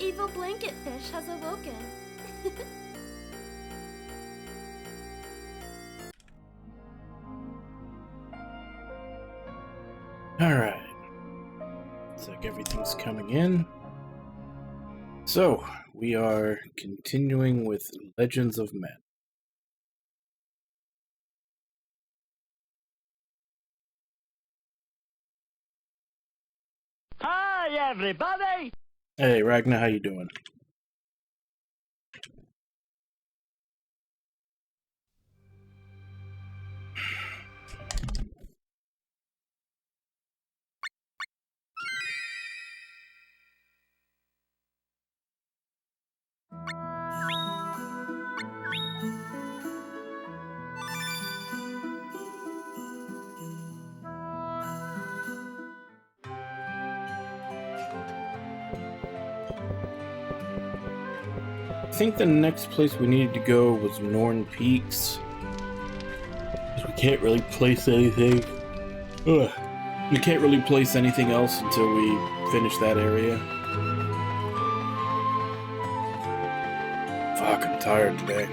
Evil blanket fish has awoken. Alright. Looks like everything's coming in. So, we are continuing with Legends of Men. Hi, everybody! Hey, Ragnar, how you doing? I think the next place we needed to go was Norn Peaks. We can't really place anything. Ugh. We can't really place anything else until we finish that area. Fuck, I'm tired today.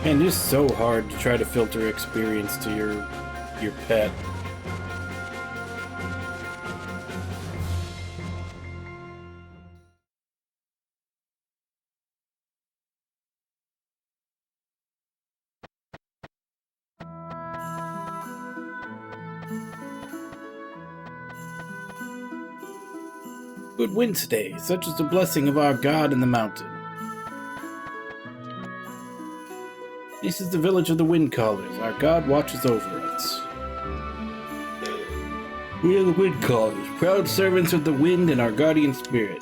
Man, it is so hard to try to filter experience to your pet. Good Wednesday, such is the blessing of our God in the mountain. This is the village of the Wind Callers. Our God watches over us. We are the Wind Callers, proud servants of the wind and our guardian spirit.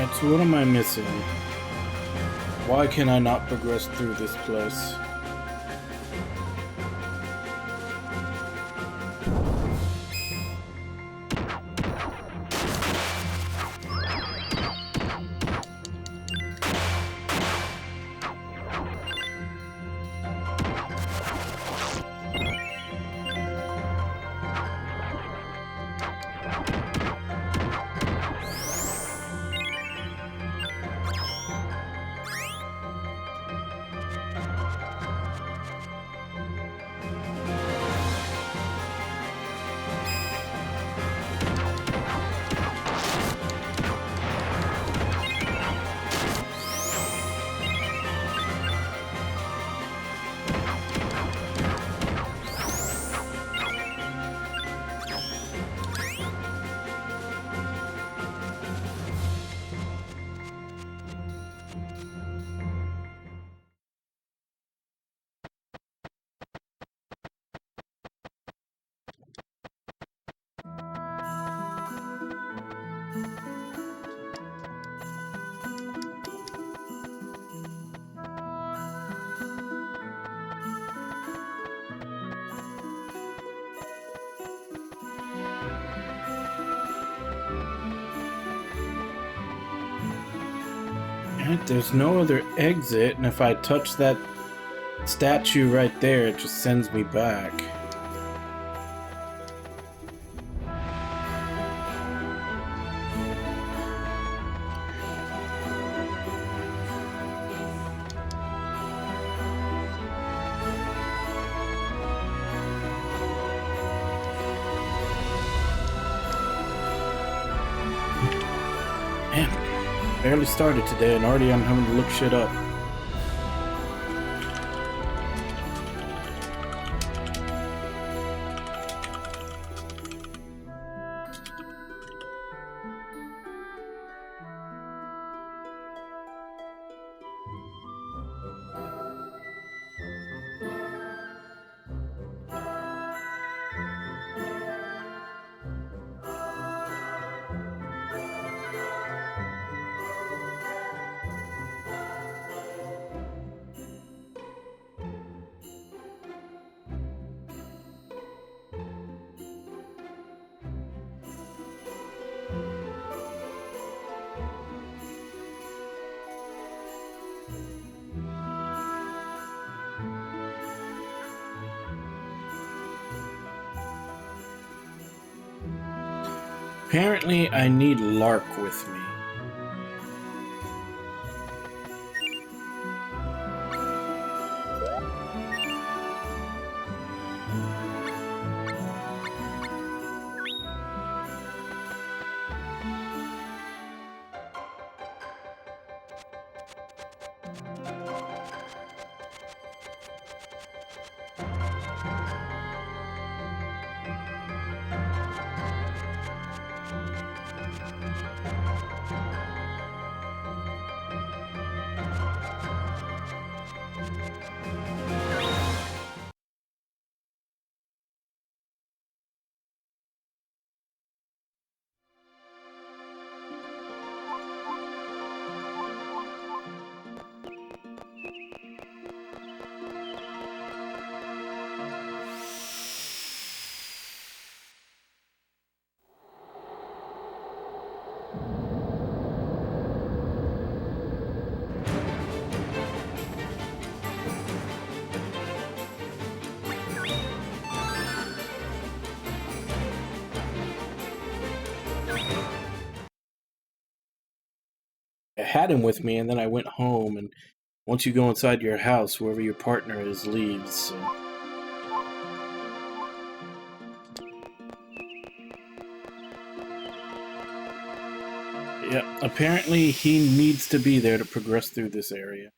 Alright, so what am I missing? Why can I not progress through this place? Alright, there's no other exit, and if I touch that statue right there, it just sends me back. Man. Barely started today and already I'm having to look shit up. Apparently, I need Lark with me. I had him with me, and then I went home, and once you go inside your house, whoever your partner is leaves, so. Yeah, apparently he needs to be there to progress through this area.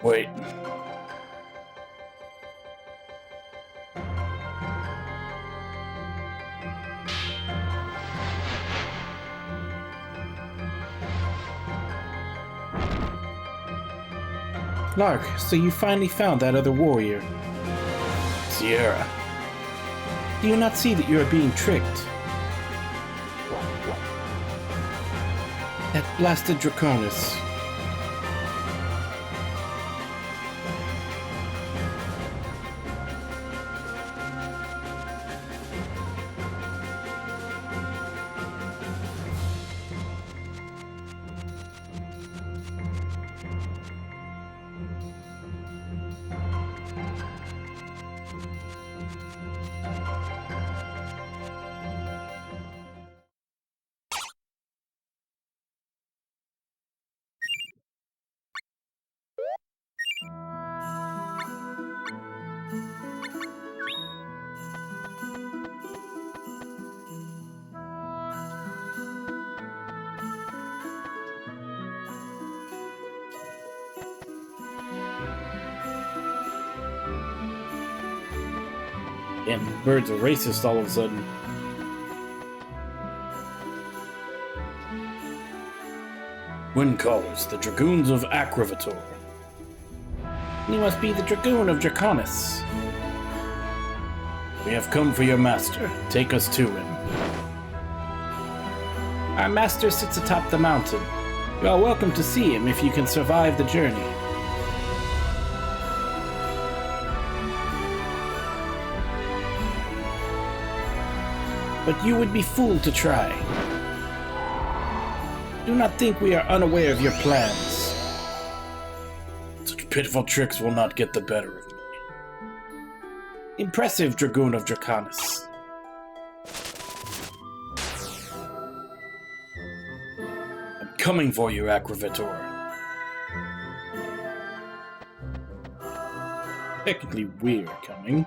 Wait. Lark, so you finally found that other warrior. Sierra. Do you not see that you are being tricked? That blasted Draconis. Damn, the birds are racist all of a sudden. Wind Callers, the Dragoons of Acrivator. You must be the Dragoon of Draconis. We have come for your master. Take us to him. Our master sits atop the mountain. You are welcome to see him if you can survive the journey. But you would be fooled to try. Do not think we are unaware of your plans. Such pitiful tricks will not get the better of me. Impressive, Dragoon of Draconis. I'm coming for you, Acrivator. Technically, we're coming.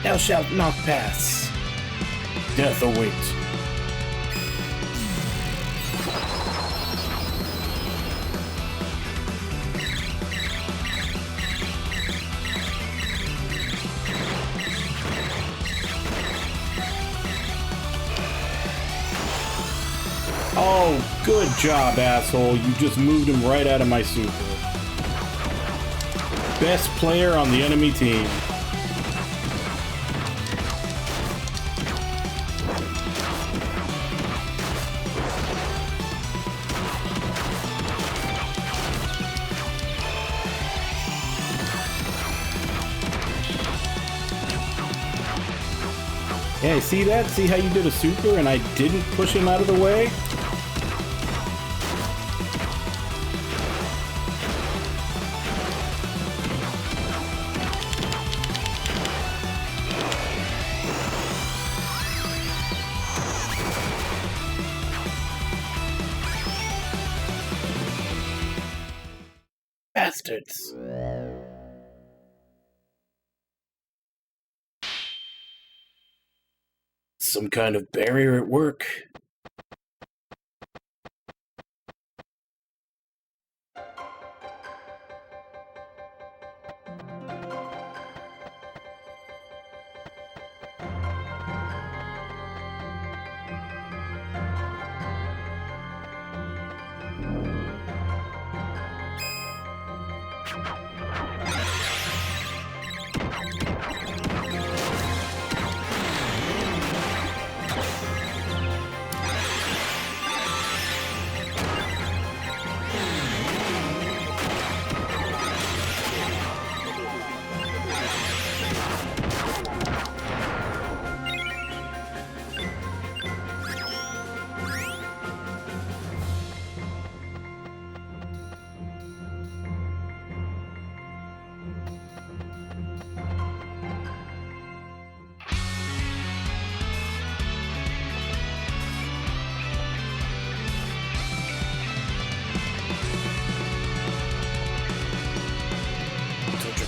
Thou shalt not pass. Death awaits. Oh, good job, asshole. You just moved him right out of my super. Best player on the enemy team. Hey, see that? See how you did a super and I didn't push him out of the way? Bastards. Some kind of barrier at work.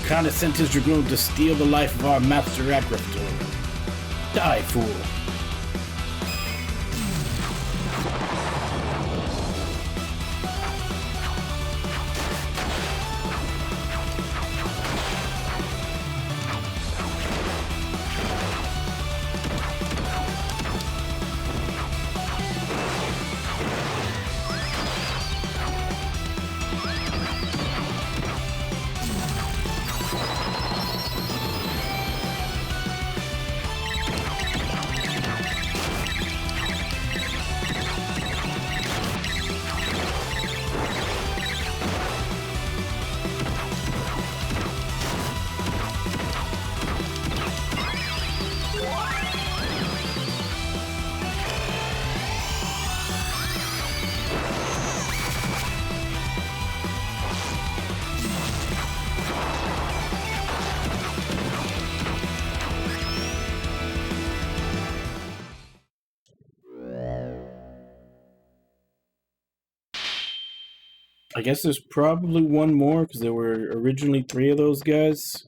Khan has sent his dragoon to steal the life of our master Agraftor. Die, fool. I guess there's probably one more, because there were originally 3 of those guys.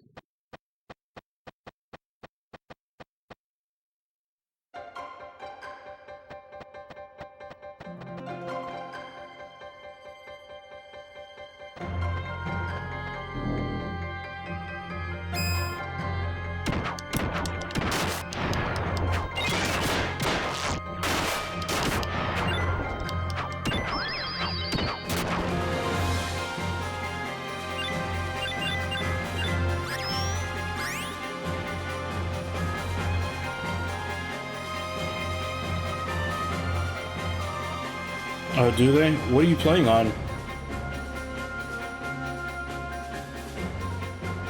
Oh, do they? What are you playing on?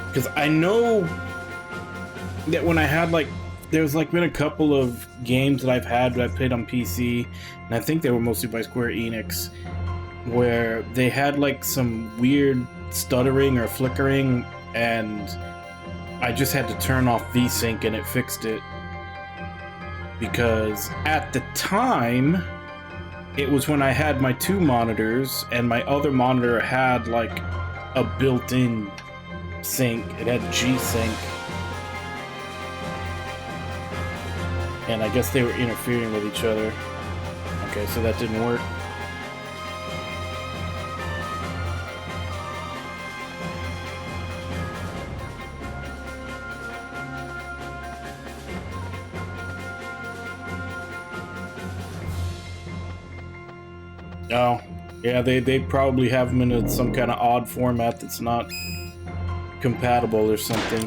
Because I know that when I had, like, there's, like, been a couple of games that I've had that I played on PC, and I think they were mostly by Square Enix, where they had, like, some weird stuttering or flickering, and I just had to turn off VSync and it fixed it. Because at the time, it was when I had my 2 monitors, and my other monitor had, like, a built-in sync. It had G-Sync. And I guess they were interfering with each other. Okay, so that didn't work. Oh, yeah, they probably have them in some kind of odd format that's not compatible or something.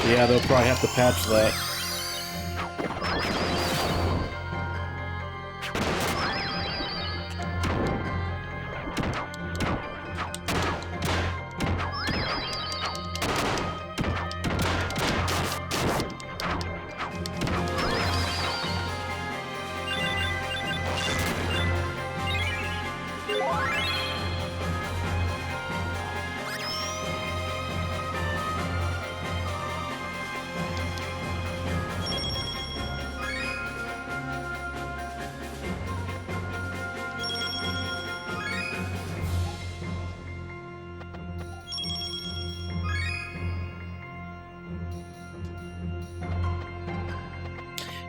Yeah, they'll probably have to patch that.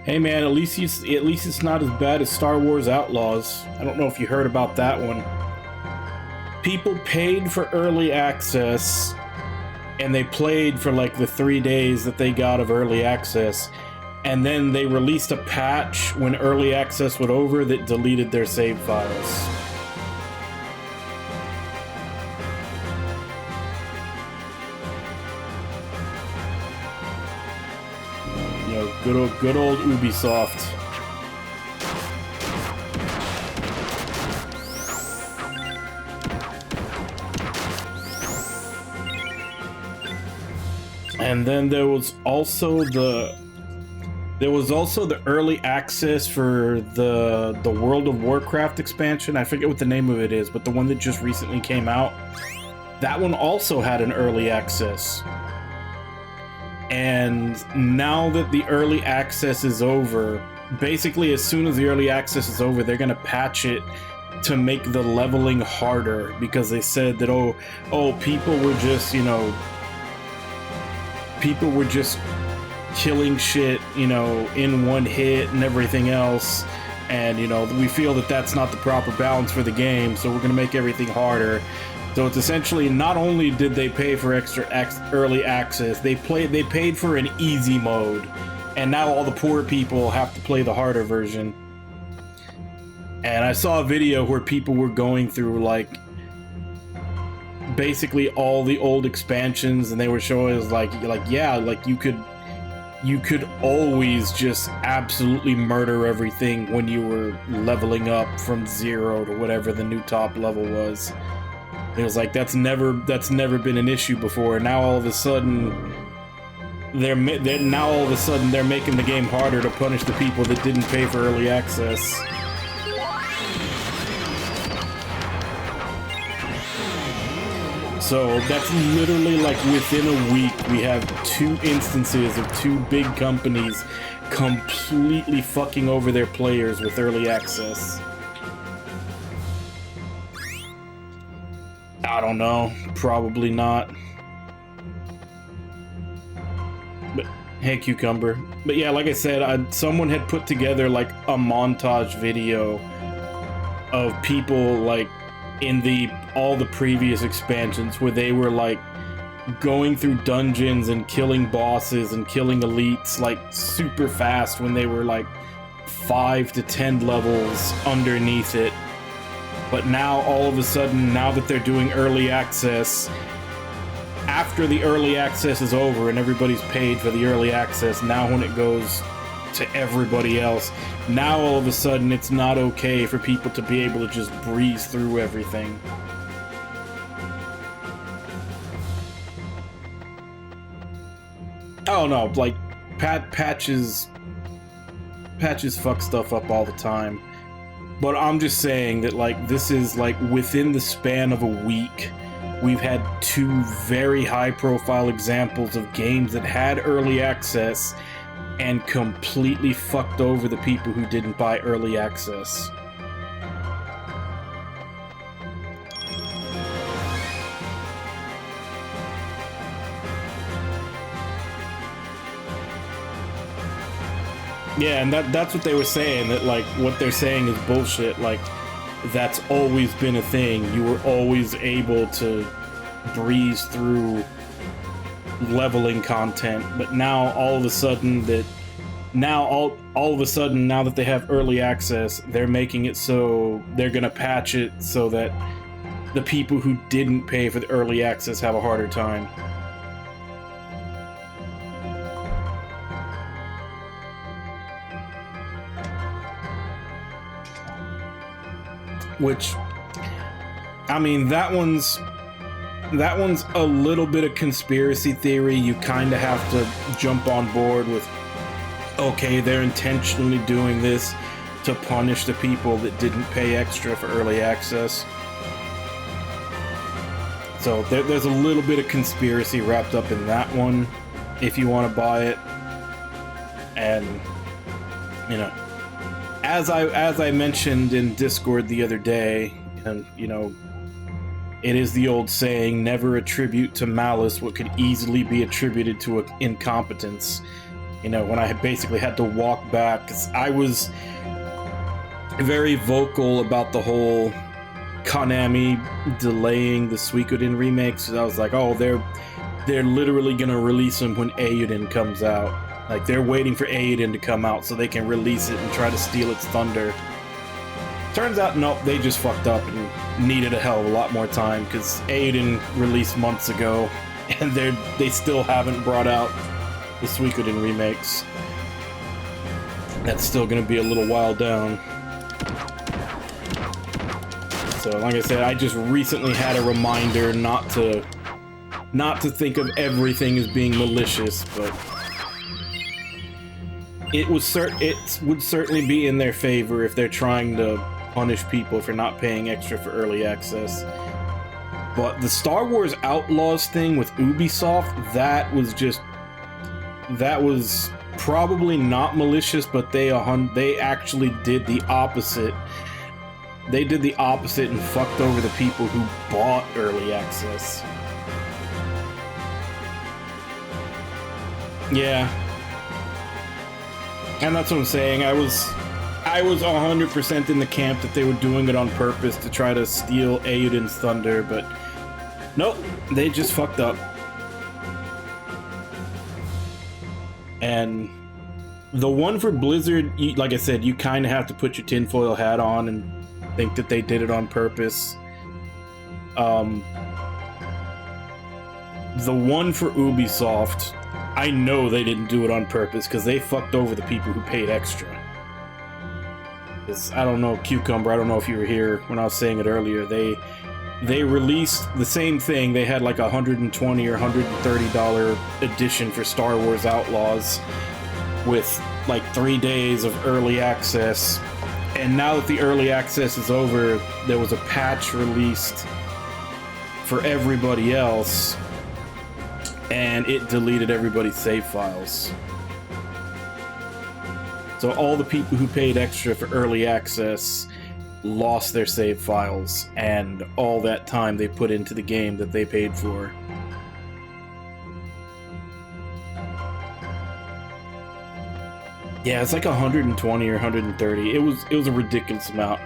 Hey man, at least it's not as bad as Star Wars Outlaws. I don't know if you heard about that one. People paid for early access, and they played for like the 3 days that they got of early access, and then they released a patch when early access was over that deleted their save files. You know, good old Ubisoft. And then there was also the early access for the World of Warcraft expansion. I forget what the name of it is, but the one that just recently came out. That one also had an early access. And now that the early access is over, basically as soon as the early access is over, they're going to patch it to make the leveling harder, because they said that people were just, you know, people were just killing shit, you know, in one hit and everything else, and you know, we feel that that's not the proper balance for the game, so we're going to make everything harder. So it's essentially, not only did they pay for extra early access, they paid for an easy mode, and now all the poor people have to play the harder version. And I saw a video where people were going through like basically all the old expansions, and they were showing us like yeah, like you could always just absolutely murder everything when you were leveling up from 0 to whatever the new top level was. It was like that's never been an issue before. Now all of a sudden they're making the game harder to punish the people that didn't pay for early access. So that's literally like within a week we have 2 instances of 2 big companies completely fucking over their players with early access. I don't know, probably not. But hey, Cucumber. But yeah, like I said, someone had put together like a montage video of people like in all the previous expansions where they were like going through dungeons and killing bosses and killing elites like super fast when they were like 5 to 10 levels underneath it. But now all of a sudden, now that they're doing early access, after the early access is over and everybody's paid for the early access, now when it goes to everybody else, now all of a sudden it's not okay for people to be able to just breeze through everything. I don't know, like patches fuck stuff up all the time. But I'm just saying that like this is like within the span of a week, we've had 2 very high profile examples of games that had early access and completely fucked over the people who didn't buy early access. Yeah, and that's what they were saying, that like what they're saying is bullshit. Like that's always been a thing. You were always able to breeze through leveling content, but now all of a sudden that now they have early access, they're making it so they're gonna patch it so that the people who didn't pay for the early access have a harder time. Which, I mean, that one's a little bit of conspiracy theory. You kind of have to jump on board with, okay, they're intentionally doing this to punish the people that didn't pay extra for early access. So there's a little bit of conspiracy wrapped up in that one, if you want to buy it. And, you know, as I mentioned in Discord the other day, and you know, it is the old saying, never attribute to malice what could easily be attributed to incompetence. You know, when I basically had to walk back, 'cause I was very vocal about the whole Konami delaying the Suikoden remakes. I was like, oh, they're literally gonna release them when Eiyuden comes out. Like, they're waiting for Eiyuden to come out so they can release it and try to steal its thunder. Turns out, nope, they just fucked up and needed a hell of a lot more time, because Eiyuden released months ago, and they still haven't brought out the Suikoden remakes. That's still gonna be a little while down. So, like I said, I just recently had a reminder not to think of everything as being malicious, but it would certainly be in their favor if they're trying to punish people for not paying extra for early access. But the Star Wars Outlaws thing with Ubisoft, that was probably not malicious, but they actually did the opposite They did the opposite and fucked over the people who bought early access. Yeah. And that's what I'm saying. I was 100% in the camp that they were doing it on purpose to try to steal Aoden's thunder, but nope, they just fucked up. And the one for Blizzard, like I said, you kind of have to put your tinfoil hat on and think that they did it on purpose. The one for Ubisoft, I know they didn't do it on purpose because they fucked over the people who paid extra. I don't know, Cucumber, I don't know if you were here when I was saying it earlier. They released the same thing. They had like a $120 or $130 edition for Star Wars Outlaws with like 3 days of early access. And now that the early access is over, there was a patch released for everybody else, and it deleted everybody's save files. So all the people who paid extra for early access lost their save files and all that time they put into the game that they paid for. Yeah, it's like 120 or 130. It was a ridiculous amount.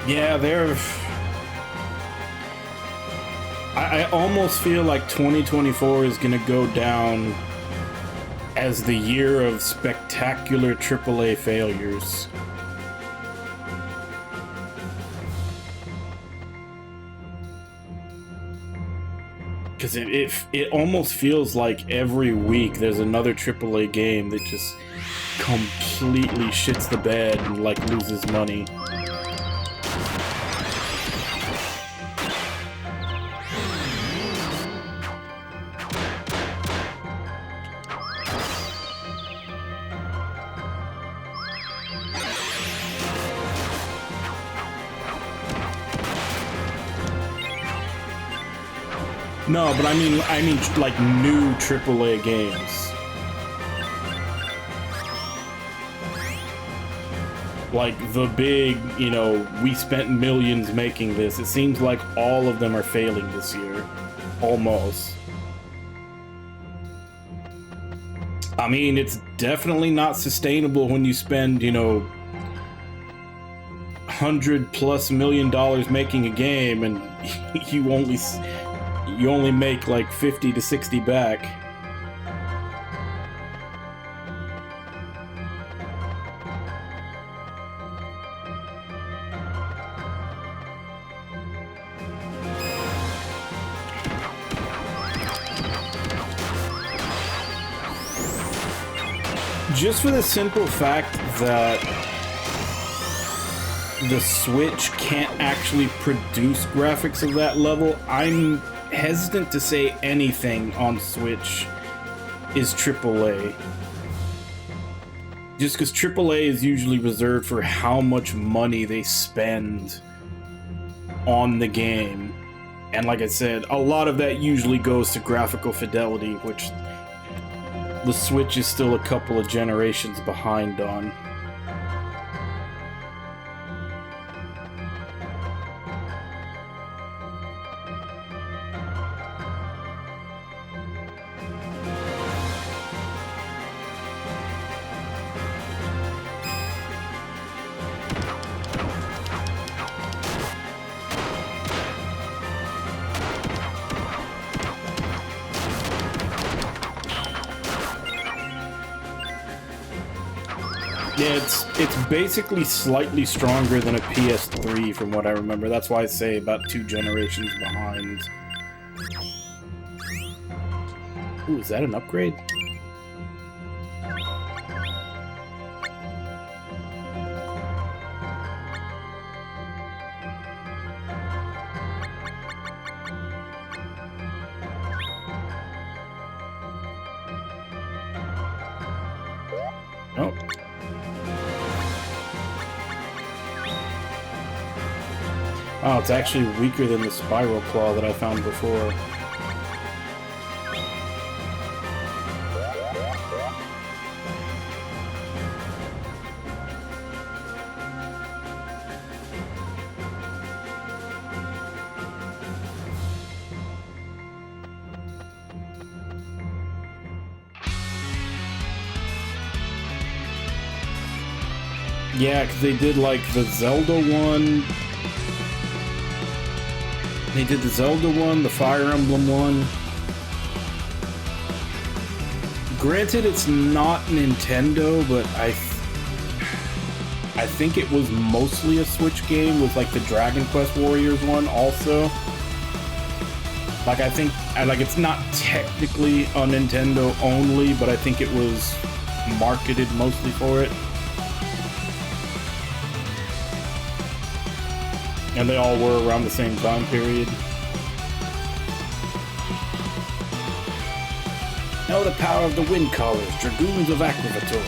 Yeah, I almost feel like 2024 is gonna go down as the year of spectacular AAA failures. Because it almost feels like every week there's another AAA game that just completely shits the bed and like loses money. No, but I mean like new AAA games. Like the big, you know, we spent millions making this. It seems like all of them are failing this year. Almost. I mean, it's definitely not sustainable when you spend, you know, $100+ million making a game and you only make like 50 to 60 back. Just for the simple fact that the Switch can't actually produce graphics of that level, I'm hesitant to say anything on Switch is AAA. Just because AAA is usually reserved for how much money they spend on the game. And like I said, a lot of that usually goes to graphical fidelity, which the Switch is still a couple of generations behind on. Yeah, it's basically slightly stronger than a PS3 from what I remember. That's why I say about 2 generations behind. Ooh, is that an upgrade? Nope. Oh, it's actually weaker than the Spiral Claw that I found before. Yeah, because they did like the Zelda one. They did the Zelda one, the Fire Emblem one. Granted, it's not Nintendo, but I think it was mostly a Switch game with like the Dragon Quest Warriors one also. Like I think, like it's not technically a Nintendo only, but I think it was marketed mostly for it. And they all were around the same time period. Know the power of the Wind Callers, Dragoons of Aquavator.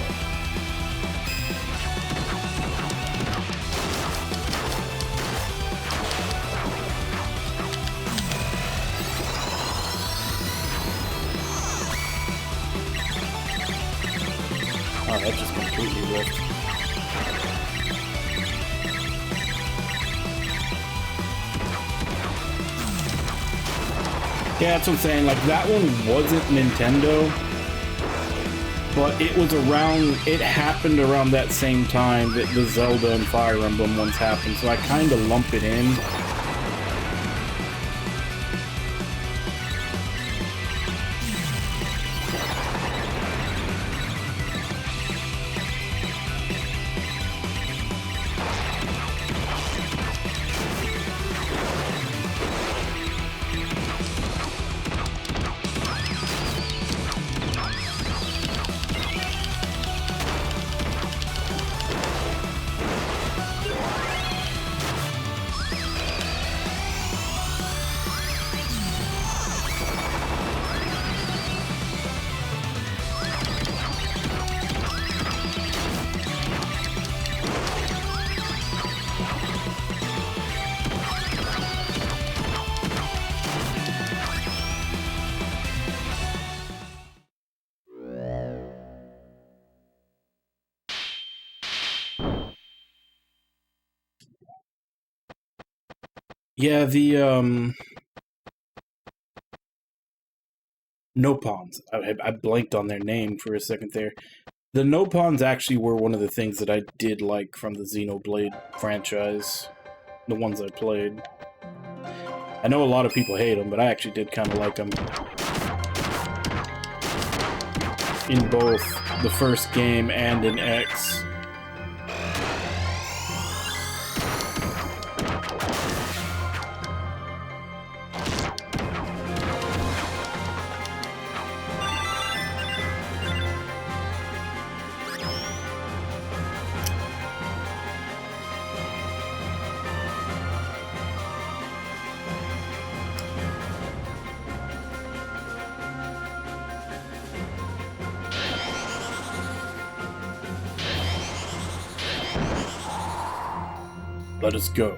Oh, that just completely ripped. Yeah, that's what I'm saying. Like, that one wasn't Nintendo, but it was around, it happened around that same time that the Zelda and Fire Emblem ones happened, so I kind of lump it in. Yeah, the, Nopons. I blanked on their name for a second there. The Nopons actually were one of the things that I did like from the Xenoblade franchise. The ones I played. I know a lot of people hate them, but I actually did kind of like them. In both the first game and in X. Let us go.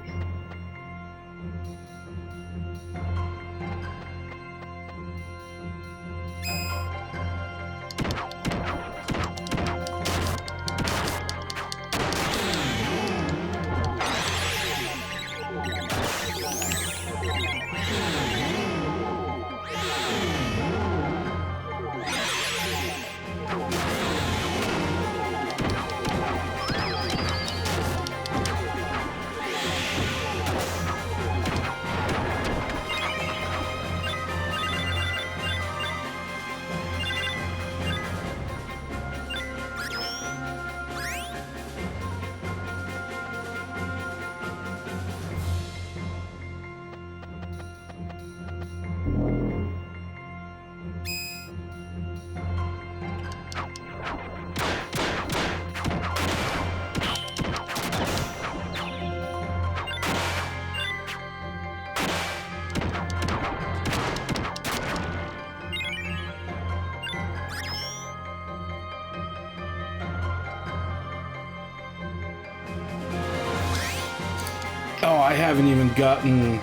Oh, I haven't even gotten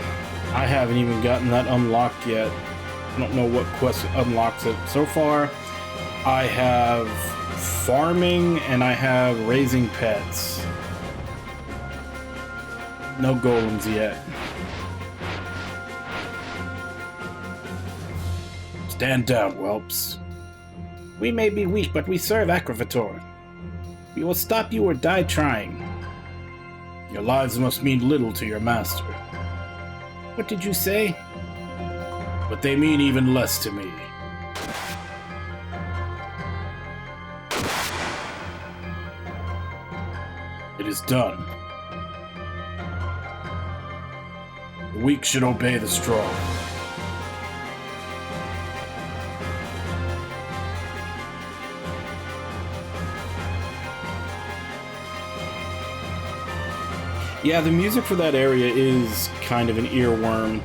that unlocked yet. I don't know what quest unlocks it. So far, I have farming and I have raising pets. No golems yet. Stand down, whelps. We may be weak, but we serve Acrivator. We will stop you or die trying. Your lives must mean little to your master. What did you say? But they mean even less to me. It is done. The weak should obey the strong. Yeah, the music for that area is kind of an earworm.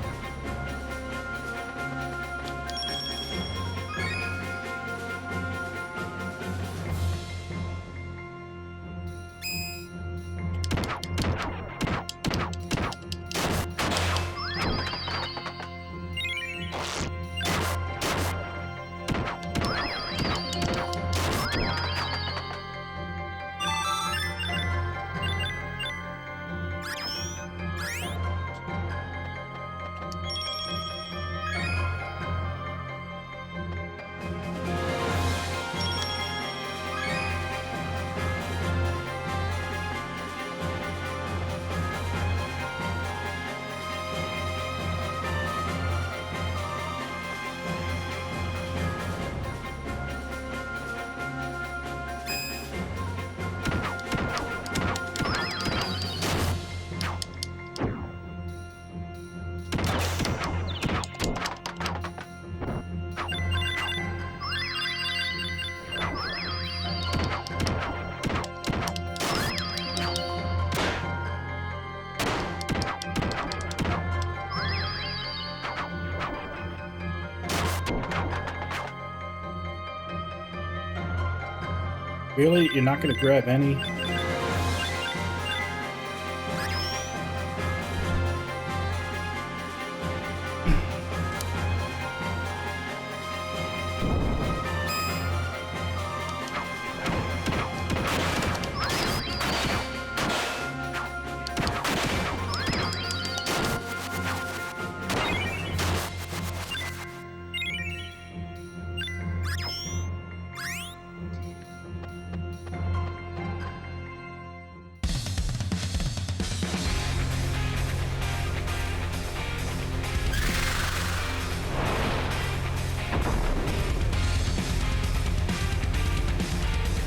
Really? You're not going to grab any?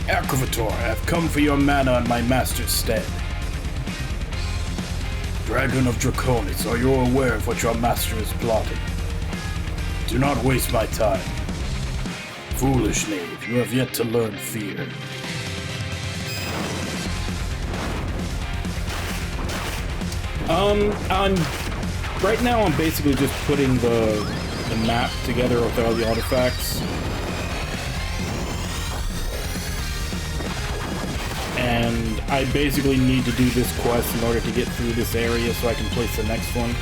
Acrivator, I have come for your mana on my master's stead. Dragon of Draconis, are you aware of what your master is plotting? Do not waste my time. Foolish knave, you have yet to learn fear. Right now I'm basically just putting the map together with all the artifacts. And I basically need to do this quest in order to get through this area so I can place the next one.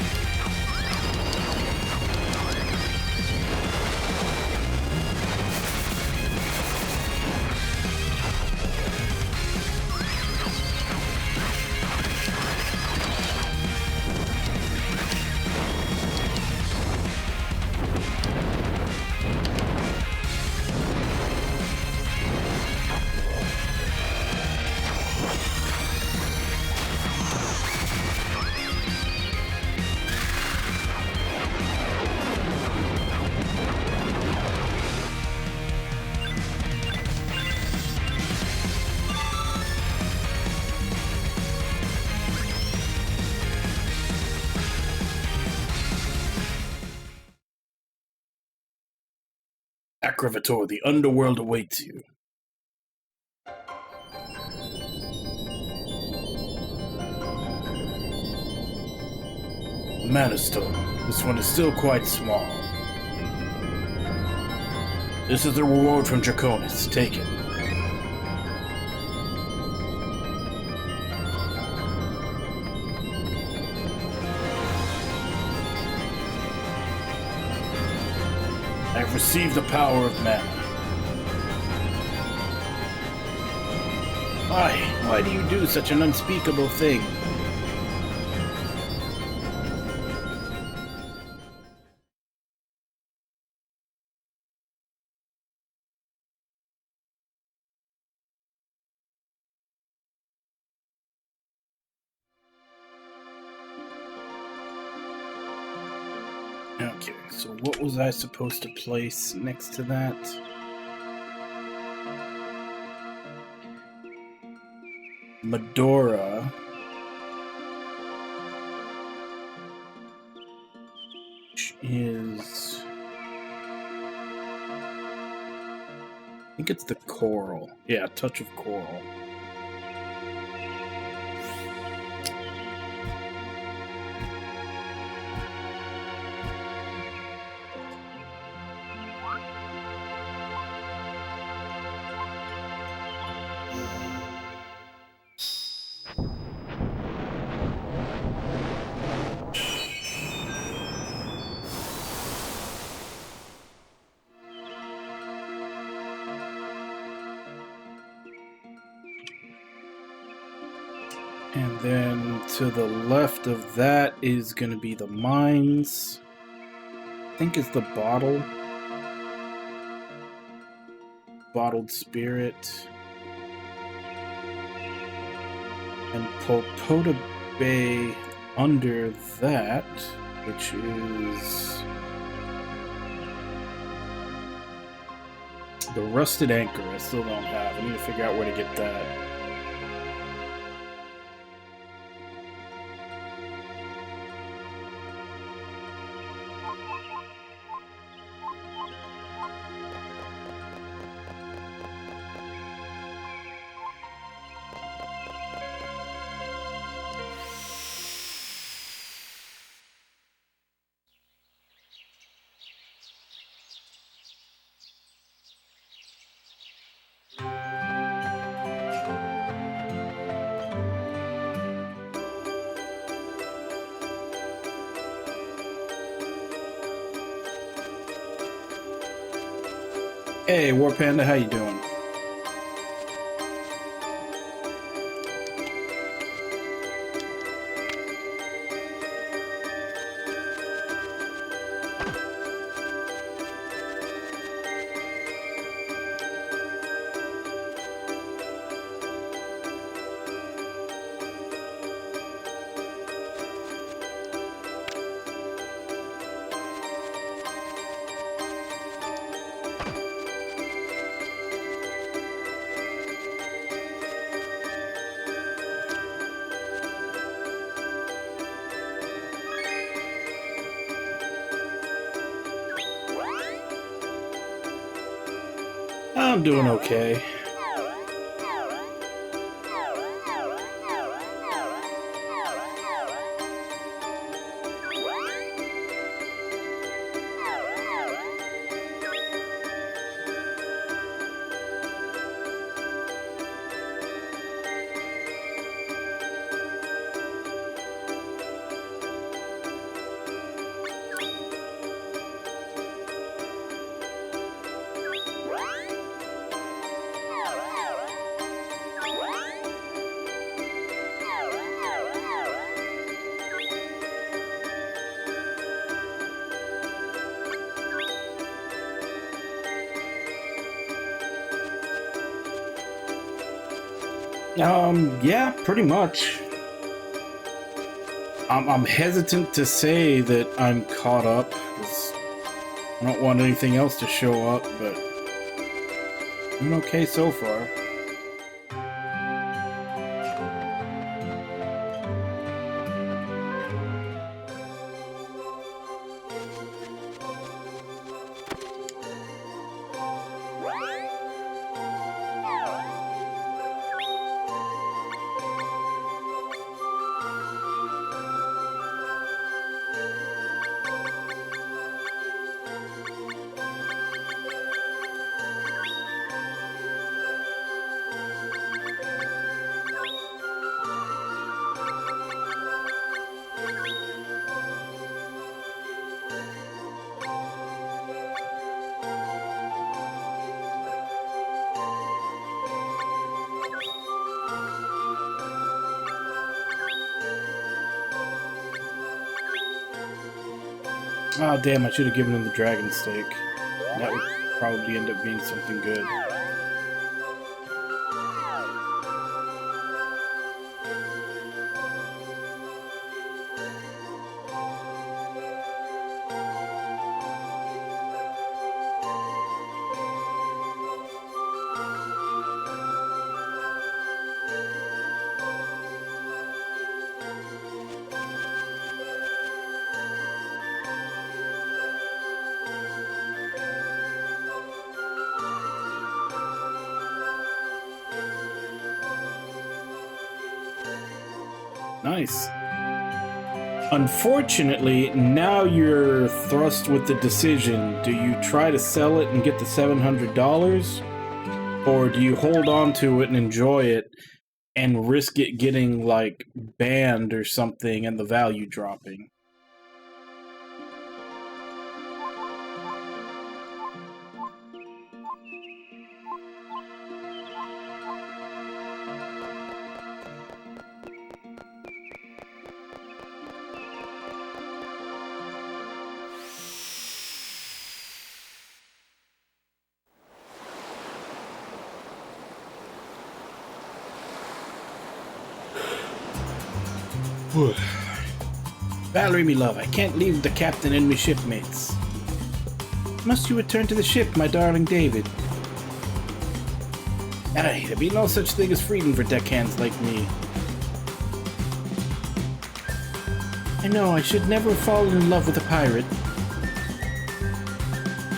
Acrivator, the underworld awaits you. Mana Stone. This one is still quite small. This is the reward from Draconis. Take it. Receive the power of mana. Why? Why do you do such an unspeakable thing? Okay, so what was I supposed to place next to that? Medora. Which is... I think it's the coral. Yeah, touch of coral. And then to the left of that is going to be the mines. I think it's the bottle. Bottled spirit. And Polpota Bay under that, which is the rusted anchor. I still don't have. I need to figure out where to get that. Hey, War Panda, how you doing? I'm doing okay. Yeah, pretty much. I'm hesitant to say that I'm caught up, because I don't want anything else to show up, but I'm okay so far. Oh, damn, I should have given him the dragon steak. That would probably end up being something good. Nice. Unfortunately, now you're thrust with the decision. Do you try to sell it and get the $700? Or do you hold on to it and enjoy it and risk it getting, like, banned or something and the value dropping? Valerie, me love, I can't leave the captain and me shipmates. Must you return to the ship, my darling David? Aye, there be no such thing as freedom for deckhands like me. I know, I should never have fallen in love with a pirate.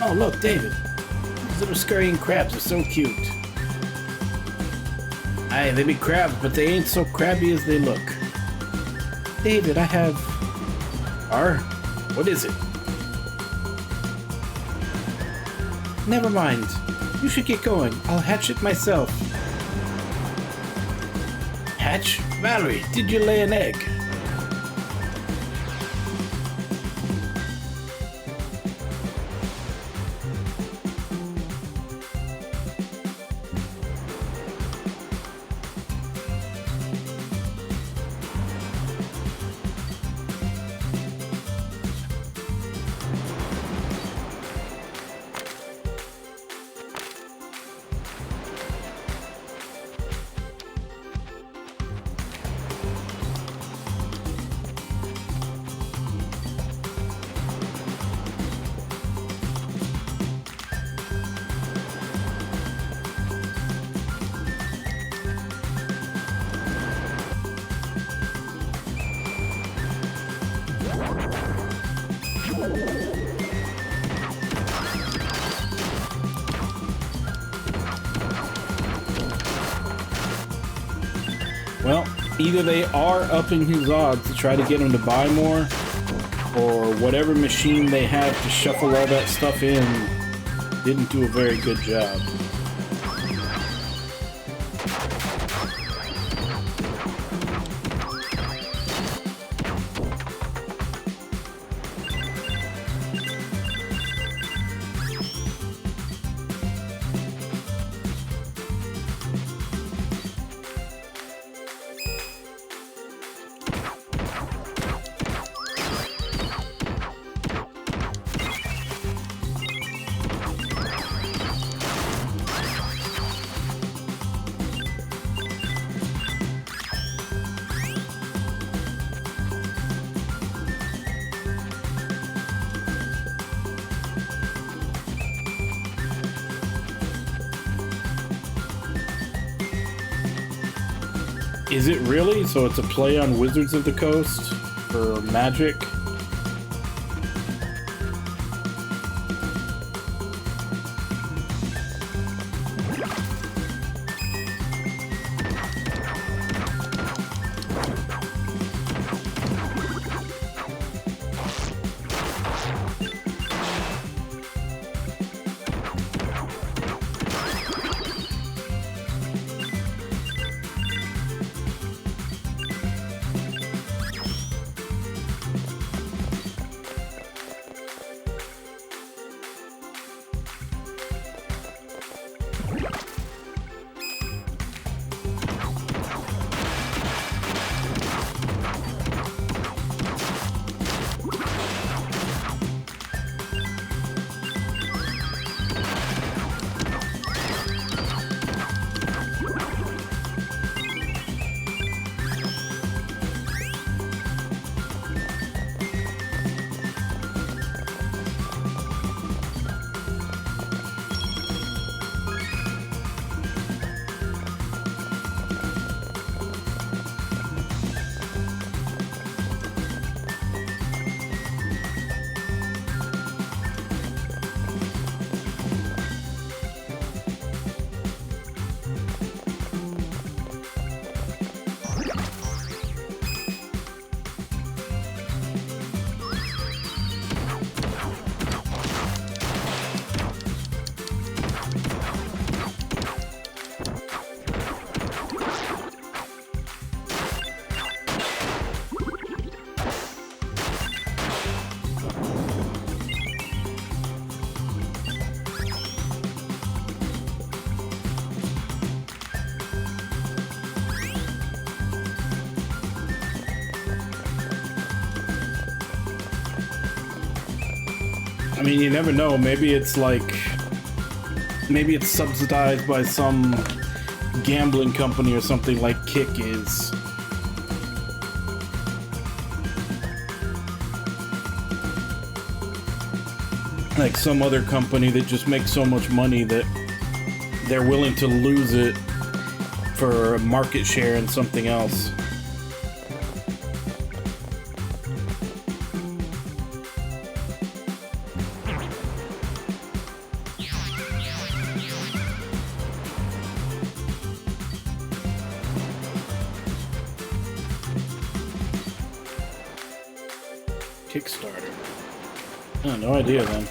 Oh, look, David. These little scurrying crabs are so cute. Aye, they be crabs, but they ain't so crabby as they look. David, I have... What is it? Never mind. You should get going. I'll hatch it myself. Hatch? Valerie, did you lay an egg? Well, either they are upping his odds to try to get him to buy more, or whatever machine they had to shuffle all that stuff in didn't do a very good job. Is it really? So it's a play on Wizards of the Coast for Magic? I mean, you never know. Maybe it's like... Maybe it's subsidized by some gambling company or something like Kick is. Like some other company that just makes so much money that they're willing to lose it for market share in something else. Kickstarter. Oh, no idea then.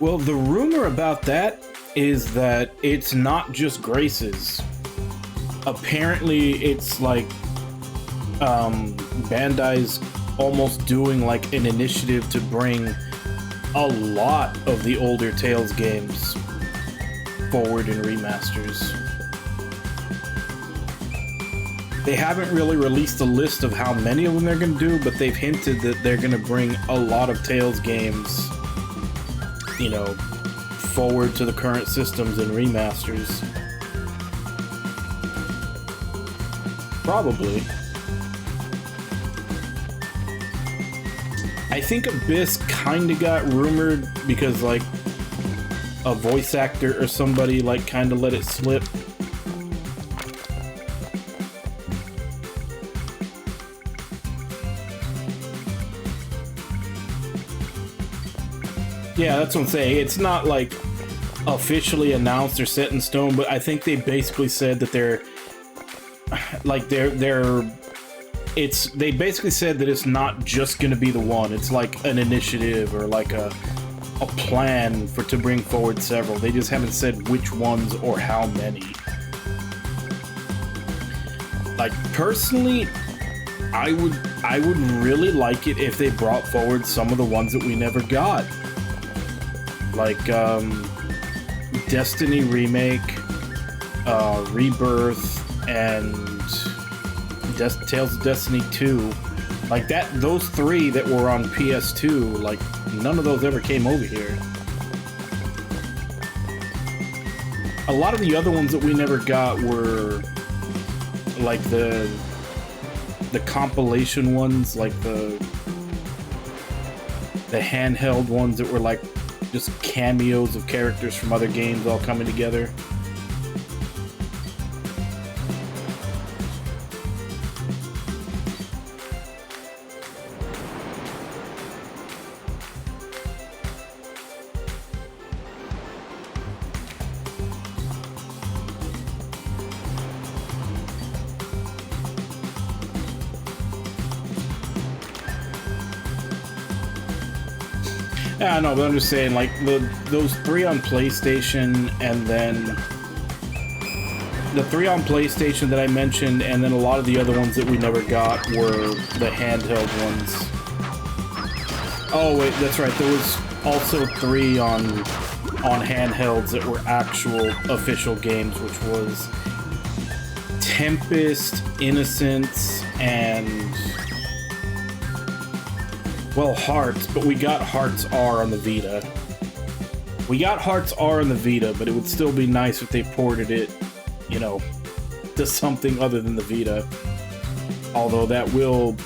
Well, the rumor about that is that it's not just Grace's. Apparently, it's like Bandai's almost doing like an initiative to bring a lot of the older Tales games forward in remasters. They haven't really released a list of how many of them they're going to do, but they've hinted that they're going to bring a lot of Tales games, you know, forward to the current systems and remasters. Probably. I think Abyss kinda got rumored because, like, a voice actor or somebody, like, kinda let it slip. Yeah, that's what I'm saying. It's not like officially announced or set in stone, but I think they basically said that they basically said that it's not just going to be the one. It's like an initiative or like a plan to bring forward several. They just haven't said which ones or how many. Like, personally, I would really like it if they brought forward some of the ones that we never got. Like, Destiny Remake, Rebirth, and Tales of Destiny 2. Like, those three that were on PS2, like, none of those ever came over here. A lot of the other ones that we never got were, like, the compilation ones, like the handheld ones that were, like, just cameos of characters from other games all coming together. Yeah, no, but I'm just saying, like, those three on PlayStation, and then the three on PlayStation that I mentioned, and then a lot of the other ones that we never got were the handheld ones. Oh, wait, that's right. There was also three on handhelds that were actual official games, which was Tempest, Innocence, and... well, Hearts, but we got Hearts R on the Vita. We got Hearts R on the Vita, but it would still be nice if they ported it, you know, to something other than the Vita. Although that will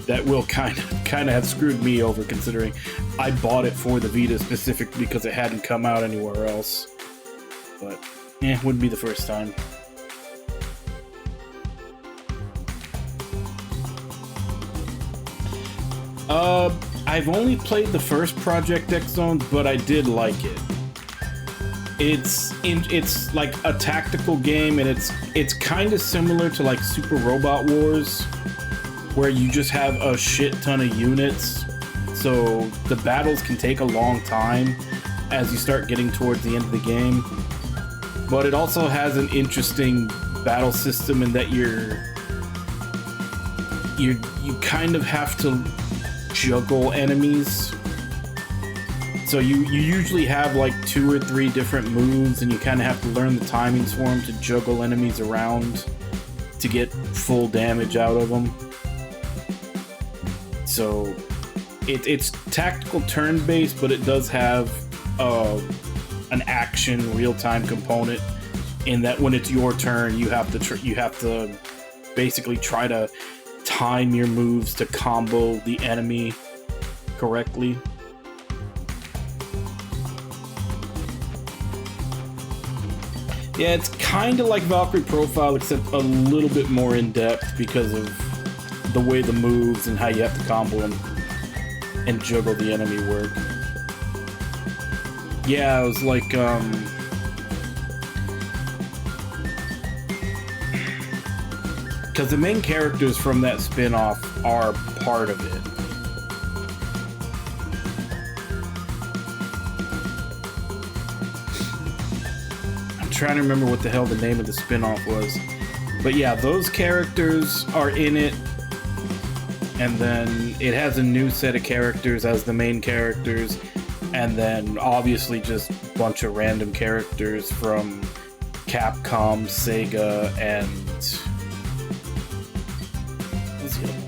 that will kind of have screwed me over, considering I bought it for the Vita specifically because it hadn't come out anywhere else. But wouldn't be the first time. I've only played the first Project X Zone, but I did like it. It's like a tactical game, and it's kind of similar to like Super Robot Wars, where you just have a shit ton of units, so the battles can take a long time as you start getting towards the end of the game. But it also has an interesting battle system in that you kind of have to juggle enemies. So you usually have like 2 or 3 different moves, and you kind of have to learn the timings for them to juggle enemies around to get full damage out of them. So it's tactical turn-based, but it does have an action real-time component in that when it's your turn, you have to basically try to time your moves to combo the enemy correctly. Yeah, it's kind of like Valkyrie Profile, except a little bit more in-depth because of the way the moves and how you have to combo them and juggle the enemy work. Yeah, it was like, because the main characters from that spin-off are part of it. I'm trying to remember what the hell the name of the spin-off was. But yeah, those characters are in it. And then it has a new set of characters as the main characters. And then obviously just a bunch of random characters from Capcom, Sega, and... what's the other one?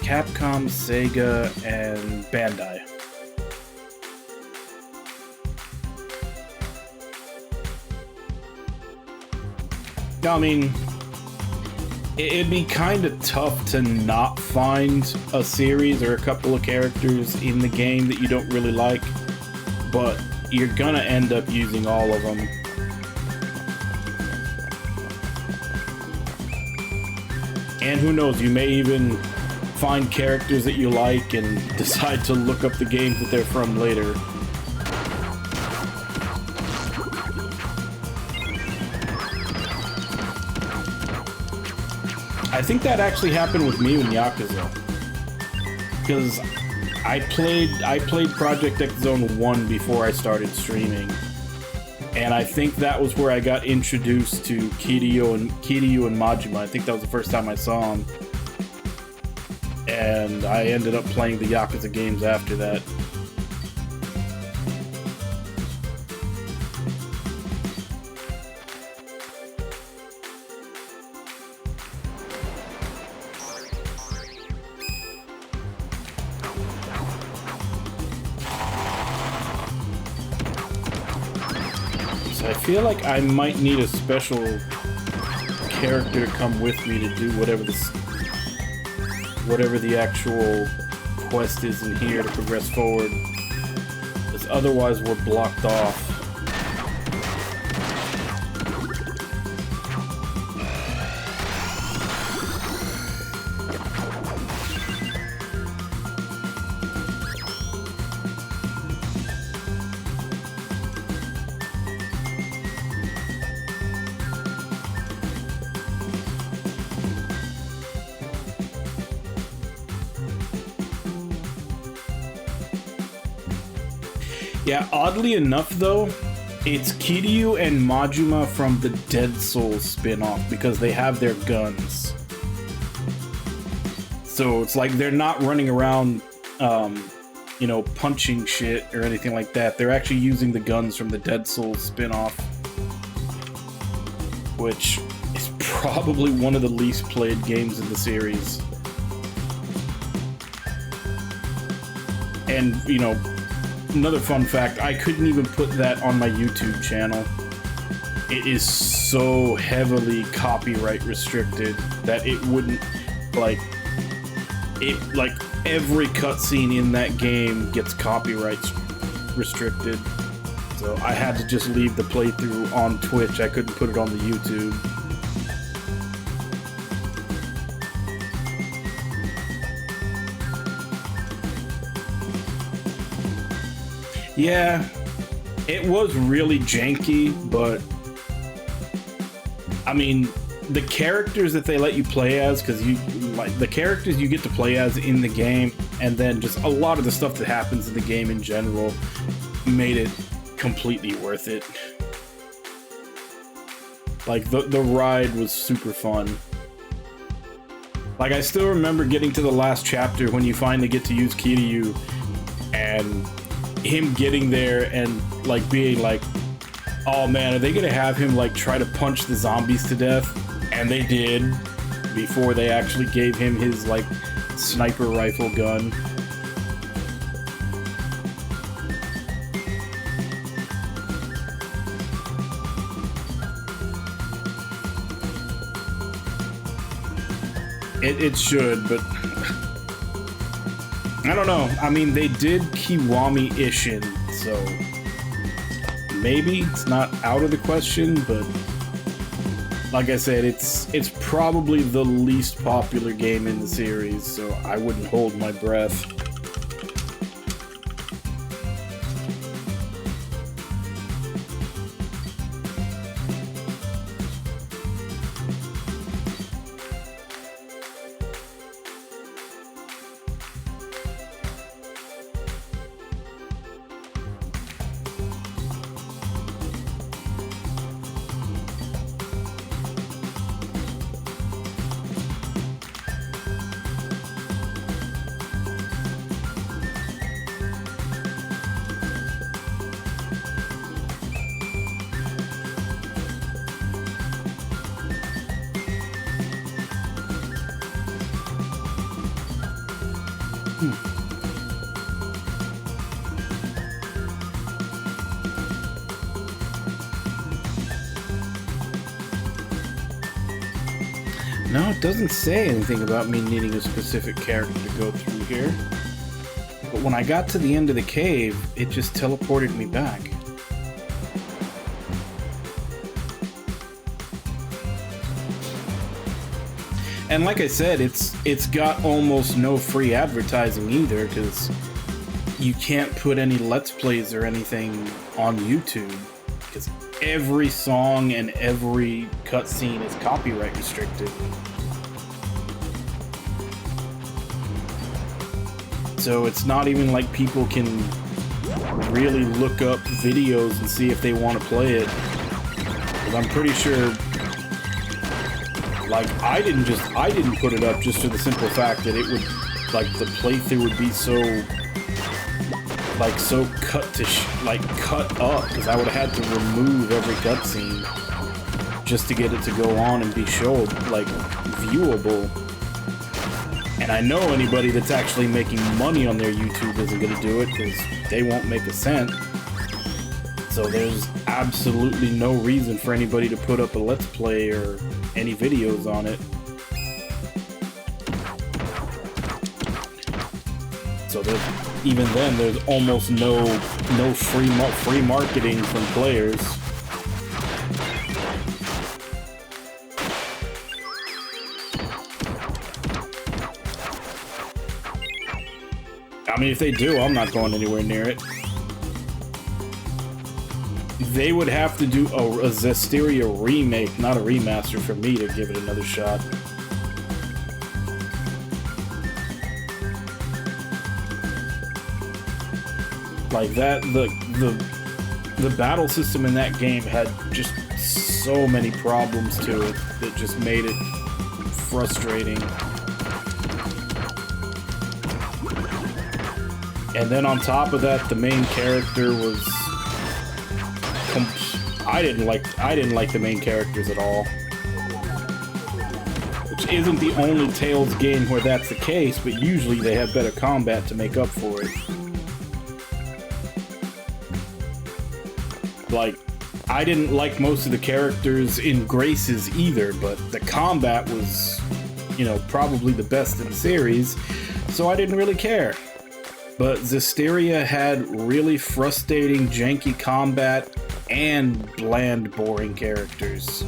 Capcom, Sega, and Bandai. I mean, it'd be kind of tough to not find a series or a couple of characters in the game that you don't really like, but you're gonna end up using all of them. And who knows, you may even find characters that you like and decide to look up the games that they're from later. I think that actually happened with me in Yakuza, because I played Project X Zone 1 before I started streaming, and I think that was where I got introduced to Kiryu and Majima. I think that was the first time I saw him, and I ended up playing the Yakuza games after that. I feel like I might need a special character to come with me to do whatever the actual quest is in here to progress forward, because otherwise we're blocked off. Yeah, oddly enough though, it's Kiryu and Majima from the Dead Souls spin-off, because they have their guns. So it's like they're not running around, you know, punching shit or anything like that. They're actually using the guns from the Dead Souls spin-off, which is probably one of the least played games in the series. And, you know, another fun fact, I couldn't even put that on my YouTube channel. It is so heavily copyright restricted that it wouldn't, like, it, like, every cutscene in that game gets copyright restricted. So I had to just leave the playthrough on Twitch. I couldn't put it on the YouTube. Yeah, it was really janky, but I mean, the characters that they let you play as, because you like the characters you get to play as in the game, and then just a lot of the stuff that happens in the game in general made it completely worth it. Like the ride was super fun. Like, I still remember getting to the last chapter when you finally get to use Kiryu, and him getting there and like being like, oh man, are they gonna have him like try to punch the zombies to death? And they did, before they actually gave him his like sniper rifle gun. It should, but I don't know. I mean, they did Kiwami Ishin, so maybe it's not out of the question, but like I said, it's probably the least popular game in the series, so I wouldn't hold my breath. No, it doesn't say anything about me needing a specific character to go through here. But when I got to the end of the cave, it just teleported me back. And like I said, it's got almost no free advertising either, because you can't put any Let's Plays or anything on YouTube, because every song and every cutscene is copyright restricted. So it's not even like people can really look up videos and see if they want to play it. Because I'm pretty sure, like, I didn't put it up just for the simple fact that it would, like, the playthrough would be so, like, so cut up, because I would have had to remove every cutscene just to get it to go on and be showed, like, viewable. And I know anybody that's actually making money on their YouTube isn't going to do it, because they won't make a cent. So there's absolutely no reason for anybody to put up a Let's Play or any videos on it. So even then, there's almost no free marketing from players. I mean, if they do, I'm not going anywhere near it. They would have to do a Zestiria remake, not a remaster, for me to give it another shot. Like that, the battle system in that game had just so many problems to it that just made it frustrating. And then on top of that, the main character was I didn't like the main characters at all. Which isn't the only Tales game where that's the case, but usually they have better combat to make up for it. Like, I didn't like most of the characters in Graces either, but the combat was, you know, probably the best in the series. so I didn't really care. But Zestiria had really frustrating, janky combat and bland, boring characters.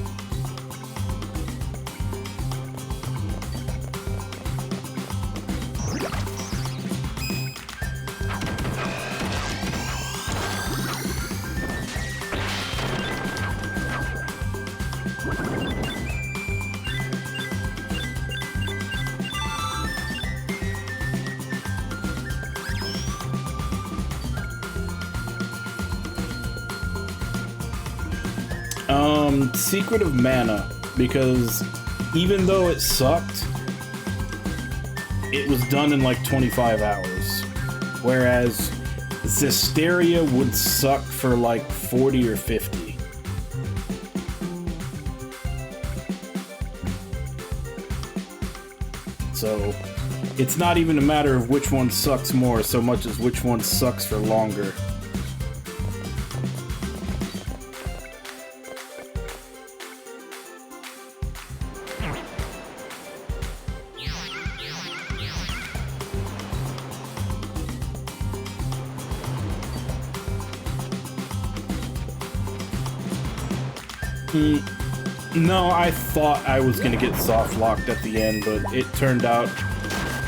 Secret of Mana, because even though it sucked, it was done in like 25 hours. Whereas Zestiria would suck for like 40 or 50. So it's not even a matter of which one sucks more so much as which one sucks for longer. No, I thought I was gonna get soft locked at the end, but it turned out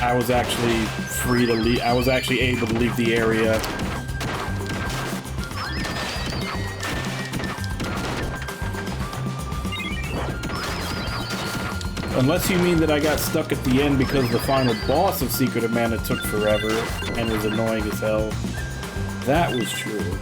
I was actually free to leave. I was actually able to leave the area. Unless you mean that I got stuck at the end because the final boss of Secret of Mana took forever and was annoying as hell. That was true.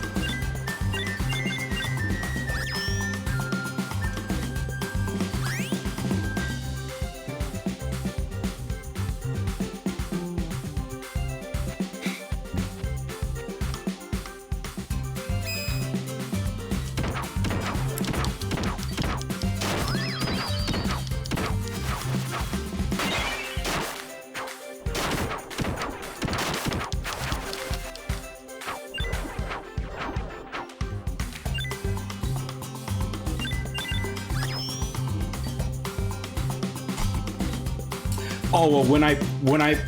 Oh, well,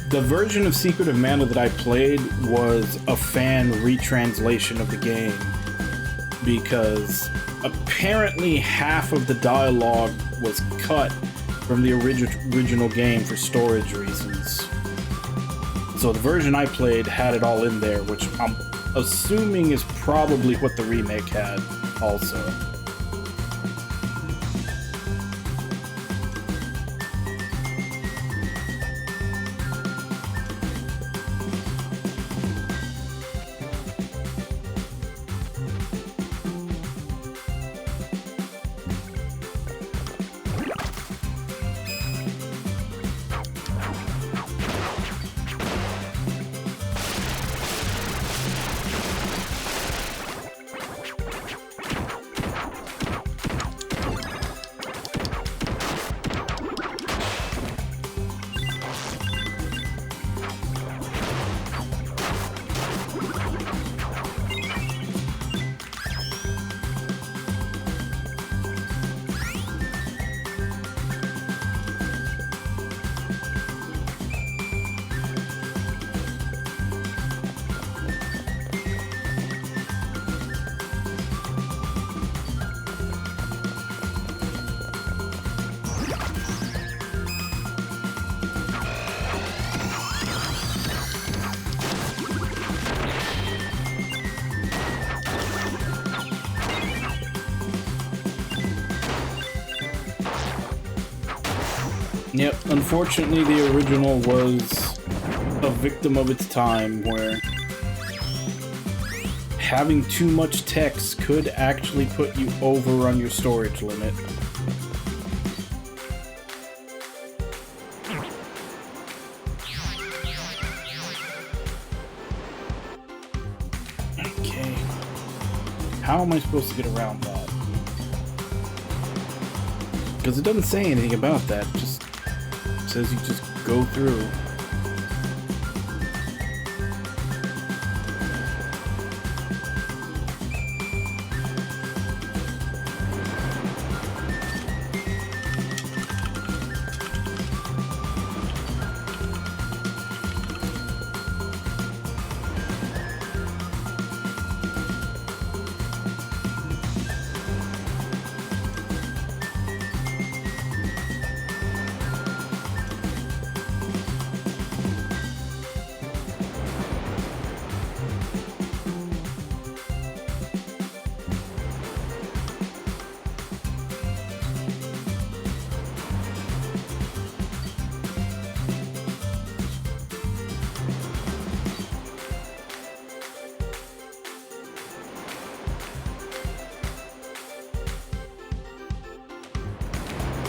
the version of Secret of Mana that I played was a fan retranslation of the game, because apparently half of the dialogue was cut from the original game for storage reasons. So the version I played had it all in there, which I'm assuming is probably what the remake had also. Yep, unfortunately the original was a victim of its time, where having too much text could actually put you over on your storage limit. Okay. How am I supposed to get around that? Because it doesn't say anything about that, it just says you just go through.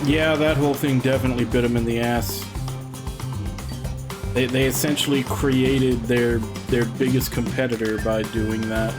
Yeah, that whole thing definitely bit them in the ass. They essentially created their biggest competitor by doing that.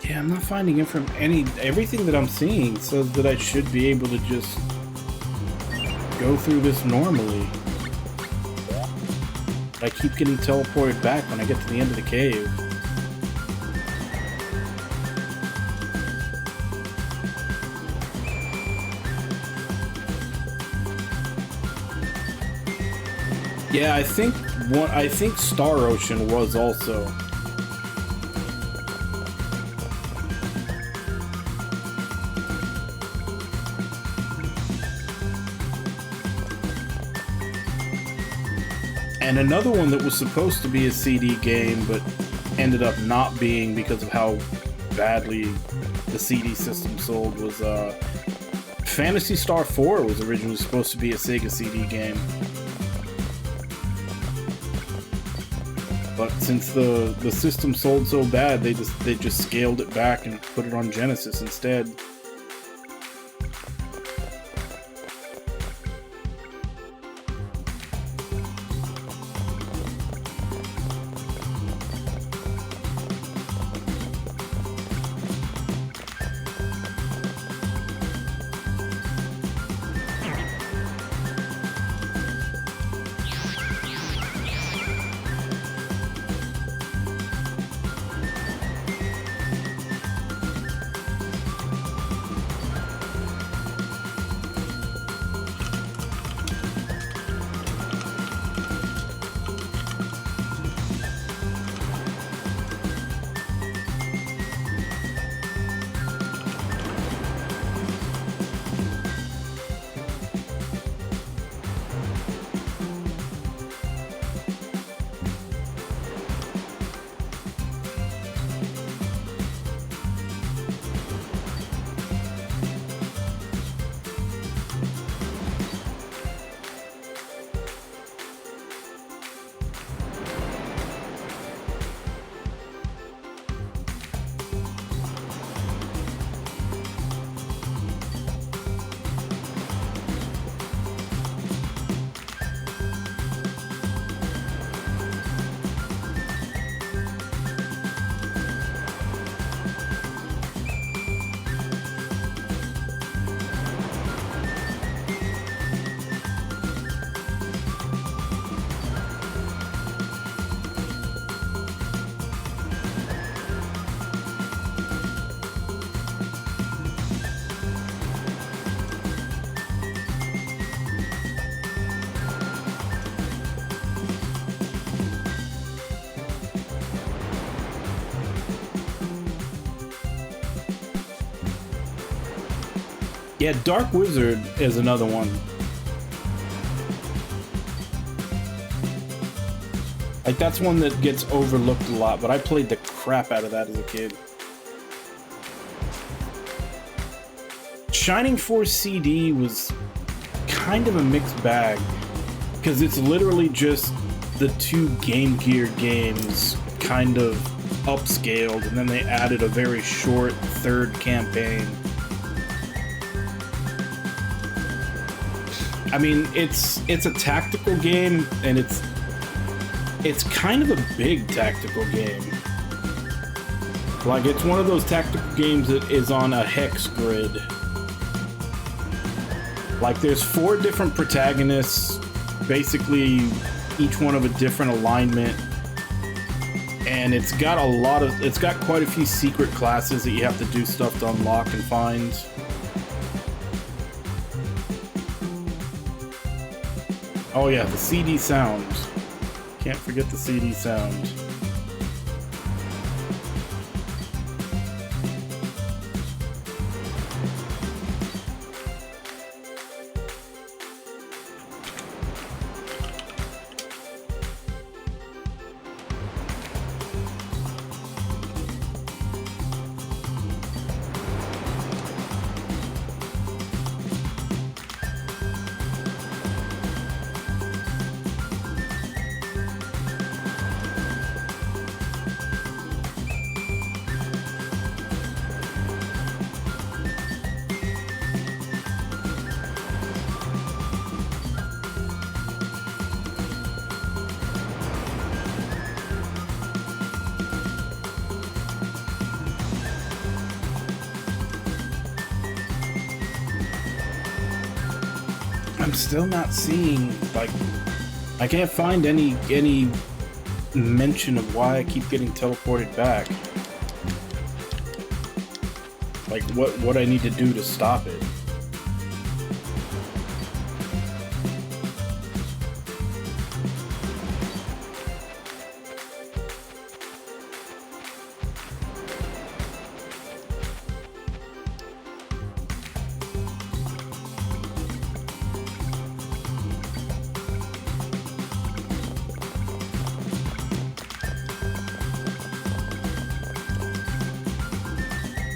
Yeah, I'm not finding it from everything that I'm seeing says that I should be able to just go through this normally. I keep getting teleported back when I get to the end of the cave. Yeah, I think Star Ocean was also. And another one that was supposed to be a CD game, but ended up not being because of how badly the CD system sold was Phantasy Star 4 was originally supposed to be a Sega CD game. But since the system sold so bad, they just scaled it back and put it on Genesis instead. Yeah, Dark Wizard is another one. Like, that's one that gets overlooked a lot, but I played the crap out of that as a kid. Shining Force CD was kind of a mixed bag, because it's literally just the two Game Gear games kind of upscaled, and then they added a very short third campaign. I mean, it's a tactical game, and it's kind of a big tactical game. Like, it's one of those tactical games that is on a hex grid. Like, there's 4 different protagonists, basically each one of a different alignment, and it's got quite a few secret classes that you have to do stuff to unlock and find. Oh yeah, the CD sound. Can't forget the CD sound. I'm still not seeing, like, I can't find any mention of why I keep getting teleported back. Like, what I need to do to stop it.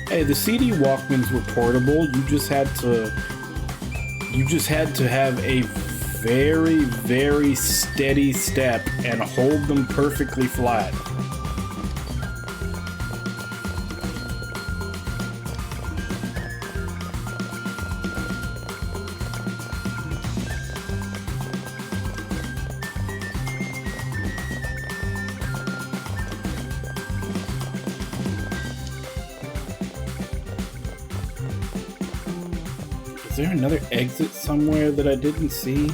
Hey, the CD Walkmans were portable. You just had to have a very, very steady step and hold them perfectly flat. Is there another exit somewhere that I didn't see?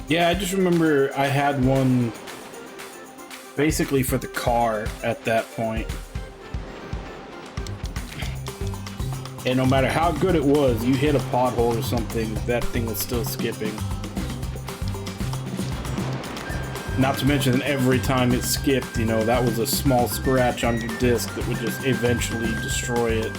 Yeah, I just remember I had one basically for the car at that point. And no matter how good it was, you hit a pothole or something, that thing was still skipping. Not to mention every time it skipped, you know, that was a small scratch on your disc that would just eventually destroy it.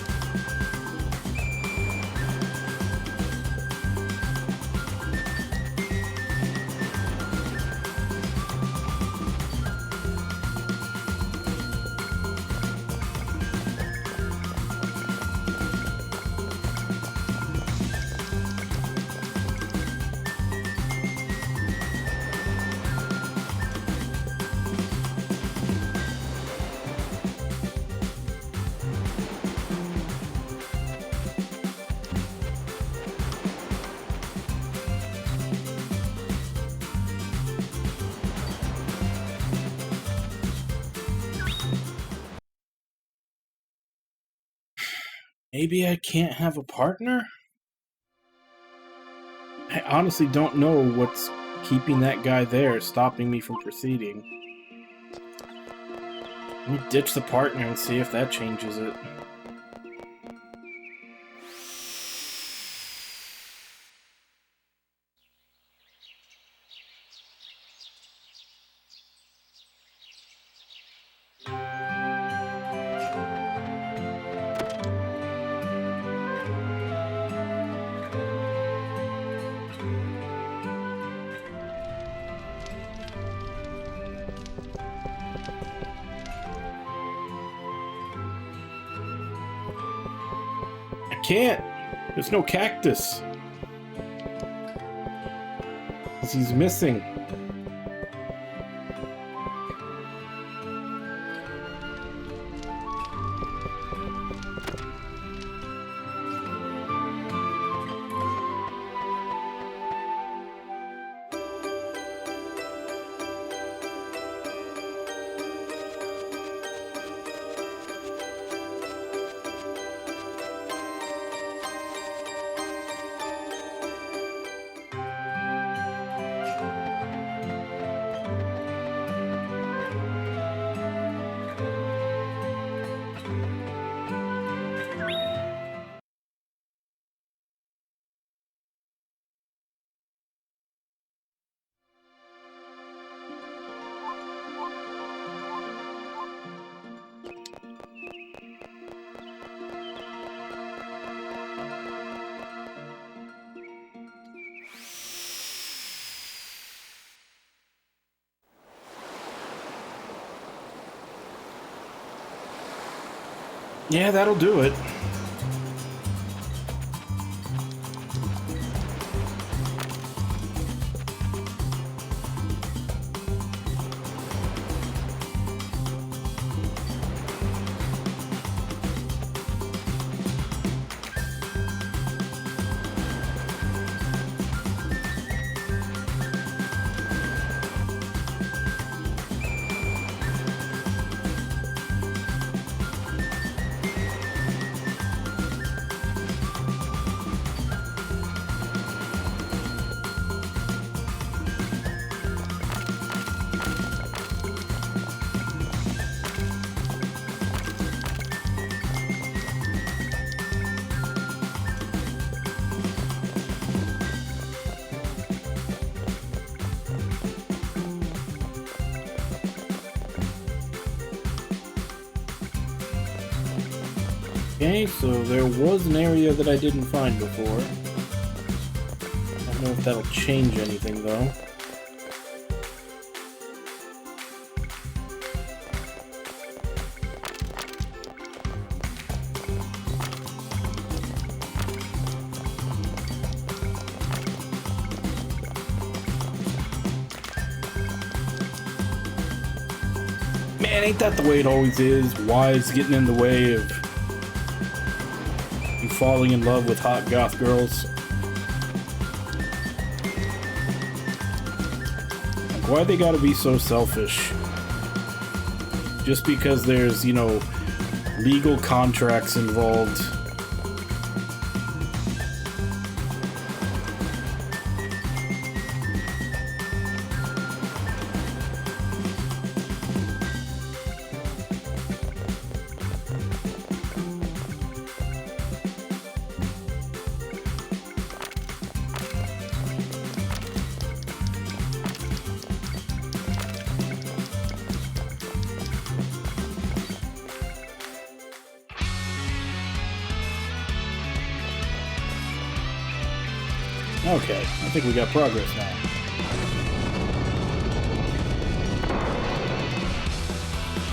Maybe I can't have a partner? I honestly don't know what's keeping that guy there, stopping me from proceeding. Let me ditch the partner and see if that changes it. Can't. There's no cactus. 'Cause he's missing. Yeah, that'll do it. Okay, so there was an area that I didn't find before. I don't know if that'll change anything, though. Man, ain't that the way it always is? Wise getting in the way of you falling in love with hot goth girls. Like, why they gotta be so selfish? Just because there's, you know, legal contracts involved. Okay, I think we got progress now.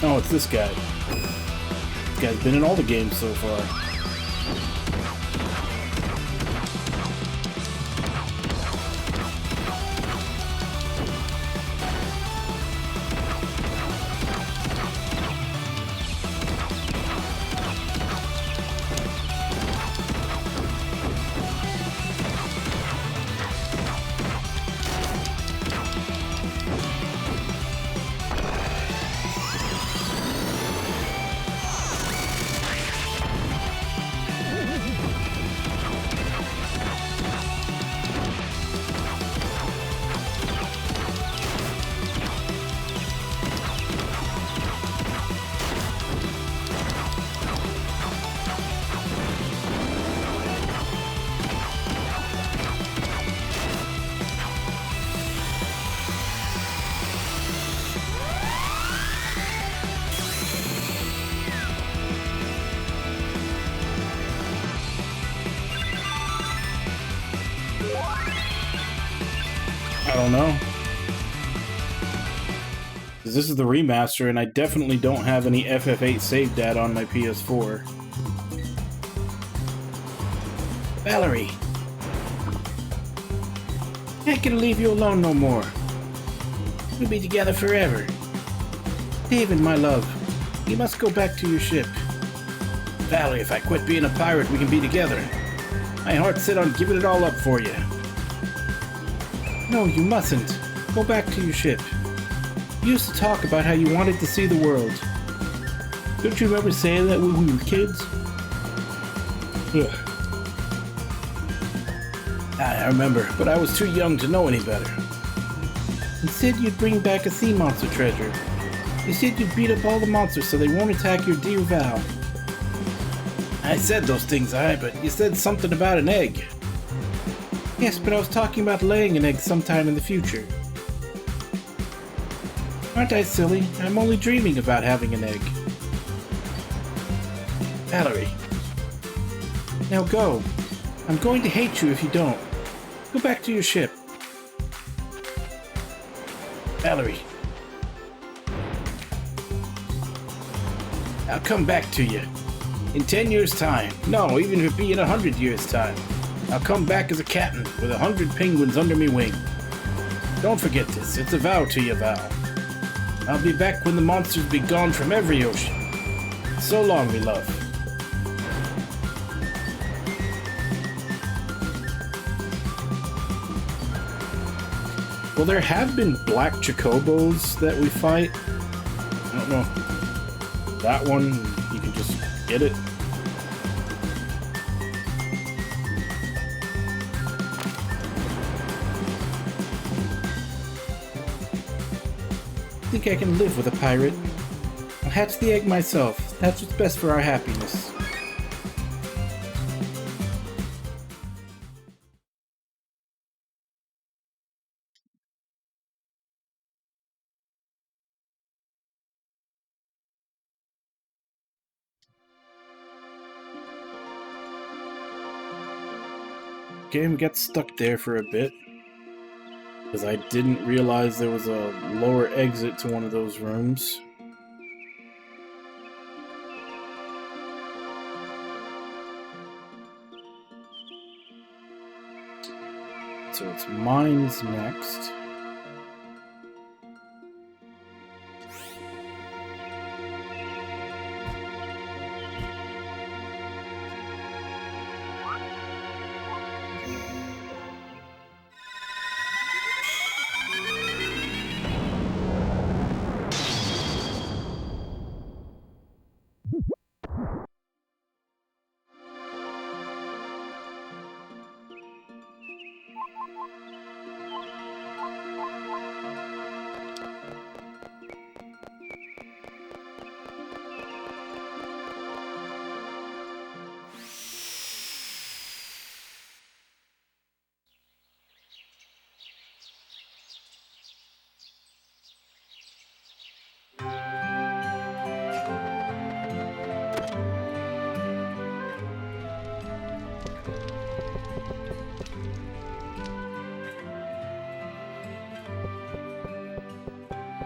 Oh, it's this guy. This guy's been in all the games so far. don't know. 'Cause this is the remaster, and I definitely don't have any FF8 save data on my PS4. Valerie! I ain't gonna leave you alone no more. We'll be together forever. David, my love, you must go back to your ship. Valerie, if I quit being a pirate, we can be together. My heart's set on giving it all up for you. No, you mustn't. Go back to your ship. You used to talk about how you wanted to see the world. Don't you remember saying that when we were kids? Ugh. I remember, but I was too young to know any better. You said you'd bring back a sea monster treasure. You said you'd beat up all the monsters so they won't attack your dear Val. I said those things, but you said something about an egg. Yes, but I was talking about laying an egg sometime in the future. Aren't I silly? I'm only dreaming about having an egg. Valerie. Now go. I'm going to hate you if you don't. Go back to your ship. Valerie. I'll come back to you. In 10 years' time. No, even if it be in 100 years' time. I'll come back as a captain with 100 penguins under me wing. Don't forget this. It's a vow to you, Val. I'll be back when the monsters be gone from every ocean. So long, me love. Well, there have been black chocobos that we fight. I don't know. That one, you can just get it. I think I can live with a pirate. I'll hatch the egg myself. That's what's best for our happiness. Game gets stuck there for a bit. Because I didn't realize there was a lower exit to one of those rooms. So it's mines next.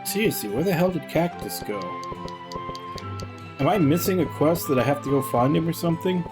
Seriously, where the hell did Cactus go? Am I missing a quest that I have to go find him or something?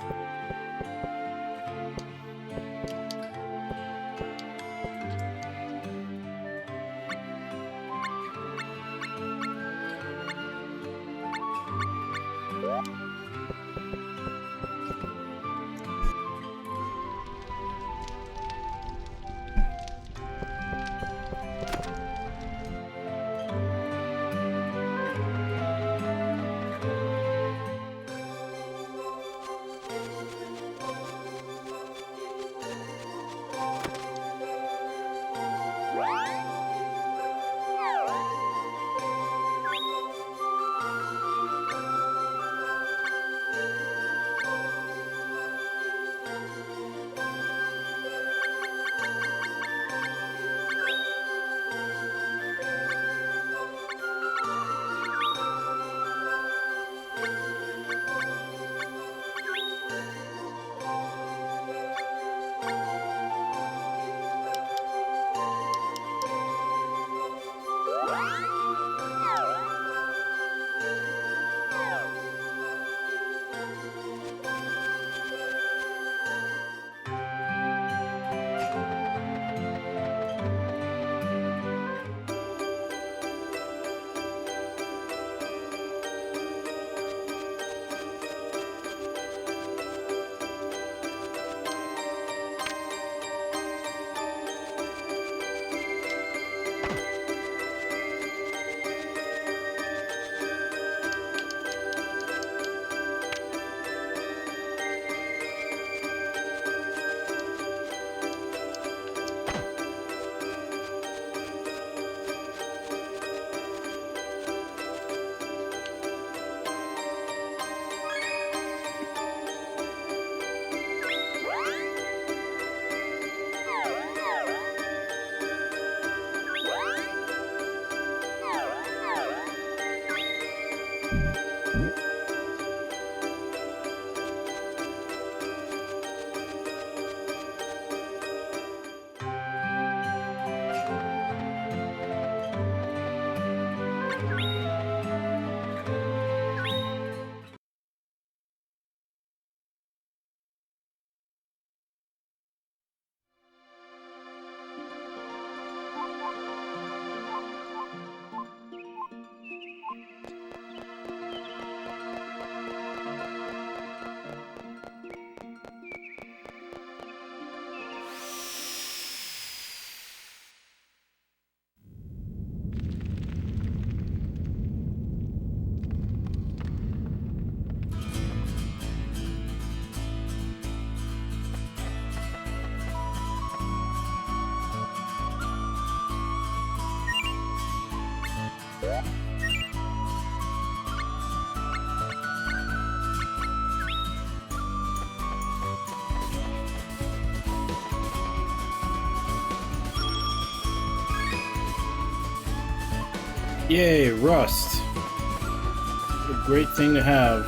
Yay, rust. What a great thing to have.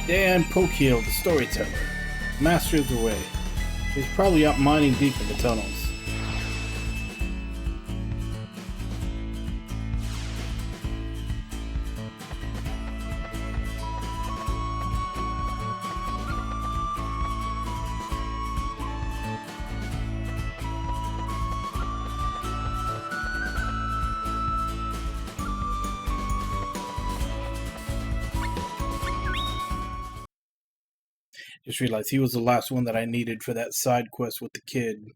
Dan Pokiel, the storyteller, master of the way. He's probably out mining deep in the tunnels. Just realized he was the last one that I needed for that side quest with the kid.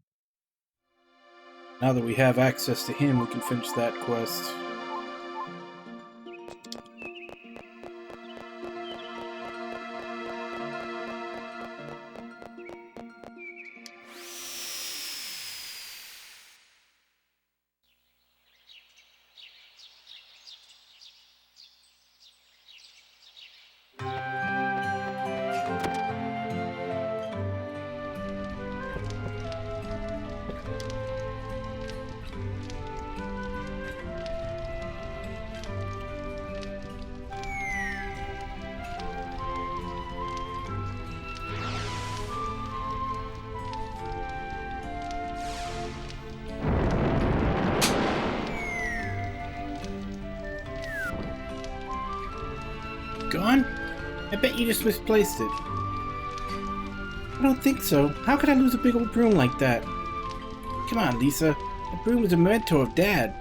Now that we have access to him, we can finish that quest. Gone? I bet you just misplaced it. I don't think so. How could I lose a big old broom like that? Come on, Lisa. That broom was a memento of Dad.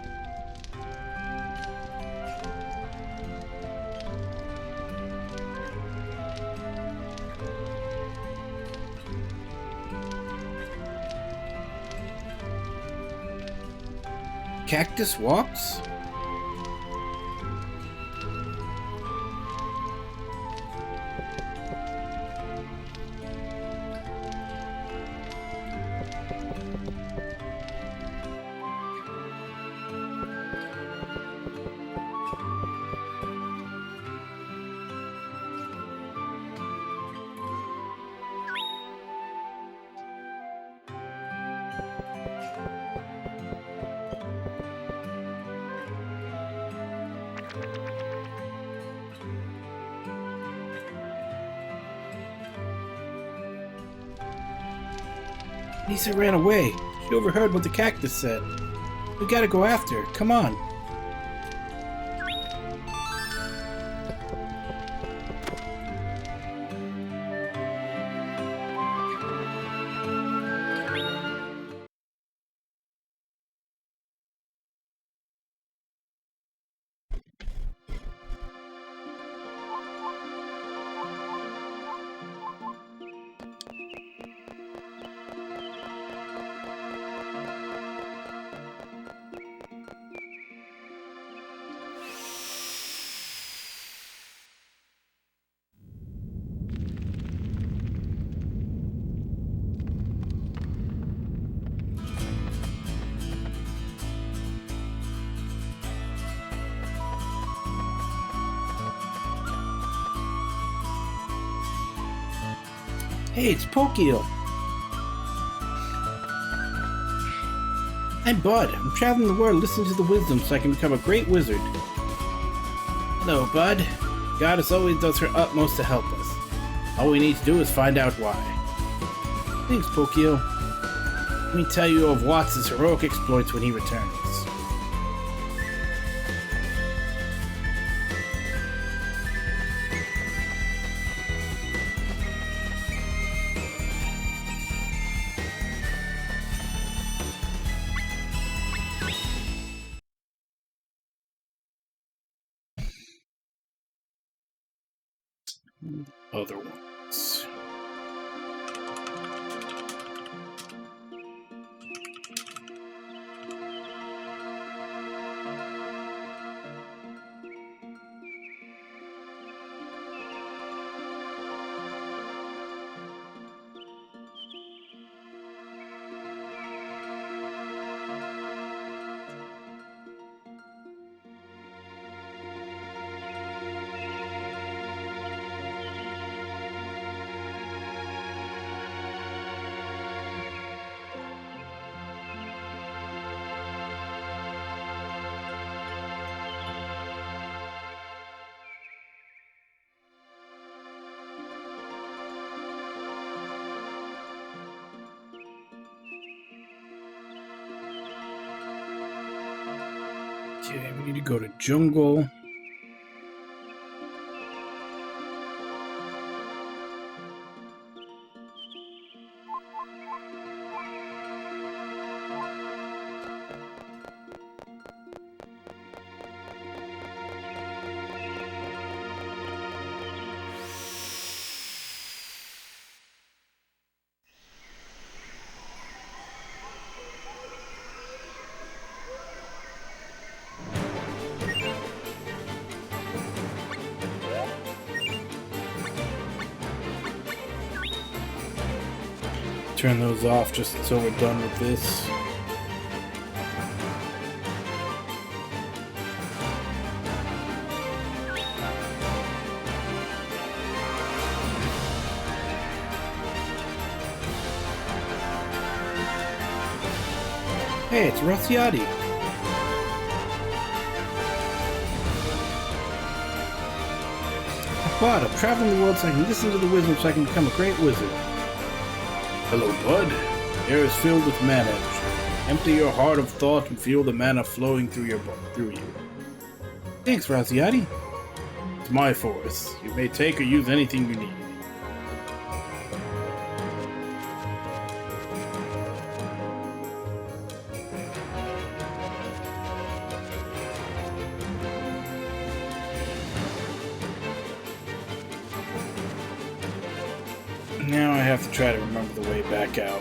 Cactus walks? Lisa ran away. She overheard what the cactus said. We gotta go after her. Come on. Hey, it's Pokio. I'm Bud. I'm traveling the world listening to the wisdom so I can become a great wizard. Hello, Bud. Goddess always does her utmost to help us. All we need to do is find out why. Thanks, Pokio. Let me tell you of Watts' heroic exploits when he returns. Other ones. Okay, we need to go to jungle. Turn those off just so we're done with this. Hey, it's Rosciati. Bud, I'm traveling the world so I can listen to the wisdom so I can become a great wizard. Hello, Bud. Air is filled with mana energy. Empty your heart of thought and feel the mana flowing through you. Thanks, Rosciati. It's my forest. You may take or use anything you need. Now I have to try to remember the way back out.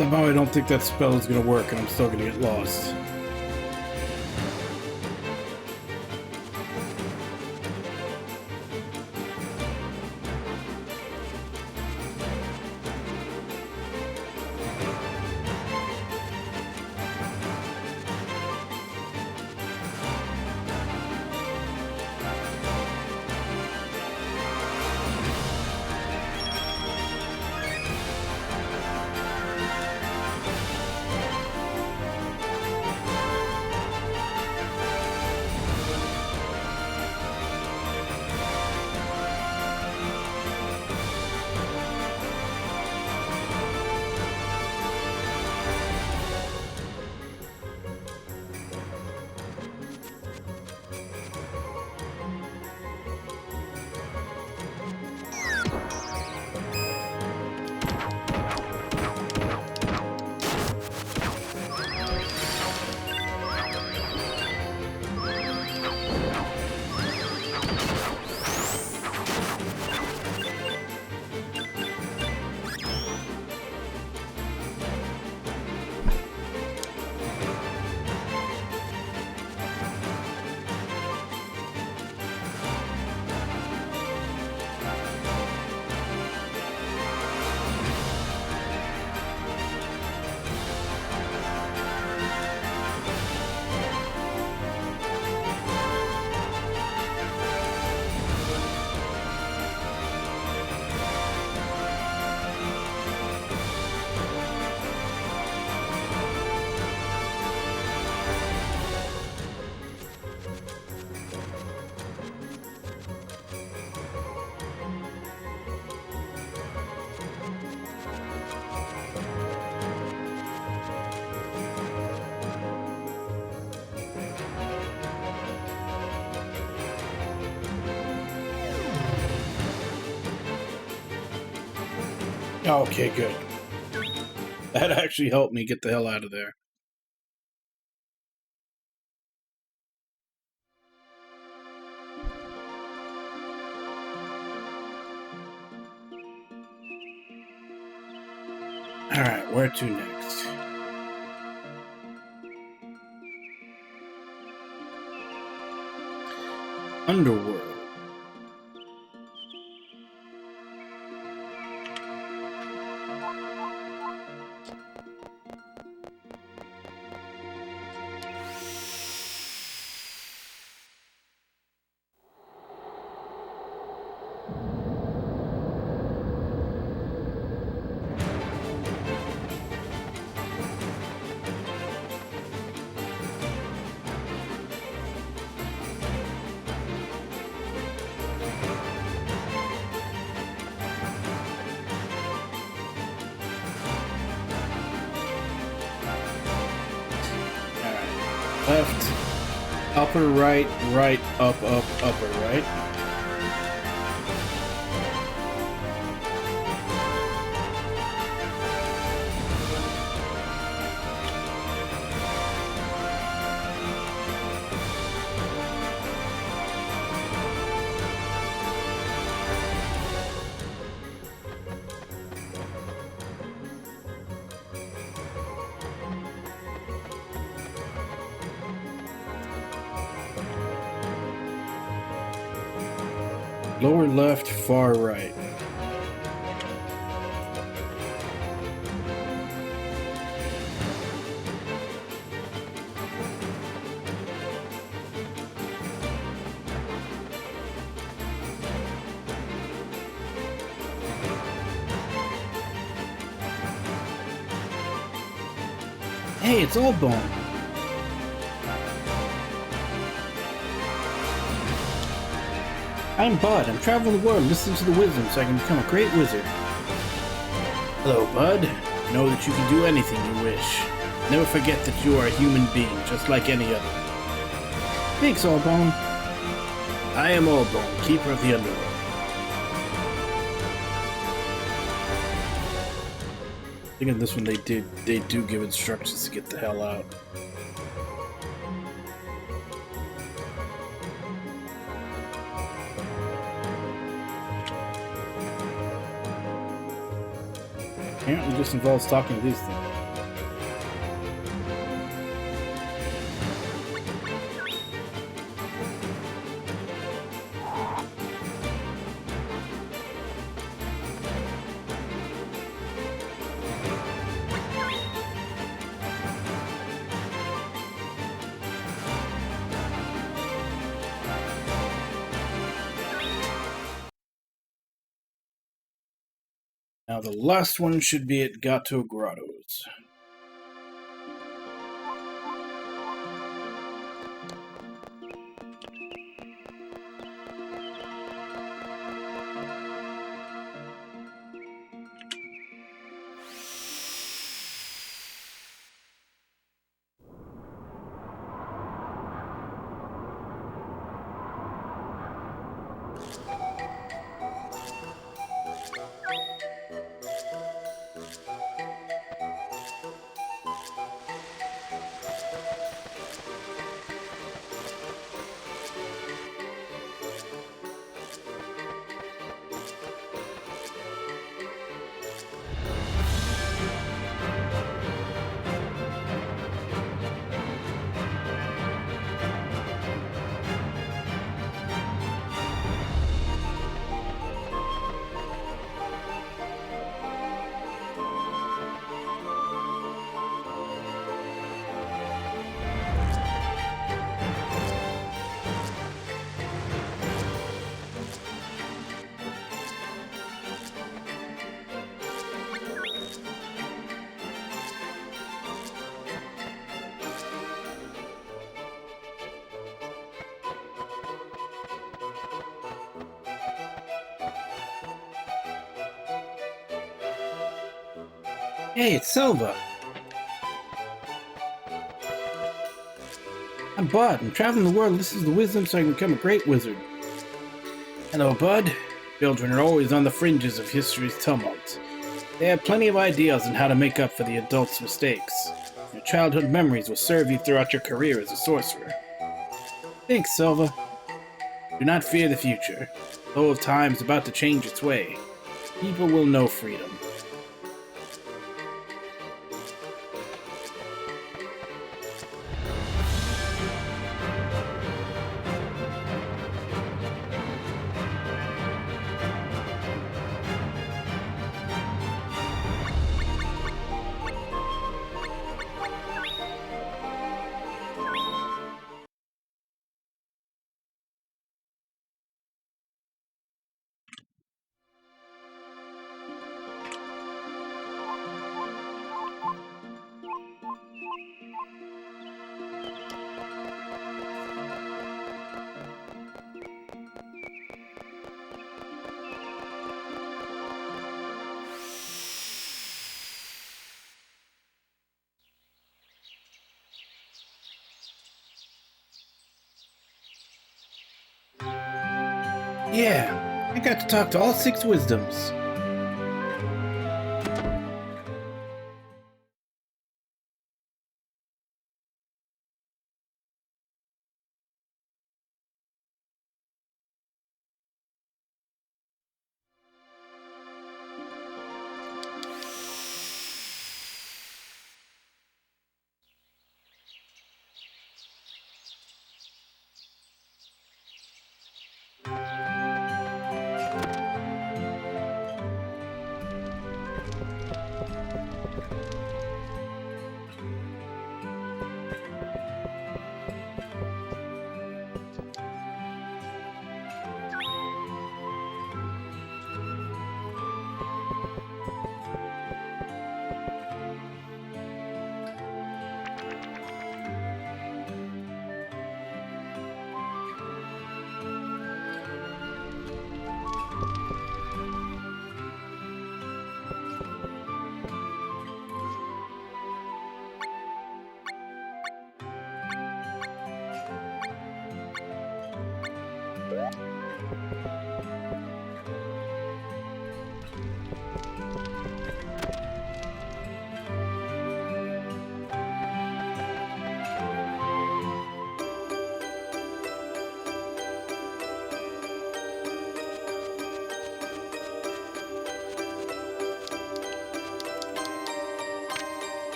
Somehow I don't think that spell is gonna work and I'm still gonna get lost. Okay, good. That actually helped me get the hell out of there. Alright, where to next? Underworld. Left, upper right, right, up, upper right. Lower left, far right. Hey, it's all bone. I'm Bud. I'm traveling the world listening to the wisdom so I can become a great wizard. Hello, Bud. Know that you can do anything you wish. Never forget that you are a human being, just like any other. Thanks, Allbone. I am Allbone, keeper of the underworld. I think in this one they do give instructions to get the hell out. Apparently just involves talking to these things. Now the last one should be at Gato Grottos. Hey, it's Silva. I'm Bud. I'm traveling the world listening to wisdom so I can become a great wizard. Hello, Bud. Children are always on the fringes of history's tumult. They have plenty of ideas on how to make up for the adults' mistakes. Your childhood memories will serve you throughout your career as a sorcerer. Thanks, Silva. Do not fear the future. Though time is about to change its way, people will know freedom. Yeah, I got to talk to all 6 wisdoms.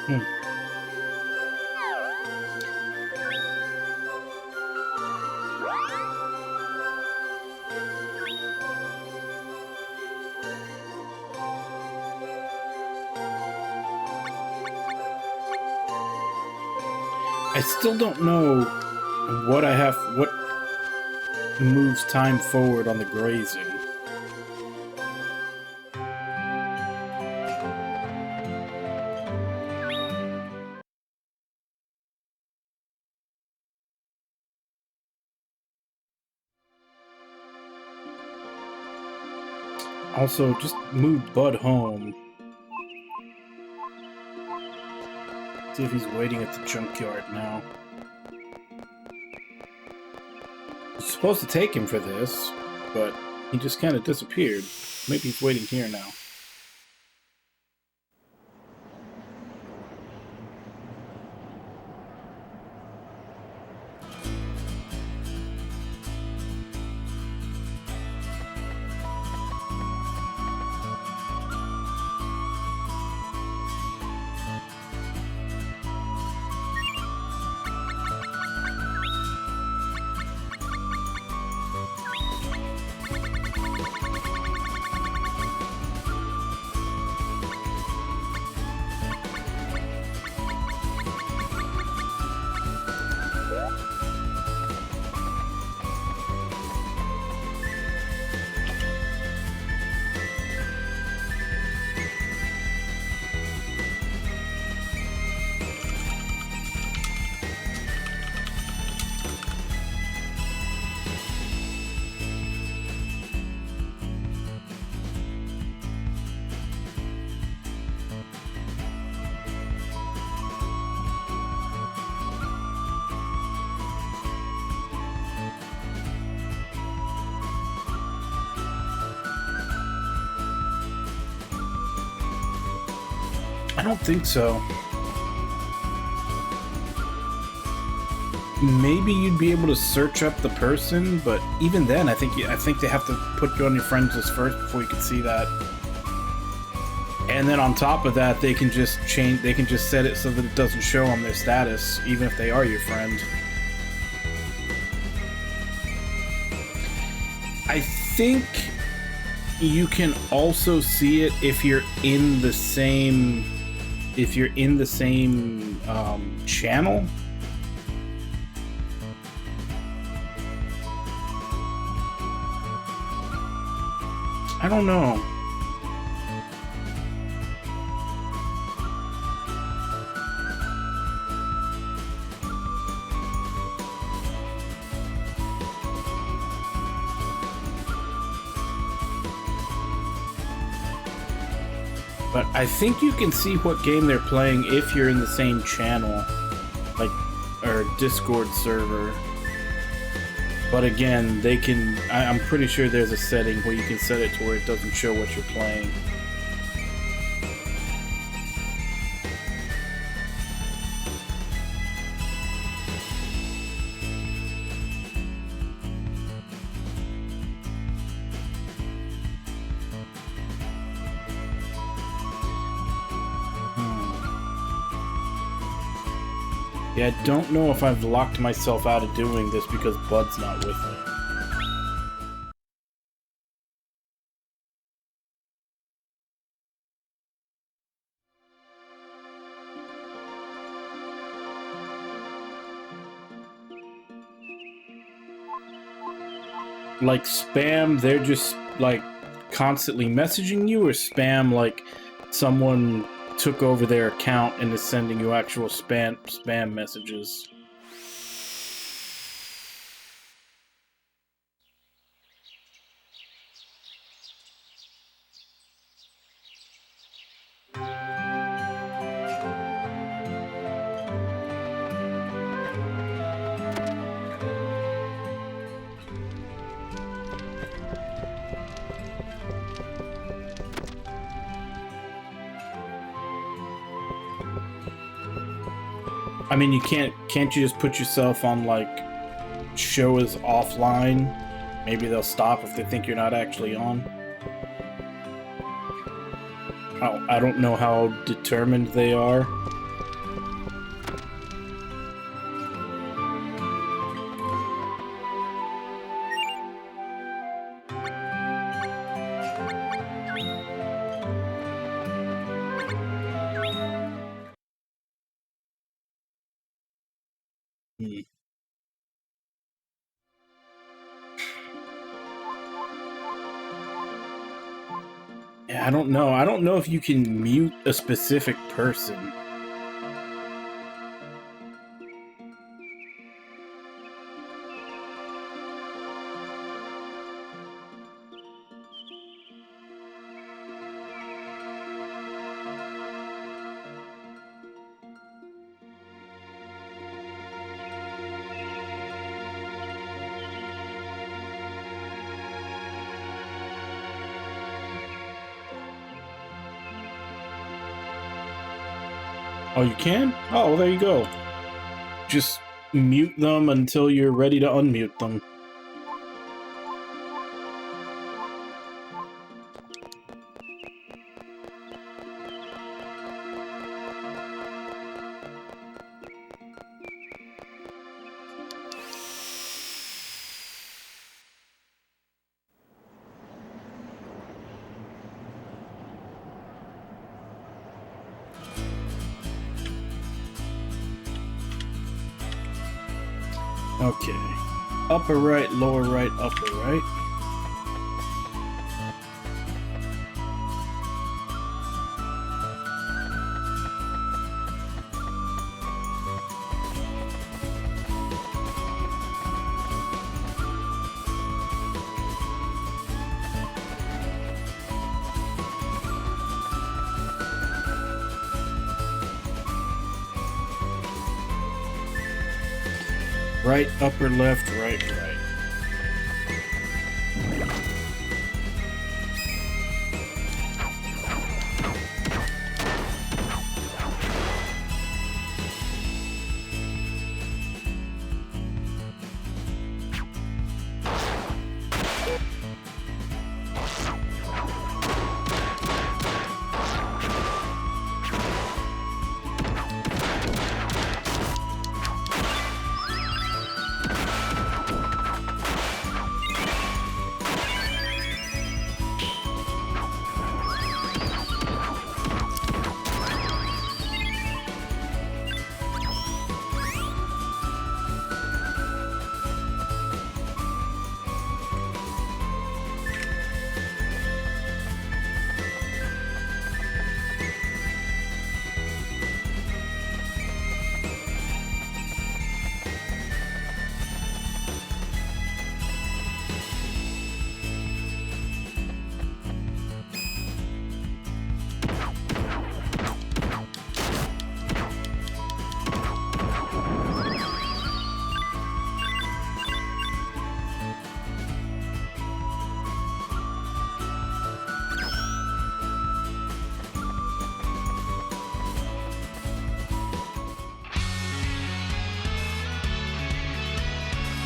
Hmm. I still don't know what moves time forward on the grazing. Also, just move Bud home. See if he's waiting at the junkyard now. You're supposed to take him for this, but he just kind of disappeared. Maybe he's waiting here now. I don't think so. Maybe you'd be able to search up the person, but even then, I think they have to put you on your friends list first before you can see that. And then on top of that, they can just change. They can just set it so that it doesn't show on their status, even if they are your friend. I think you can also see it if you're in the same. If you're in the same channel. I don't know. But I think you can see what game they're playing if you're in the same channel, like, or Discord server. But again, they can. I'm pretty sure there's a setting where you can set it to where it doesn't show what you're playing. Yeah, I don't know if I've locked myself out of doing this because Bud's not with me. Like spam, they're just like constantly messaging you, or spam like someone took over their account and is sending you actual spam messages. I mean, you can't you just put yourself on, like, show as offline? Maybe they'll stop if they think you're not actually on. I don't know how determined they are. Hmm. Yeah, I don't know. I don't know if you can mute a specific person. Oh, you can? Oh, well, there you go. Just mute them until you're ready to unmute them. Okay. Upper right, lower right, upper right. Right, upper left, right, right.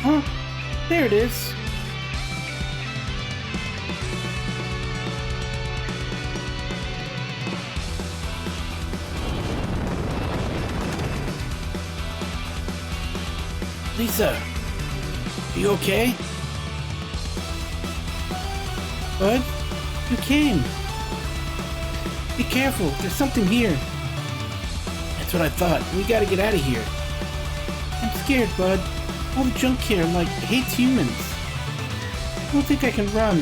Huh? There it is. Lisa, are you okay? Bud, you came. Be careful, there's something here. That's what I thought. We gotta get out of here. I'm scared, Bud. All the junk here, like, hates humans. I don't think I can run.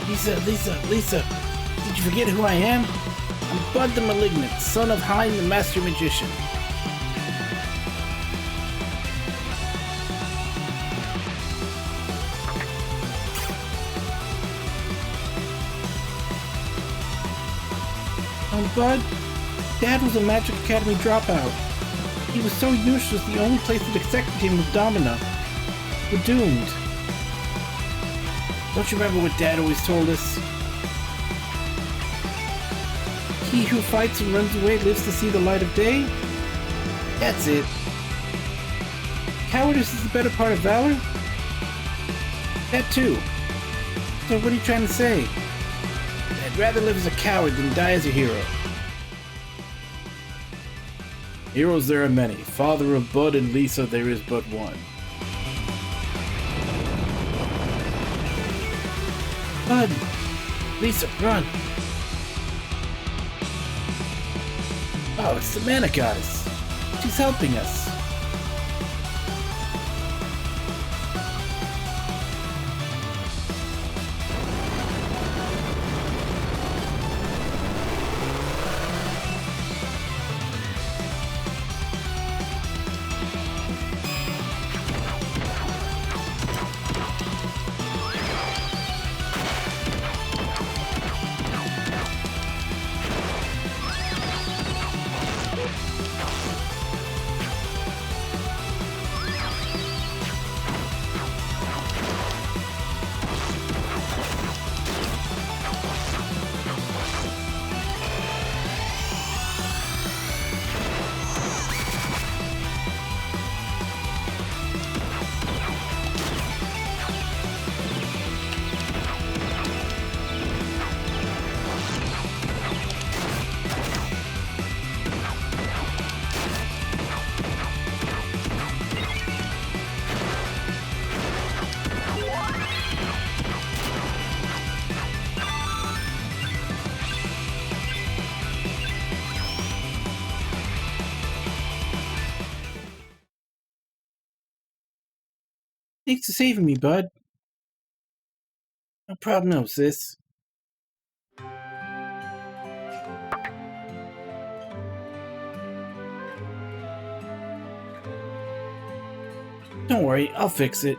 Lisa, did you forget who I am? I'm Bud the Malignant, son of Hein the Master Magician. Bud, Dad was a Magic Academy dropout. He was so useless, the only place that accepted him was Domina. We're doomed. Don't you remember what Dad always told us? He who fights and runs away lives to see the light of day? That's it. Cowardice is the better part of valor? That too. So what are you trying to say? I'd rather live as a coward than die as a hero. Heroes there are many. Father of Bud and Lisa, there is but one. Bud! Lisa, run! Oh, it's the Mana Goddess! She's helping us. Thanks for saving me, bud. No problem, sis. Don't worry, I'll fix it.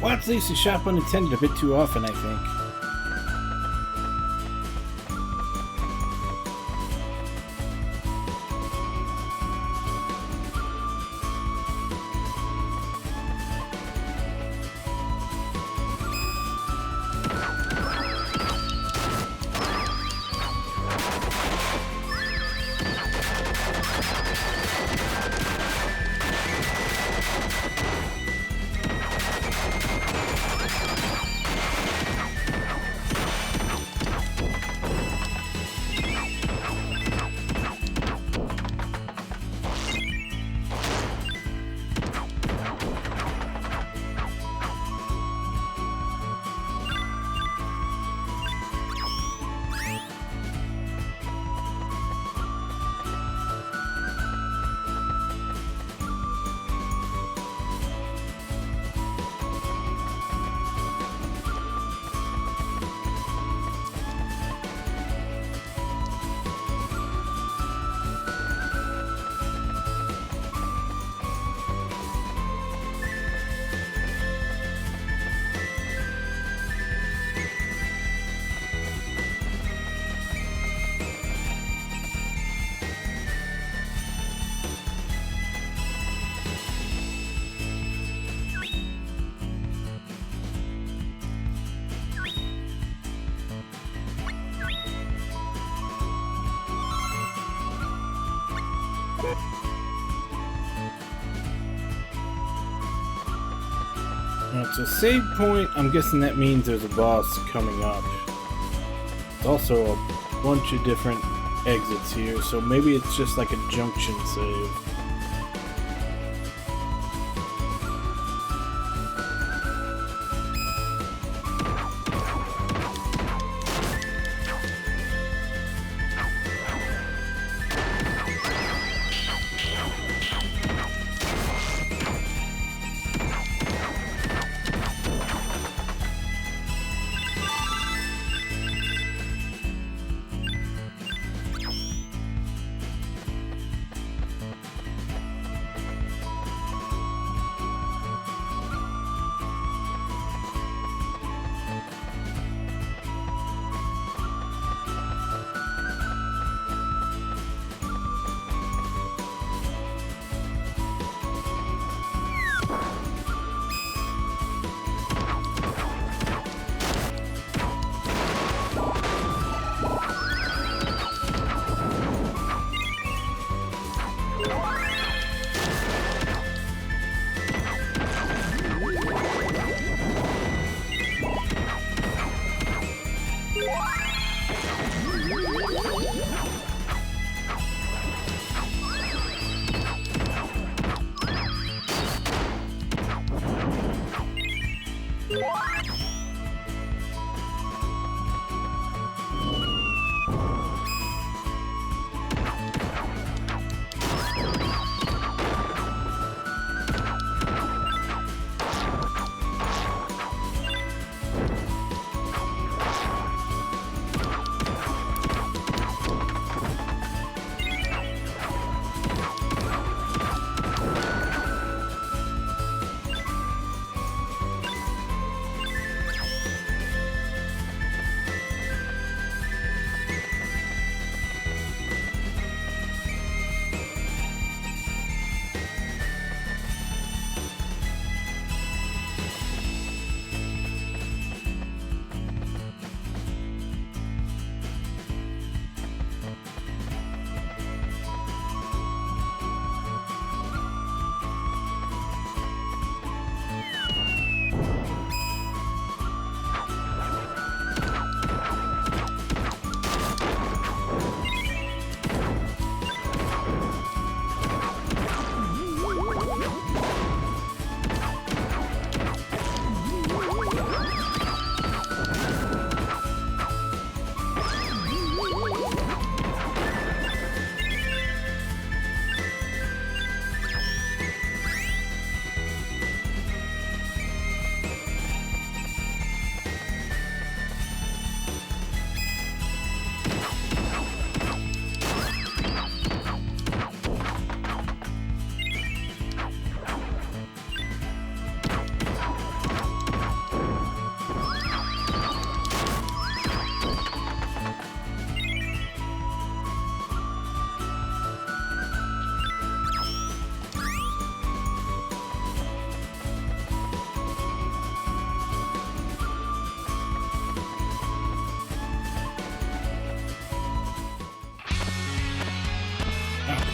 Watch leaves the shop unattended a bit too often, I think. So save point, I'm guessing that means there's a boss coming up. There's also a bunch of different exits here, so maybe it's just like a junction save.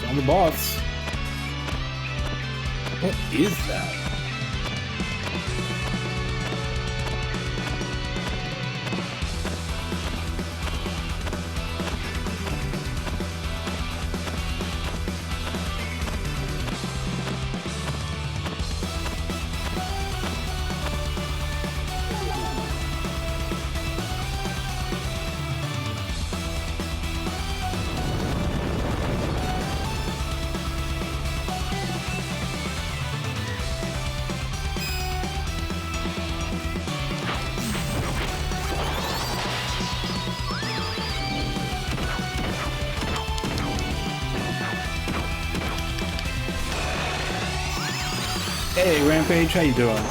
I'm the boss. What is that? Hey, Rampage, how you doing?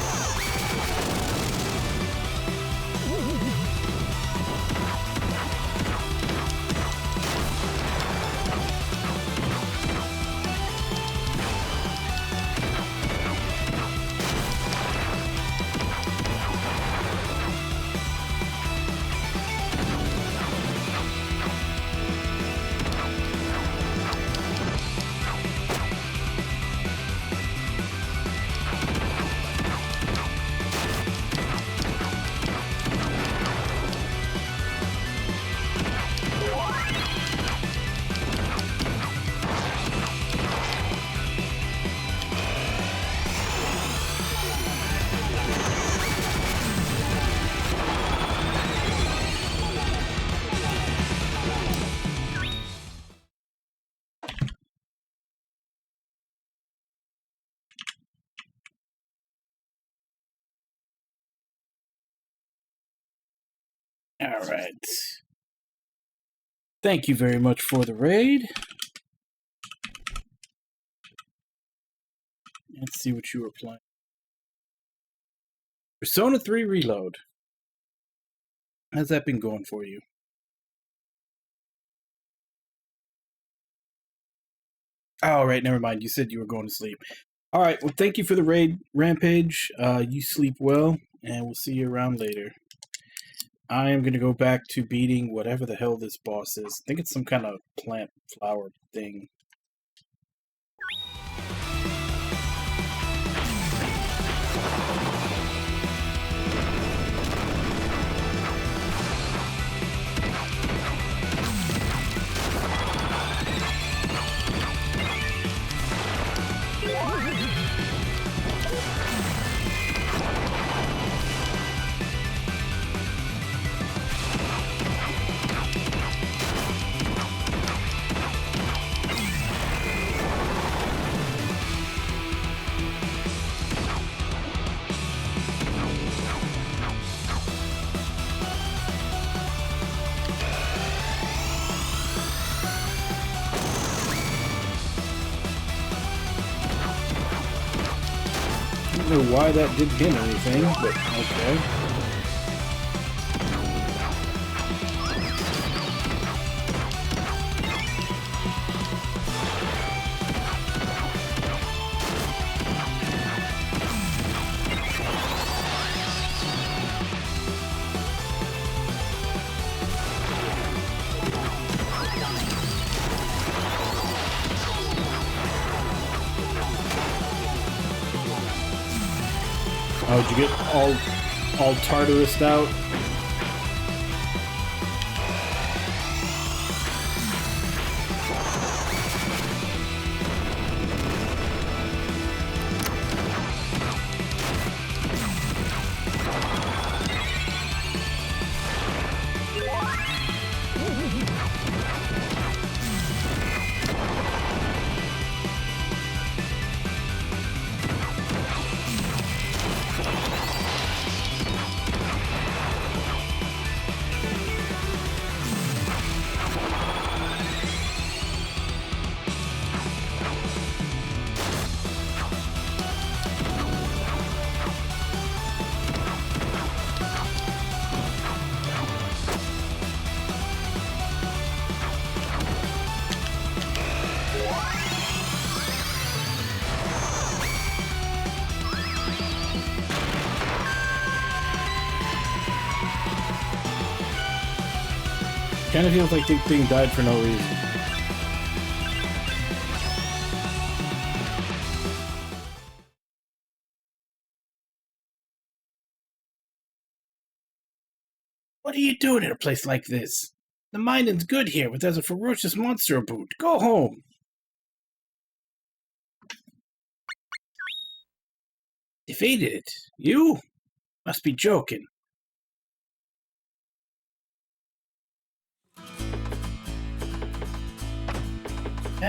Alright. Thank you very much for the raid. Let's see what you were playing. Persona 3 Reload. How's that been going for you? Oh, right, never mind. You said you were going to sleep. Alright, well, thank you for the raid, Rampage. You sleep well, and we'll see you around later. I am going to go back to beating whatever the hell this boss is. I think it's some kind of plant flower thing. I don't know why that didn't hit anything, but okay. Oh, did you get all Tartarus out? Kind of feels like the thing died for no reason. What are you doing in a place like this? The mining's good here, but there's a ferocious monster about. Go home! Defeated it? You? Must be joking.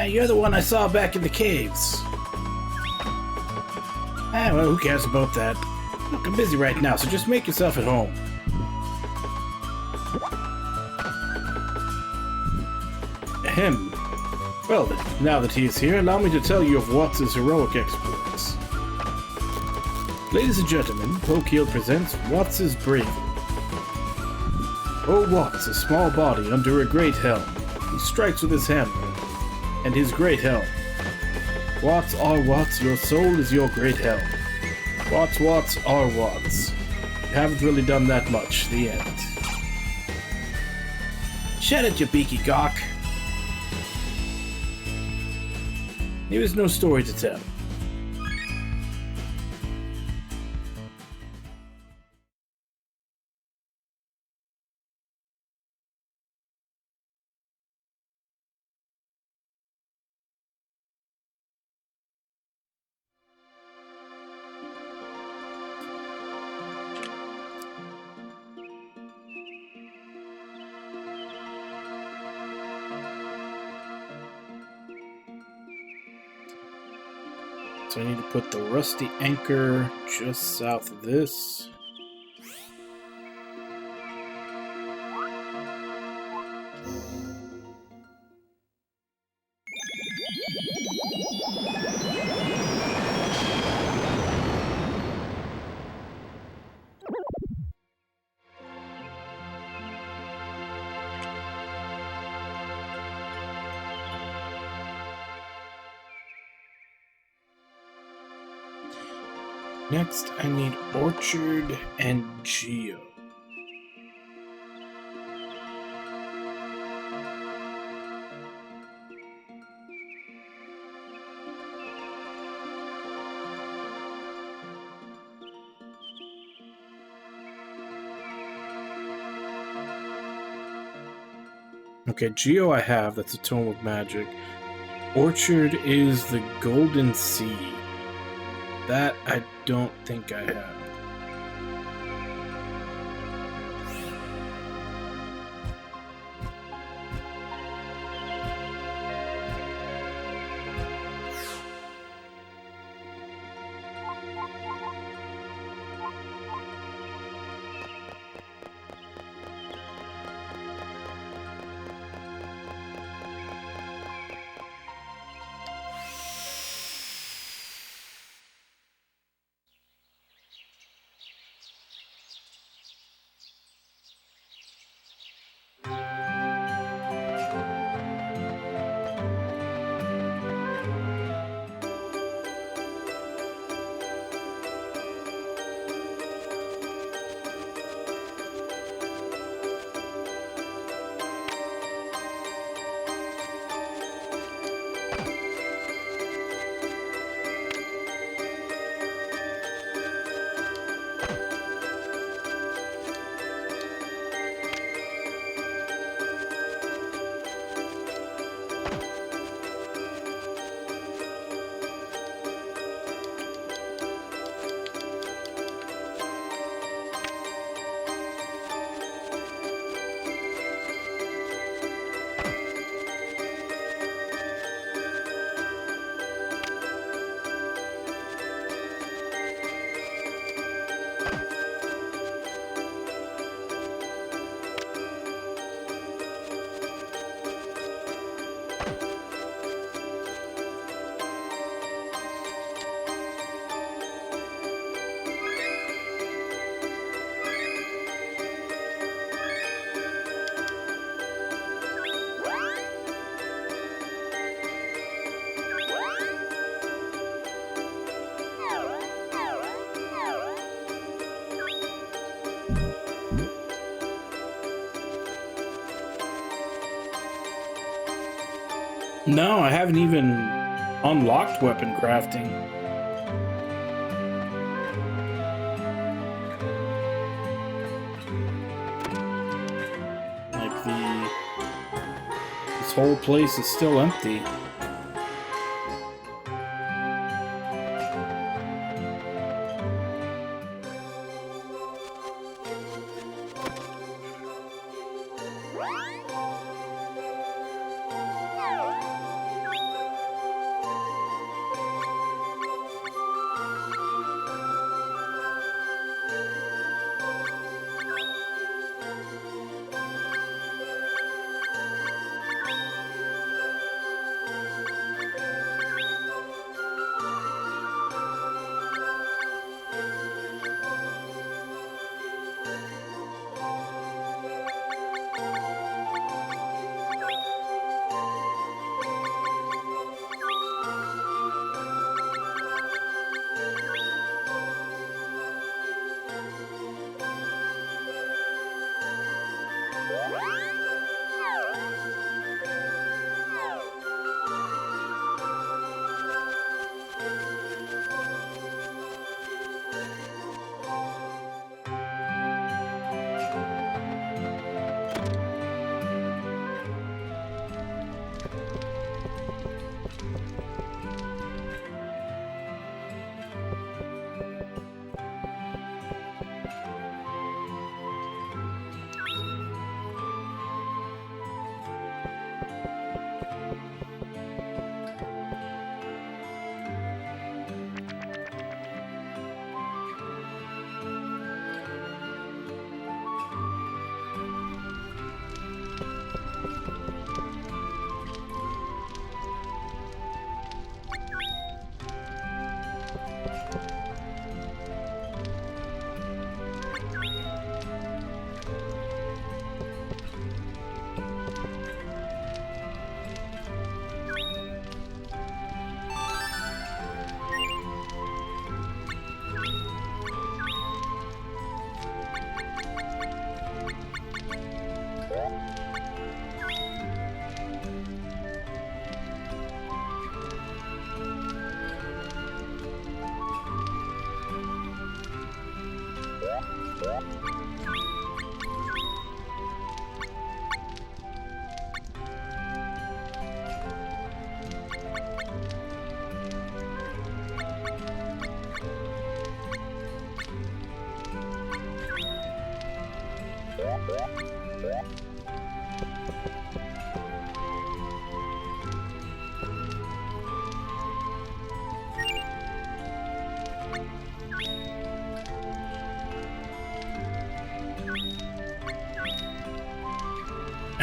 You're the one I saw back in the caves. Well, who cares about that? Look, I'm busy right now, so just make yourself at home. Ahem. Well then, now that he is here, allow me to tell you of Watts' heroic exploits. Ladies and gentlemen, Pokiel presents Watts' bravery. Oh, Watts, a small body under a great helm. He strikes with his hammer, and his great helm. Watts, our Watts, your soul is your great helm. Watts, Watts, our Watts. You haven't really done that much. The end. Shut it, you beaky gawk. There is no story to tell. So I need to put the rusty anchor just south of this. Next, I need Orchard and Geo. Okay, Geo I have, that's a Tome of Magic. Orchard is the Golden Sea. That I don't think I have. No, I haven't even unlocked weapon crafting. Like this whole place is still empty.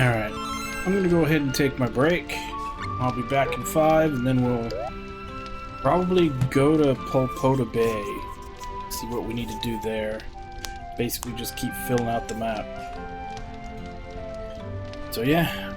Alright, I'm gonna go ahead and take my break. I'll be back in 5, and then we'll probably go to Pulpota Bay. See what we need to do there. Basically just keep filling out the map. So yeah.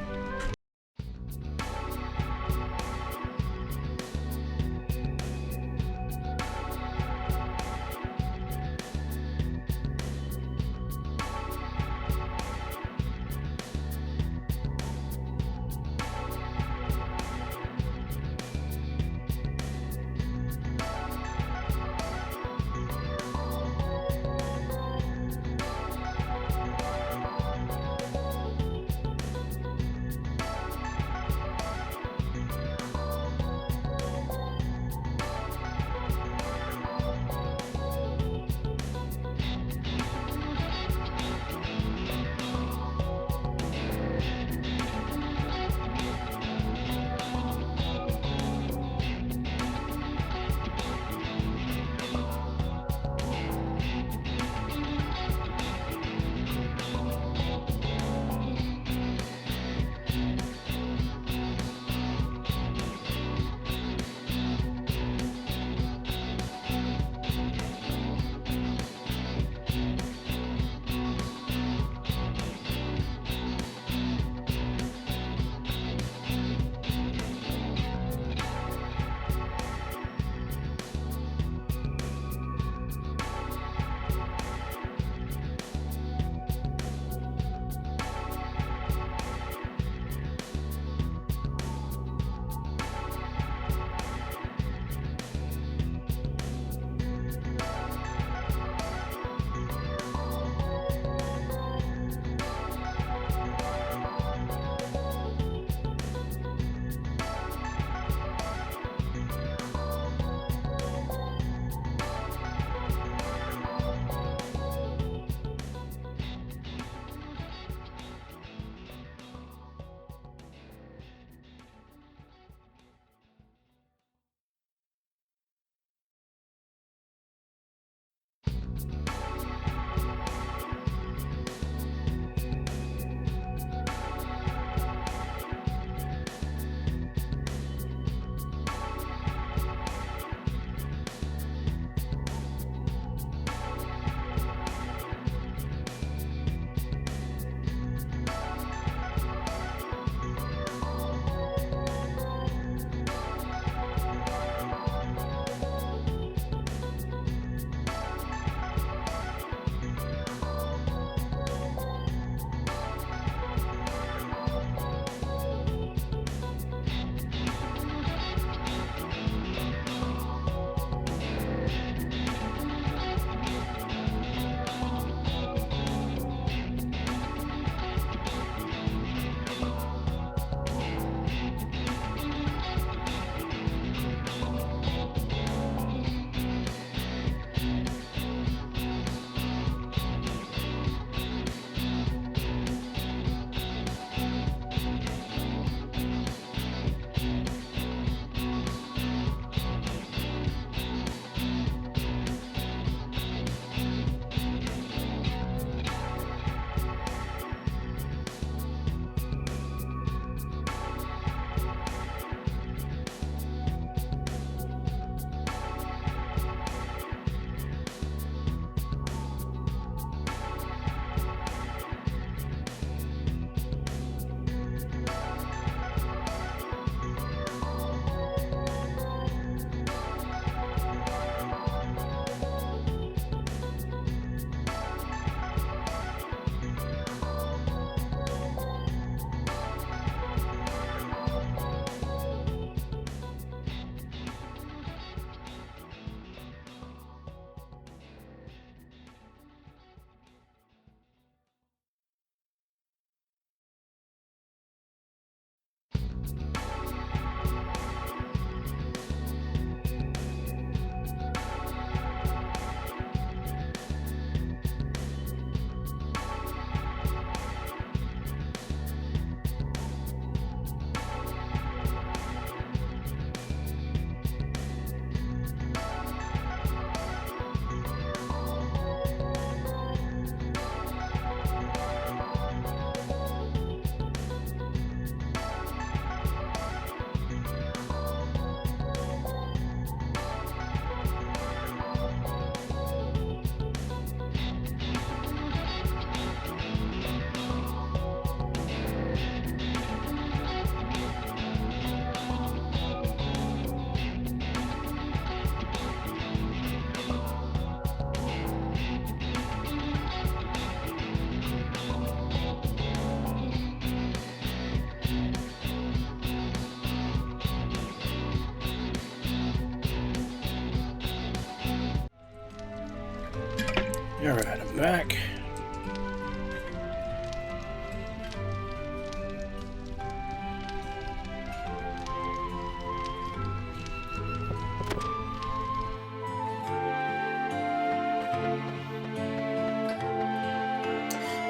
Alright, I'm back.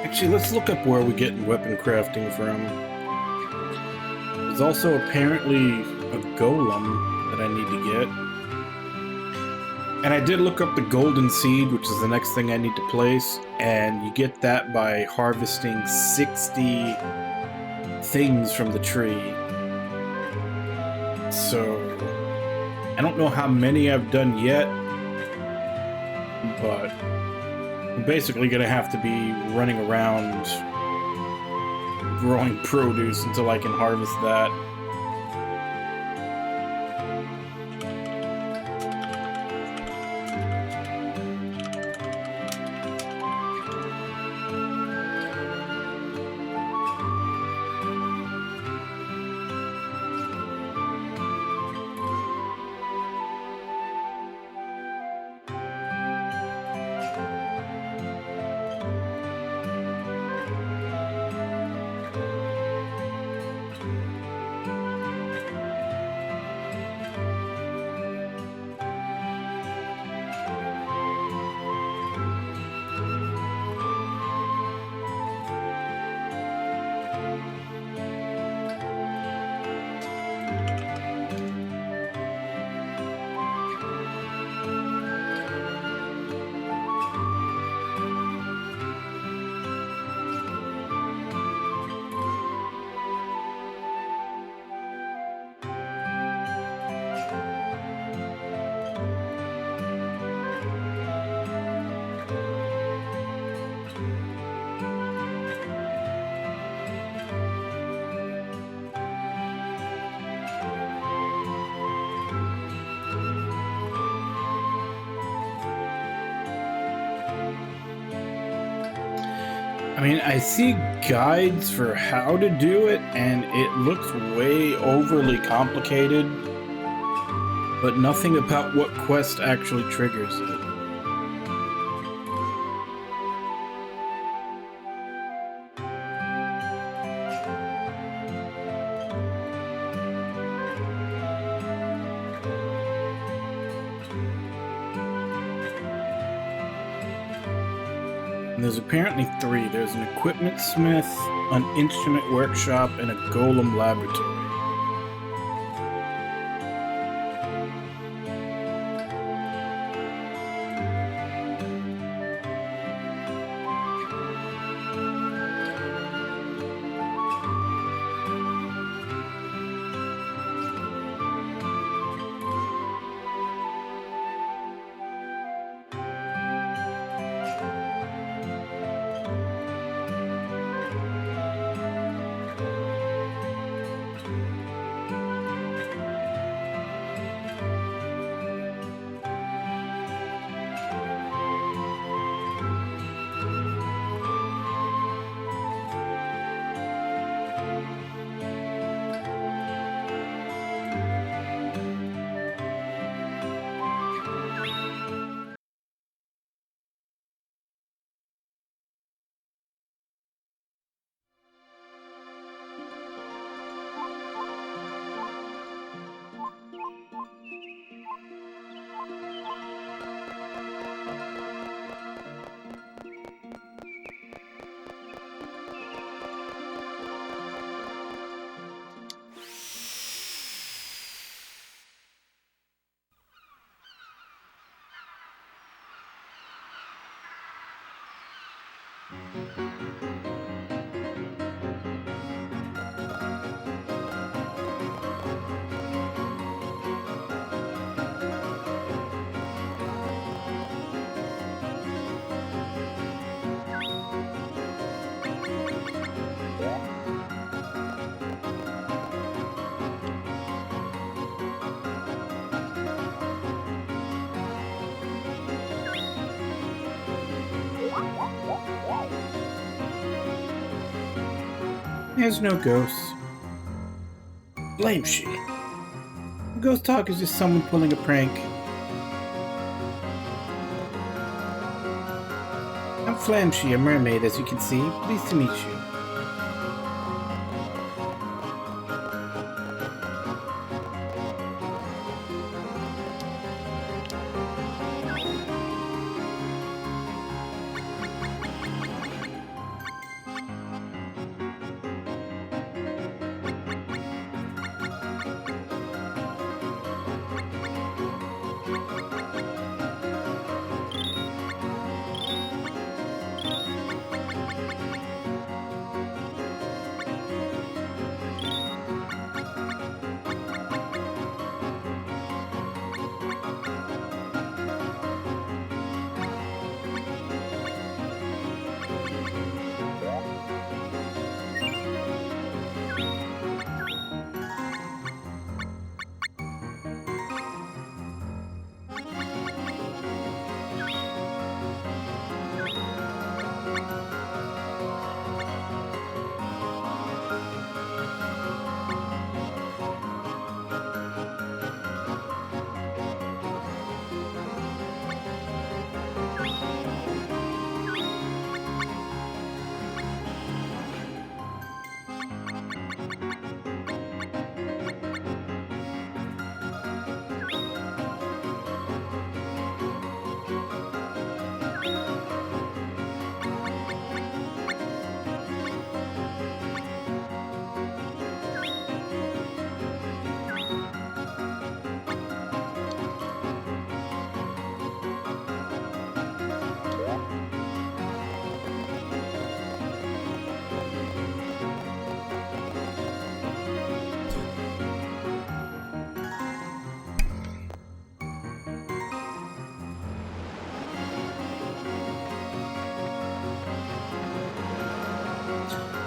Actually, let's look up where we're getting weapon crafting from. There's also apparently a golem that I need to get. And I did look up the golden seed, which is the next thing I need to place, and you get that by harvesting 60 things from the tree. So, I don't know how many I've done yet, but I'm basically gonna have to be running around growing produce until I can harvest that. I mean, I see guides for how to do it, and it looks way overly complicated, but nothing about what quest actually triggers it. And there's apparently 3. There's an equipment smith, an instrument workshop, and a golem laboratory. There's no ghosts. Blame she. Ghost talk is just someone pulling a prank. Flamshi, a mermaid, as you can see. Pleased to meet you.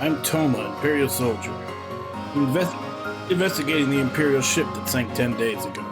I'm Toma, Imperial soldier. Investigating the Imperial ship that sank 10 days ago.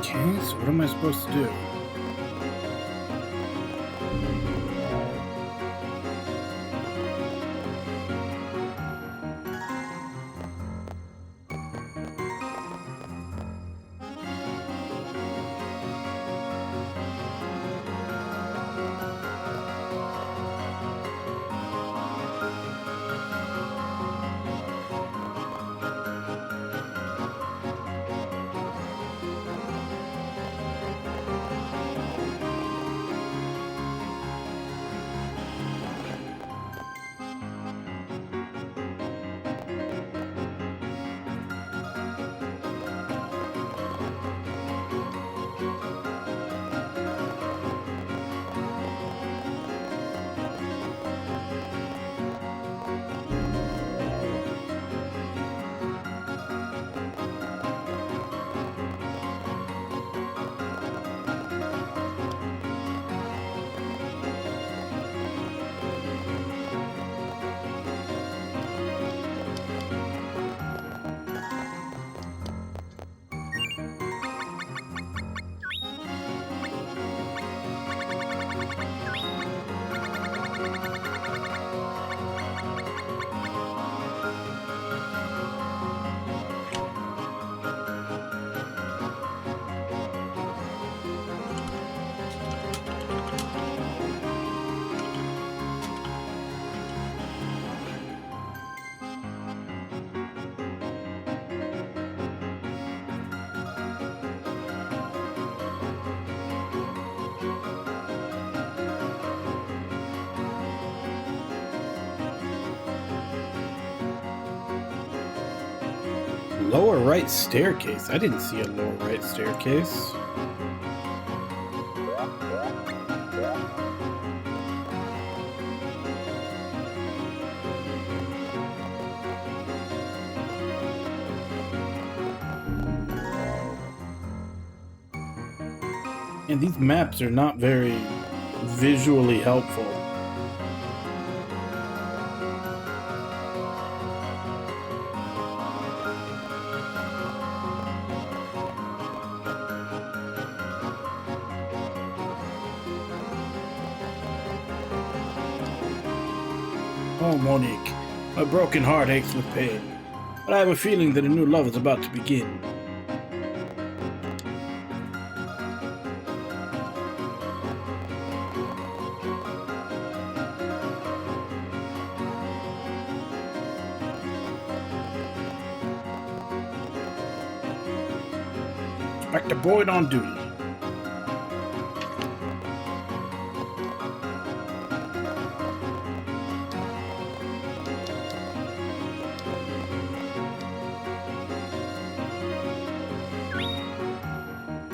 Okay, so what am I supposed to do? Lower right staircase. I didn't see a lower right staircase. And these maps are not very visually helpful. Oh, Monique, my broken heart aches with pain, but I have a feeling that a new love is about to begin. Inspector Boyd on duty.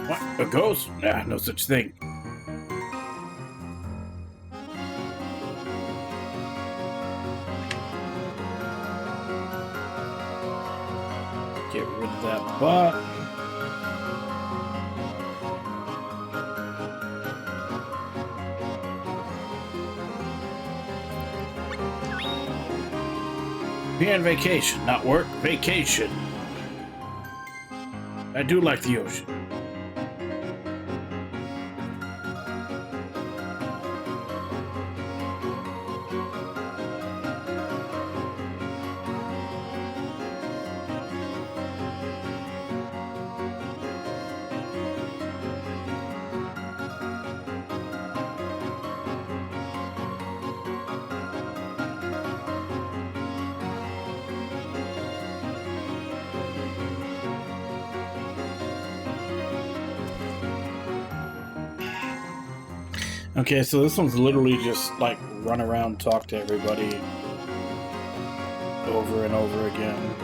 What? A ghost? Nah, no such thing. Get rid of that bot. Be on vacation, not work. Vacation. I do like the ocean. Okay, so this one's literally just like run around, talk to everybody over and over again.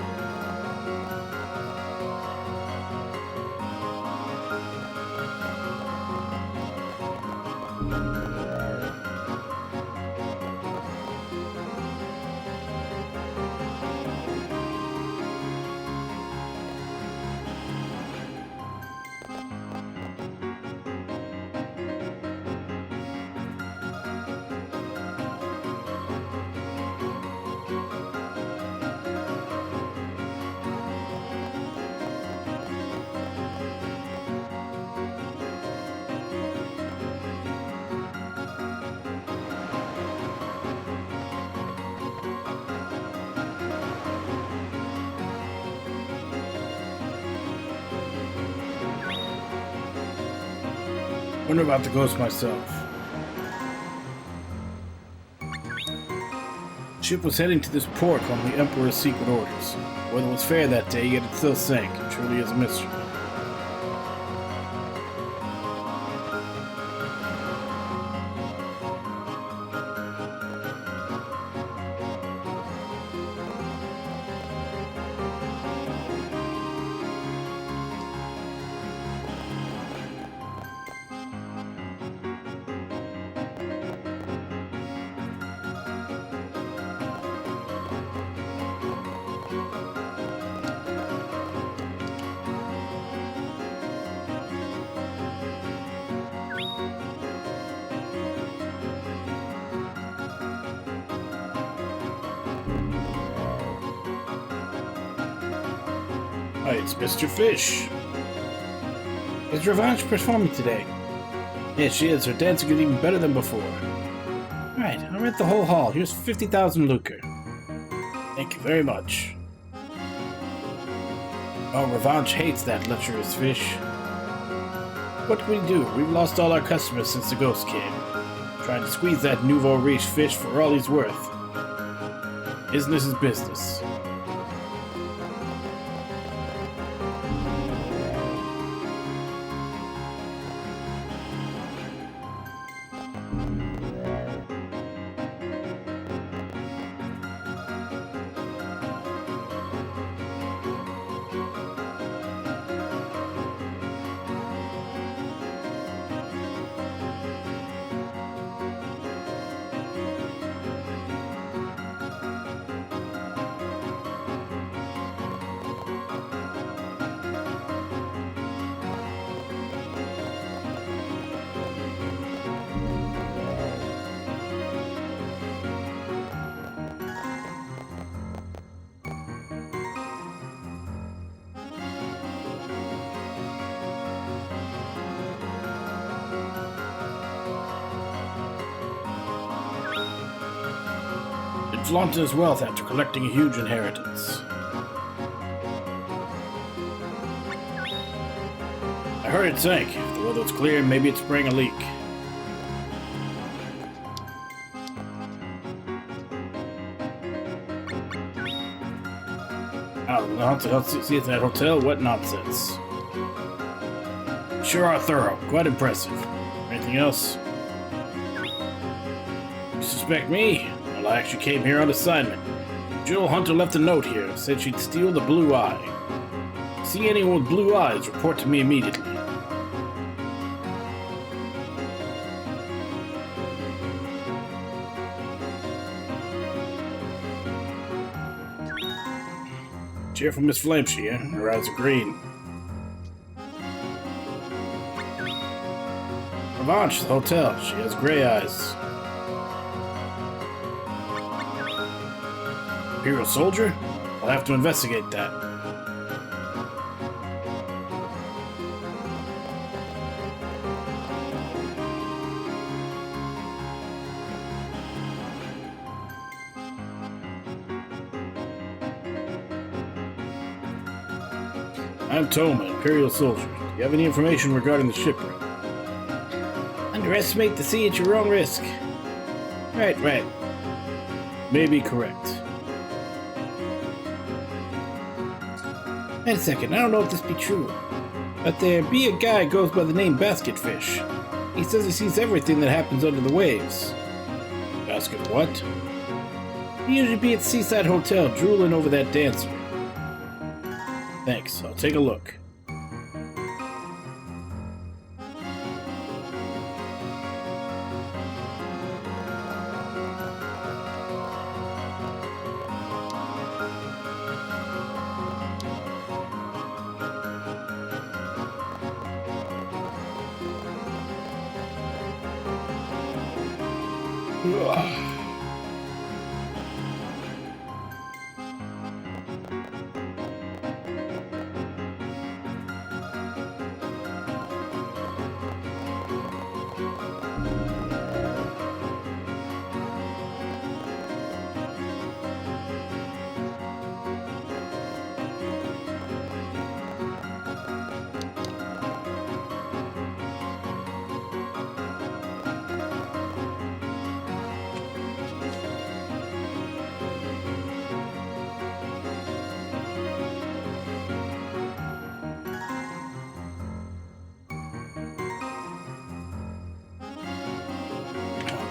Wonder about the ghost myself. Ship was heading to this port on the Emperor's secret orders. Weather was fair that day, yet it still sank. It truly is a mystery. Hi, it's Mr. Fish. Is Revenge performing today? Yes, she is. Her dancing is even better than before. Right, I'll rent the whole hall. Here's 50,000 lucre. Thank you very much. Oh, Revenge hates that lecherous fish. What can we do? We've lost all our customers since the ghost came. Trying to squeeze that nouveau riche fish for all he's worth. Business is business. flaunting his wealth after collecting a huge inheritance. I heard it sank. If the weather's clear, maybe it's spraying a leak. I'll see at that hotel. What nonsense. Sure are thorough. Quite impressive. Anything else? You suspect me? Well, I actually came here on assignment. Jill Hunter left a note here. Said she'd steal the blue eye. See anyone with blue eyes, report to me immediately. Cheerful Miss Flamshy, eh? Her eyes are green. Revanche, the hotel. She has gray eyes. Imperial soldier? I'll have to investigate that. I'm Toma, Imperial soldier. Do you have any information regarding the shipwreck? Underestimate the sea at your own risk. Right. May be correct. Wait a second, I don't know if this be true. But there be a guy goes by the name Basketfish. He says he sees everything that happens under the waves. Basket what? He usually be at Seaside Hotel drooling over that dancer. Thanks, I'll take a look. Ugh.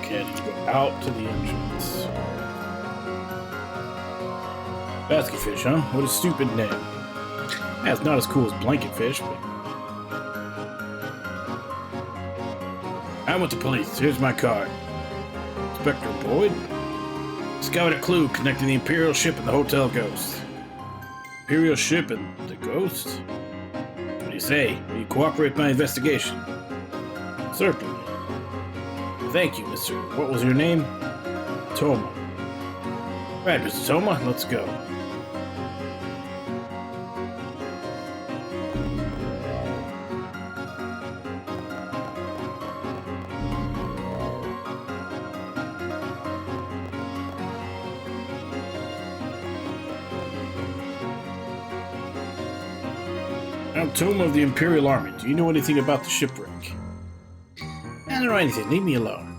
Okay, let's go out to the entrance. Basketfish, huh? What a stupid name. Yeah, it's not as cool as Blanketfish, but... I'm with the police. Here's my card. Inspector Boyd? Discovered a clue connecting the Imperial ship and the Hotel Ghost. Imperial ship and the Ghost? What do you say? Will you cooperate with my investigation? Certainly. Thank you, mister. What was your name? Toma. Right, Mr. Toma, let's go. I'm Toma of the Imperial Army. Do you know anything about the shipwreck? I don't know anything. Leave me alone.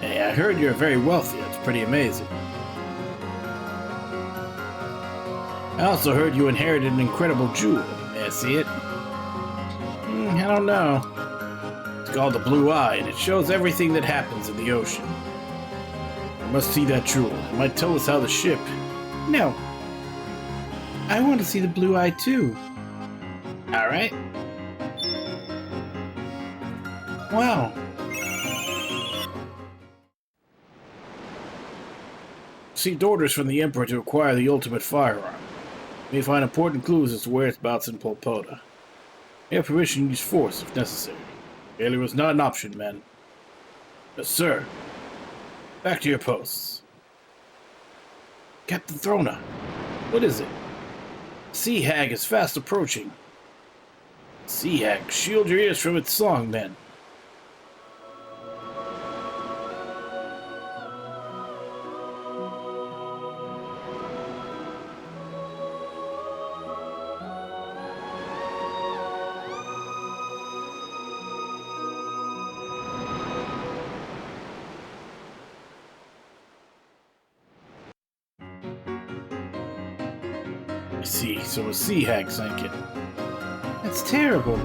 Hey, I heard you're very wealthy. That's pretty amazing. I also heard you inherited an incredible jewel. May I see it? I don't know. It's called the Blue Eye, and it shows everything that happens in the ocean. I must see that jewel. It might tell us how the ship... No. I want to see the Blue Eye, too. Alright. Wow. Received orders from the Emperor to acquire the ultimate firearm. You may find important clues as to whereabouts in Polpota. You have permission to use force if necessary. Failure was not an option, men. Yes, sir. Back to your posts. Captain Throna, what is it? Sea Hag is fast approaching. Sea Hag, shield your ears from its song, men. see, so a sea hag sank it. That's terrible.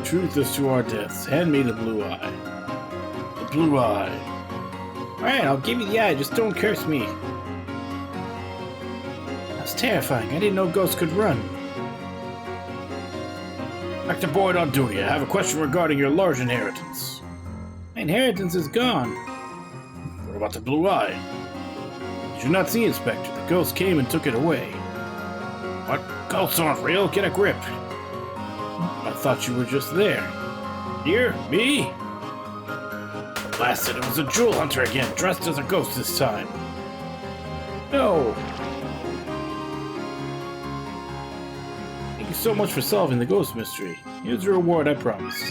Truth is to our deaths. Hand me the blue eye. The blue eye. Alright, I'll give you the eye, just don't curse me. That's terrifying. I didn't know ghosts could run. Dr. Boyd on duty. I have a question regarding your large inheritance. My inheritance is gone. What about the blue eye? Did you not see, Inspector? The ghost came and took it away. What? Ghosts aren't real? Get a grip. I thought you were just there. Here? Me? Blasted, it was a jewel hunter again, dressed as a ghost this time. No. Thank you so much for solving the ghost mystery. Here's your reward, I promise.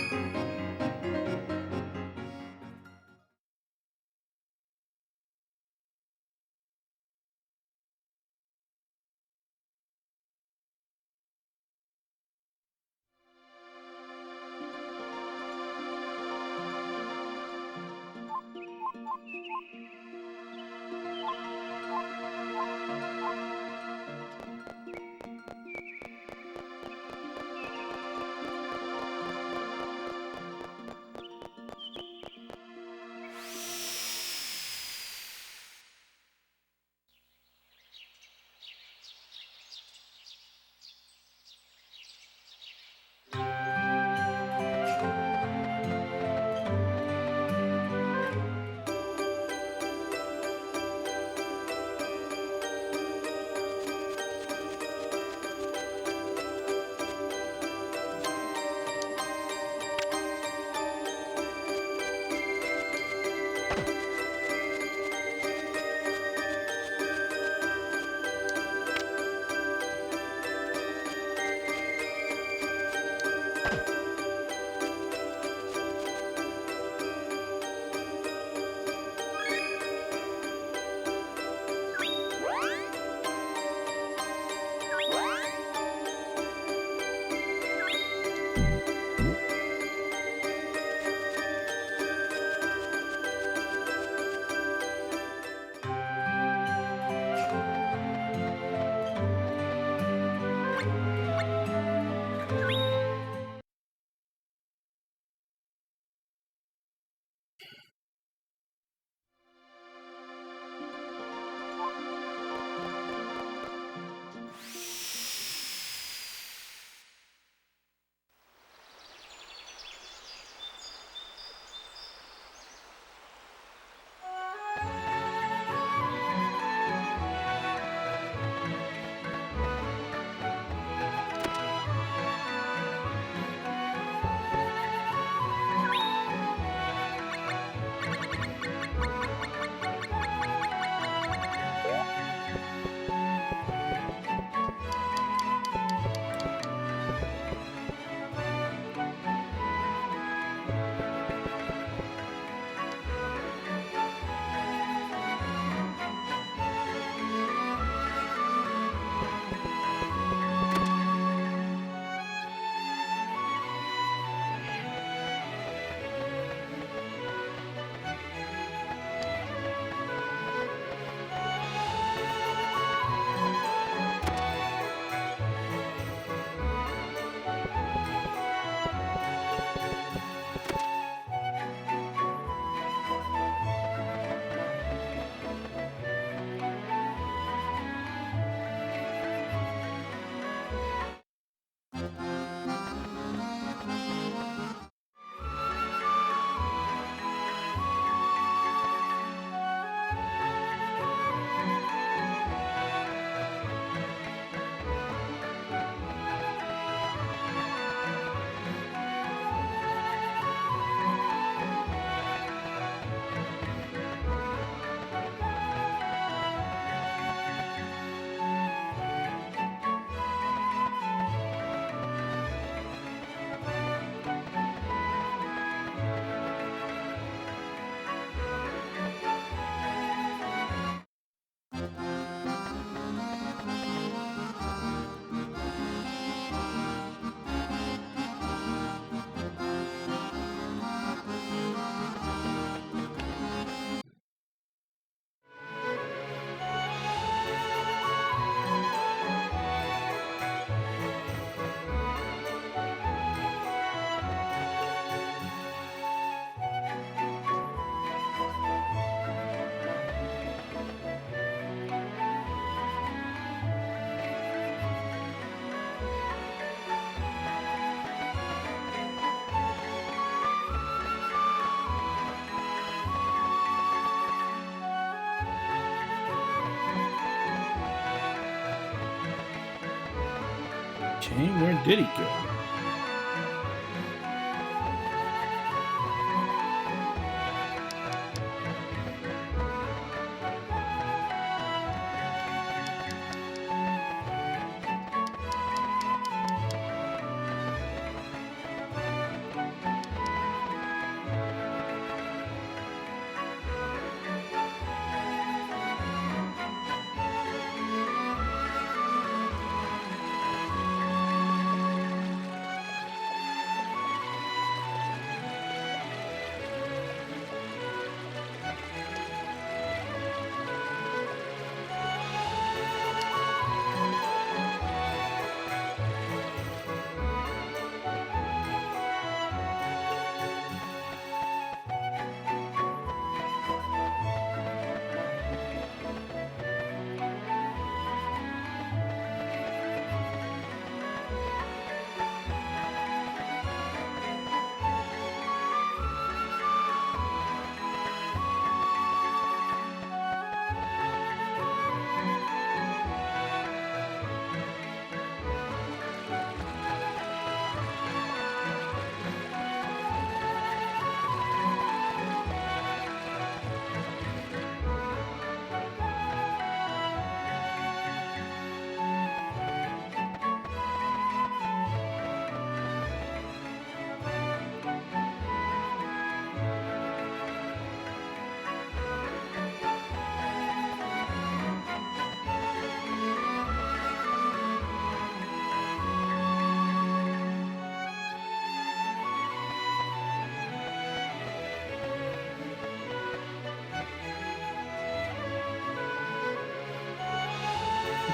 Okay, where did he go?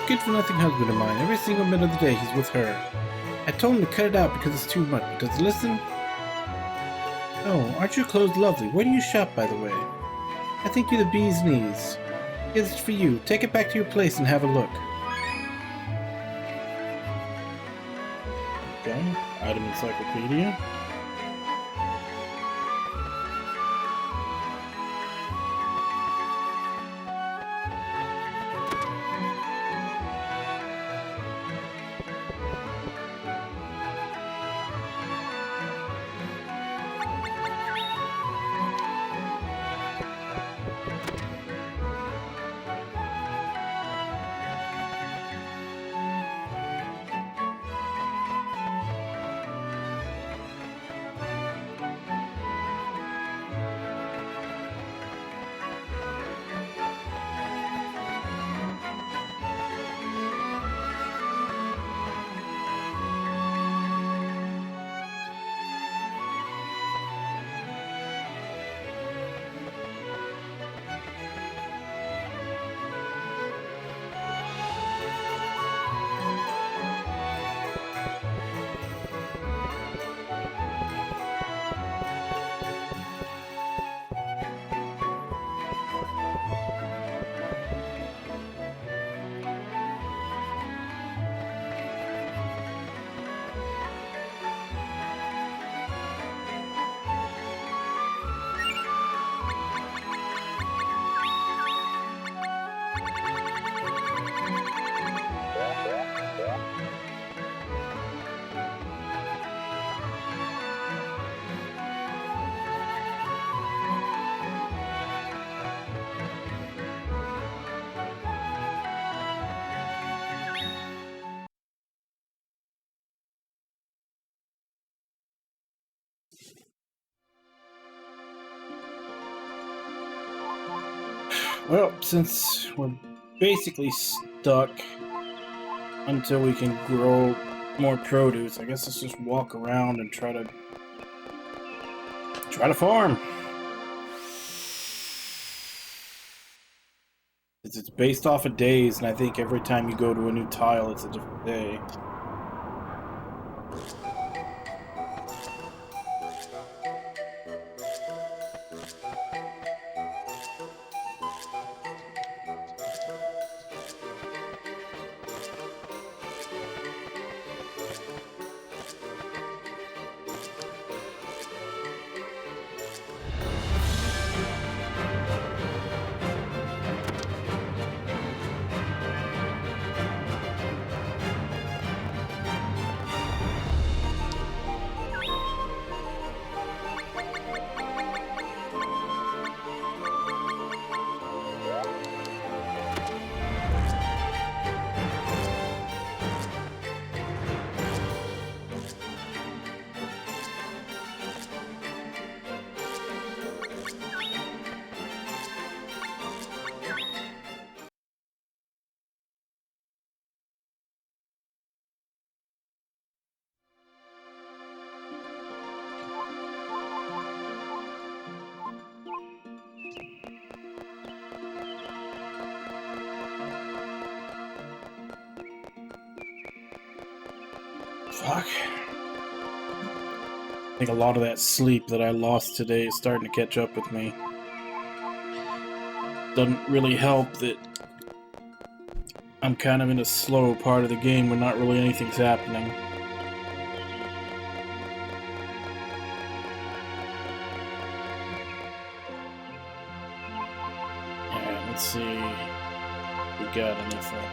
Good for nothing husband of mine. Every single minute of the day he's with her. I told him to cut it out because it's too much, but does he listen? Oh, aren't your clothes lovely? Where do you shop, by the way? I think you're the bee's knees. Here's it's for you. Take it back to your place and have a look. Okay, item encyclopedia. Well, since we're basically stuck until we can grow more produce, I guess let's just walk around and try to farm. It's based off of days, and I think every time you go to a new tile, it's a different day. Fuck. I think a lot of that sleep that I lost today is starting to catch up with me. Doesn't really help that I'm kind of in a slow part of the game where not really anything's happening. Alright, let's see if we got anything.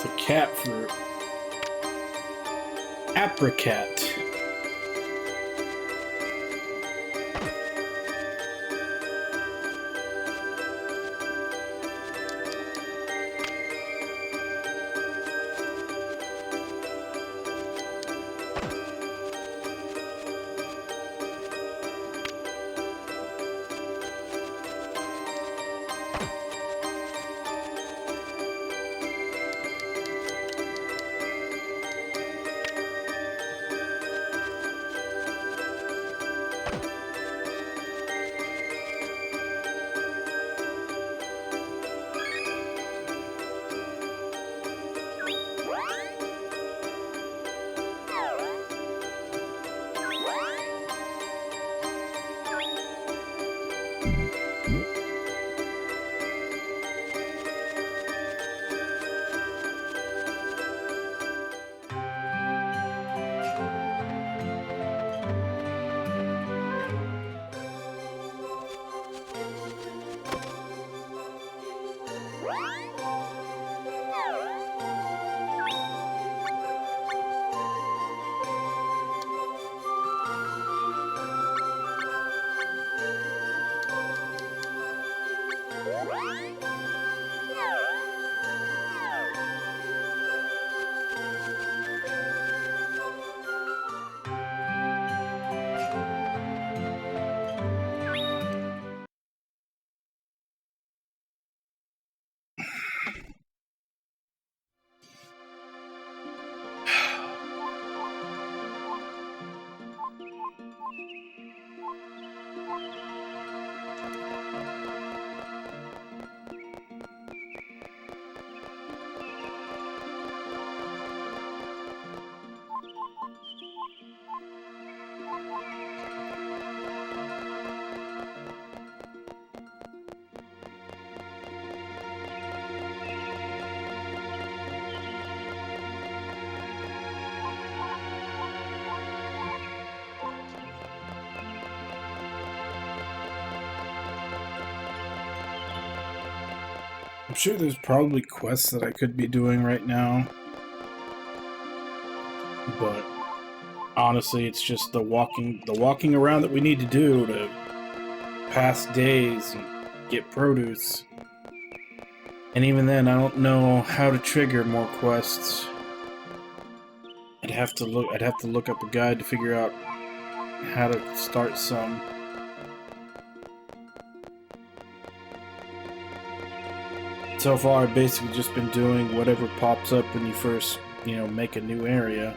The cat for Apricat. I'm sure there's probably quests that I could be doing right now, but honestly, it's just the walking around that we need to do to pass days and get produce. And even then, I don't know how to trigger more quests. I'd have to look up a guide to figure out how to start some. So far, I've basically just been doing whatever pops up when you first, make a new area.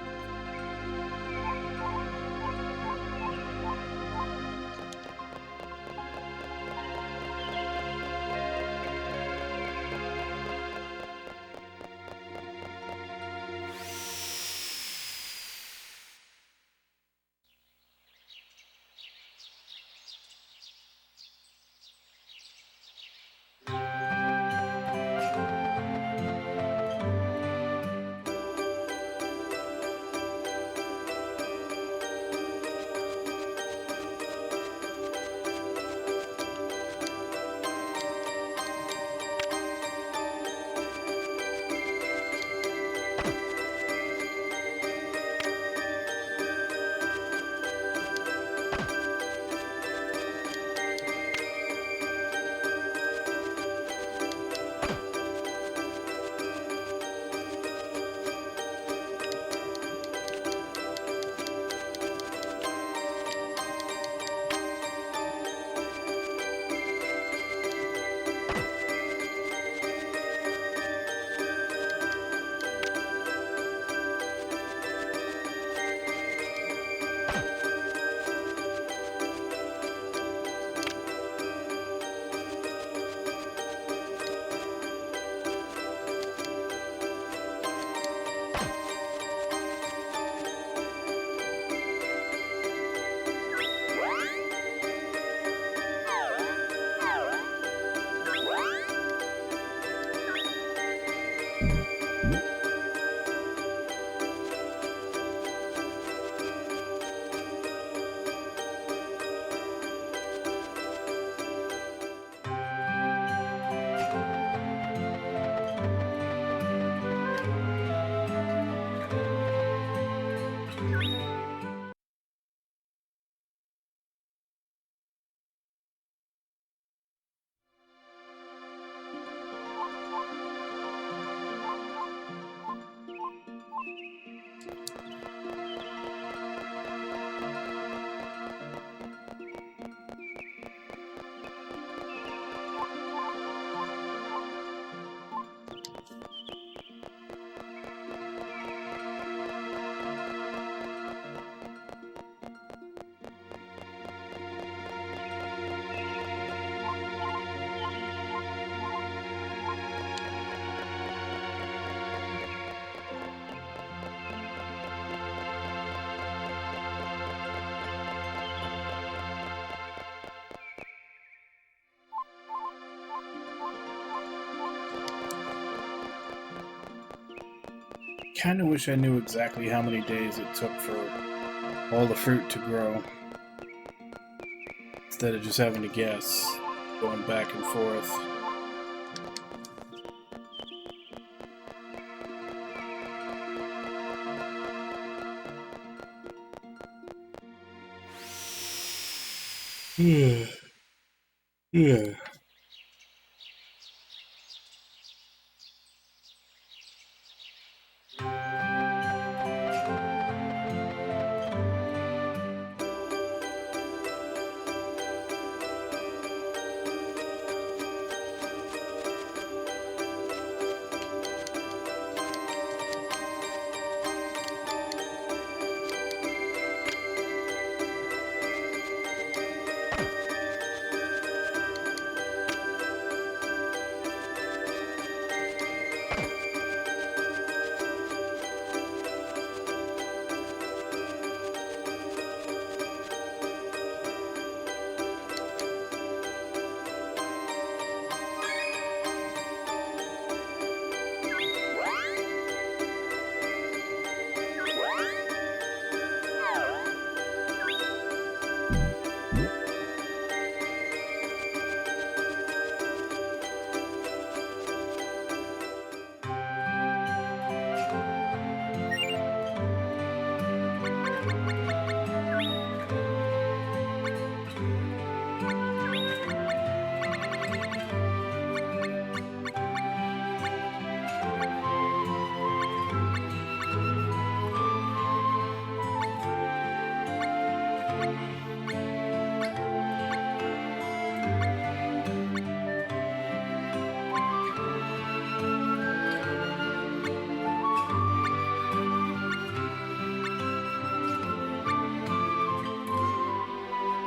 Kind of wish I knew exactly how many days it took for all the fruit to grow, instead of just having to guess, going back and forth. Yeah. Yeah.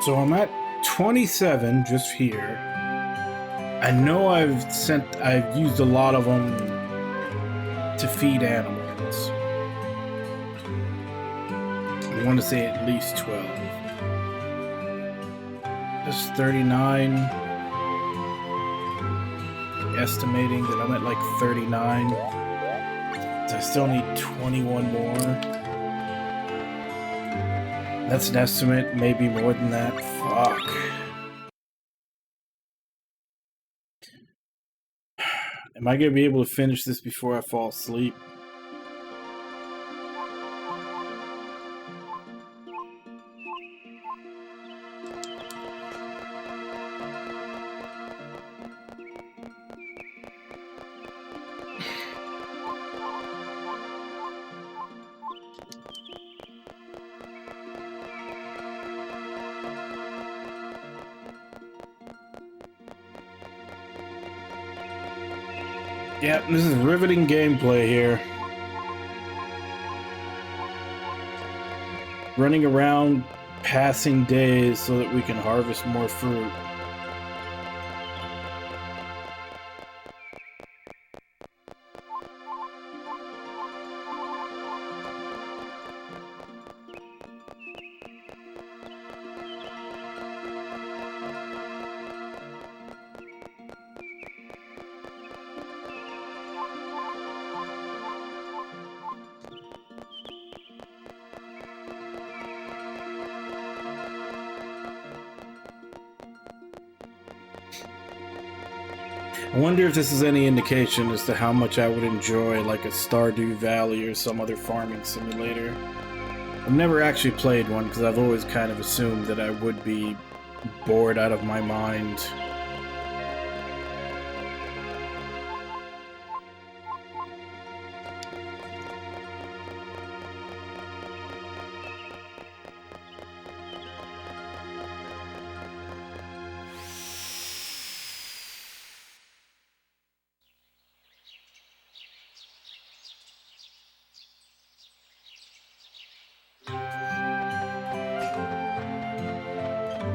So I'm at 27 just here. I know I've used a lot of them to feed animals. I want to say at least 12. That's 39. Estimating that I'm at like 39. So I still need 21 more. That's an estimate, maybe more than that. Fuck. Am I gonna be able to finish this before I fall asleep? Yeah, this is riveting gameplay here. Running around, passing days so that we can harvest more fruit. I wonder if this is any indication as to how much I would enjoy like a Stardew Valley or some other farming simulator. I've never actually played one because I've always kind of assumed that I would be bored out of my mind.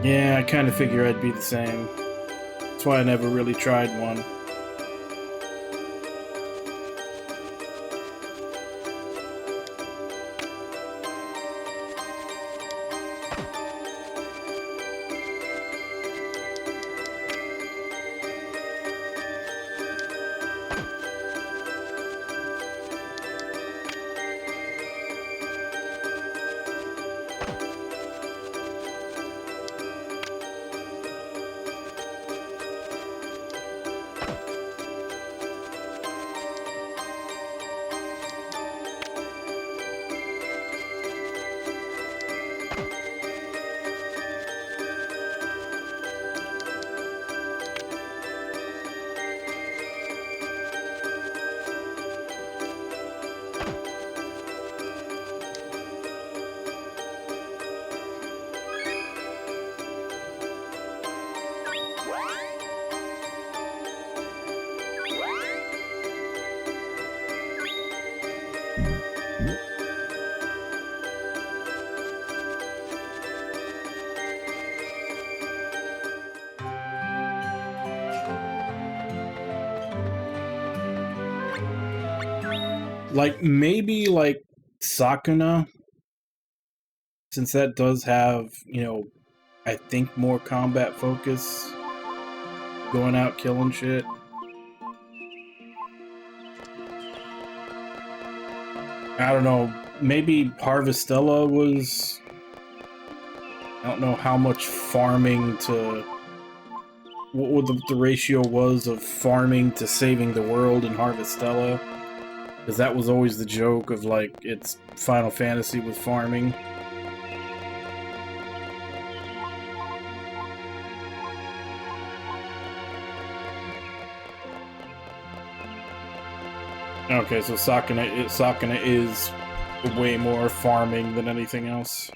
Yeah, I kind of figure I'd be the same. That's why I never really tried one. Like, maybe, like, Sakuna, since that does have, you know, I think more combat focus, going out killing shit. I don't know, maybe Harvestella was... I don't know how much farming to... what the ratio was of farming to saving the world in Harvestella. Because that was always the joke of, like, it's Final Fantasy with farming. Okay, so Sakuna is way more farming than anything else.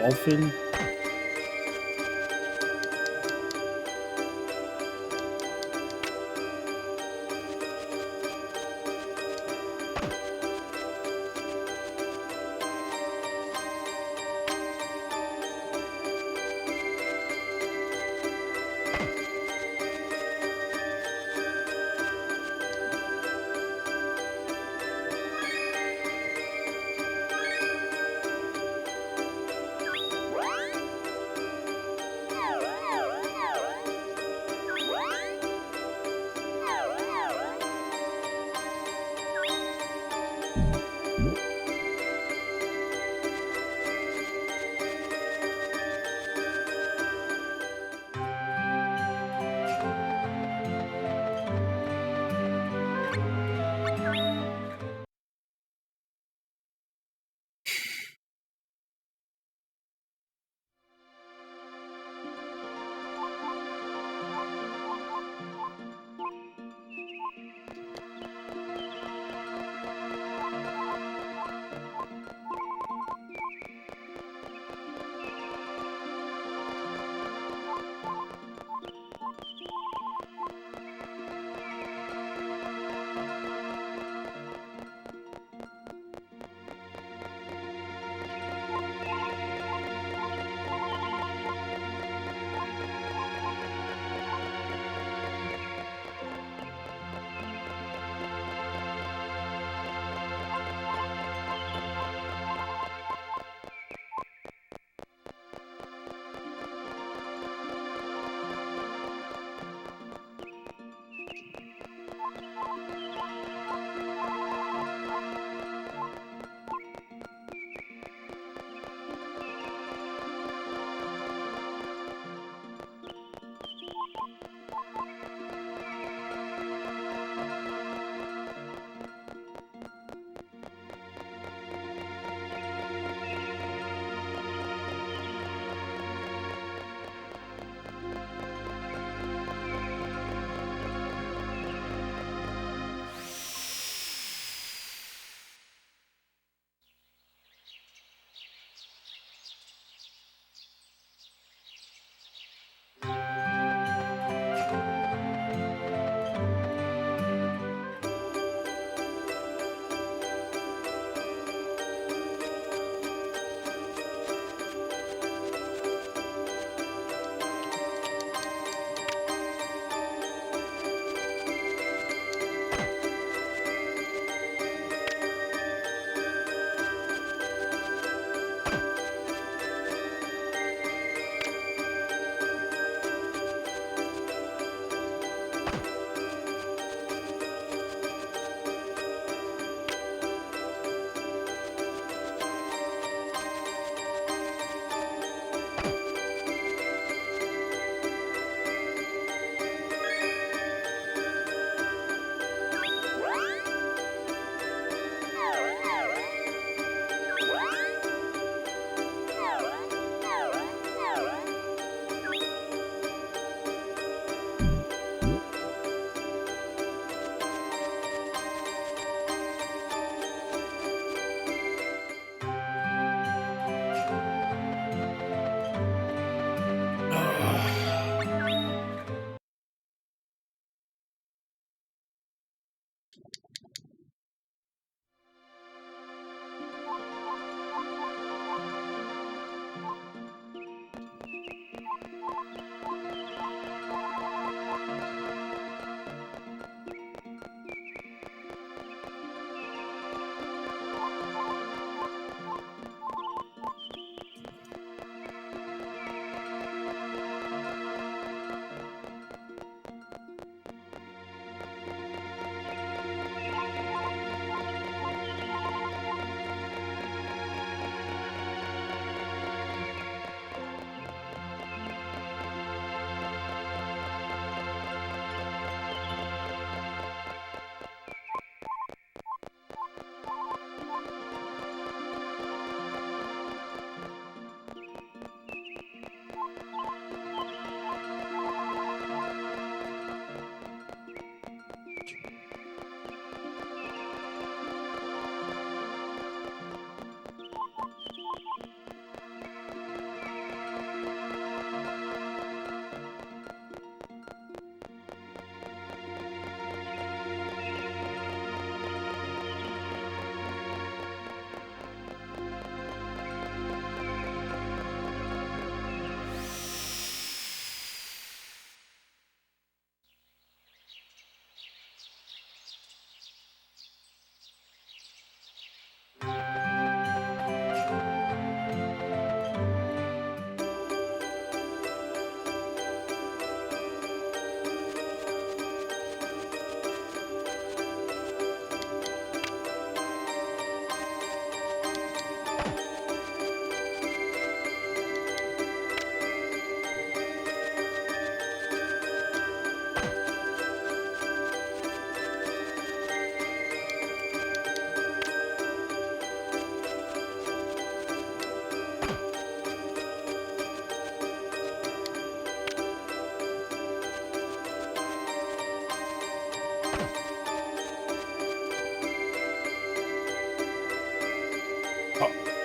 dolphin.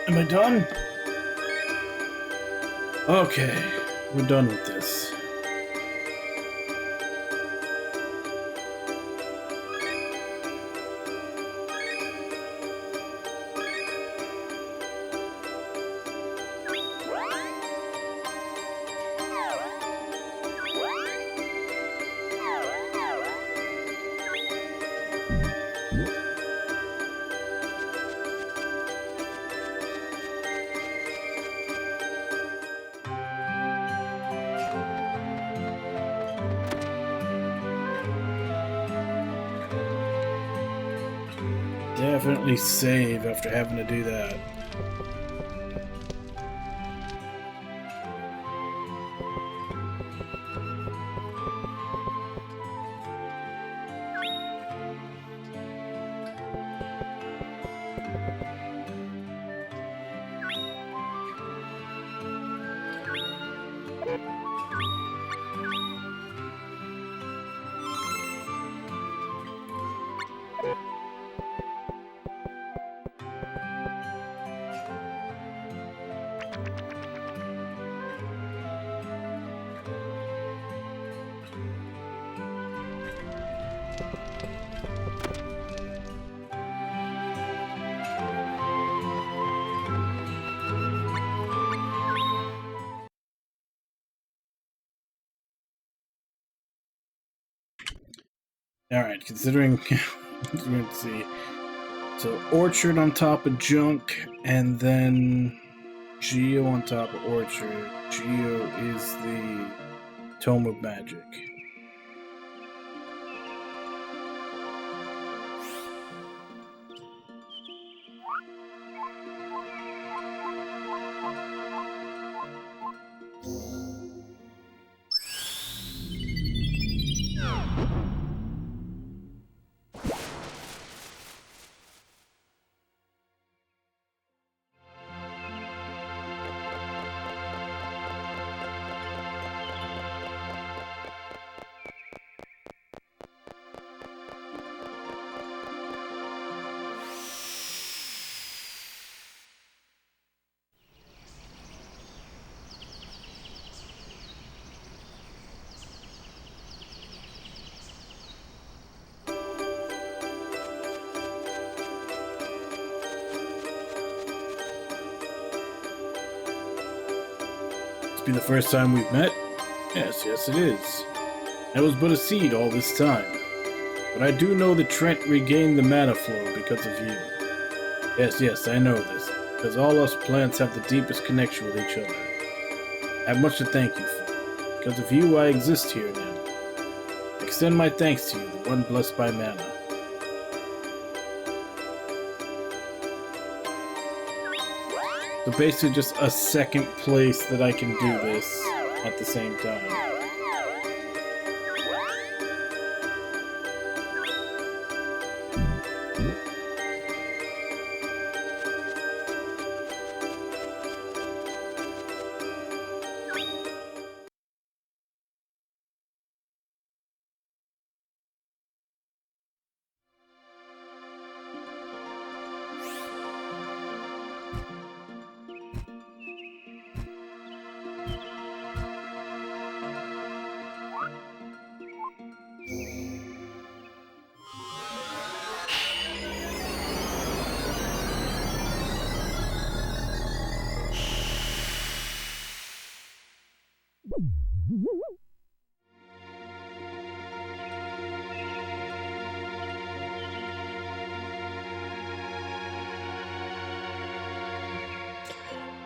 Am I done? Okay, we're done with this. Definitely save after having to do that. Alright, considering let's see. So Orchard on top of Junk, and then Geo on top of Orchard. Geo is the Tome of Magic. Be the first time we've met? Yes, it is. I was but a seed all this time. But I do know that Trent regained the mana flow because of you. Yes, I know this. Because all us plants have the deepest connection with each other. I have much to thank you for. Because of you, I exist here now. I extend my thanks to you, the one blessed by mana. So basically just a second place that I can do this at the same time.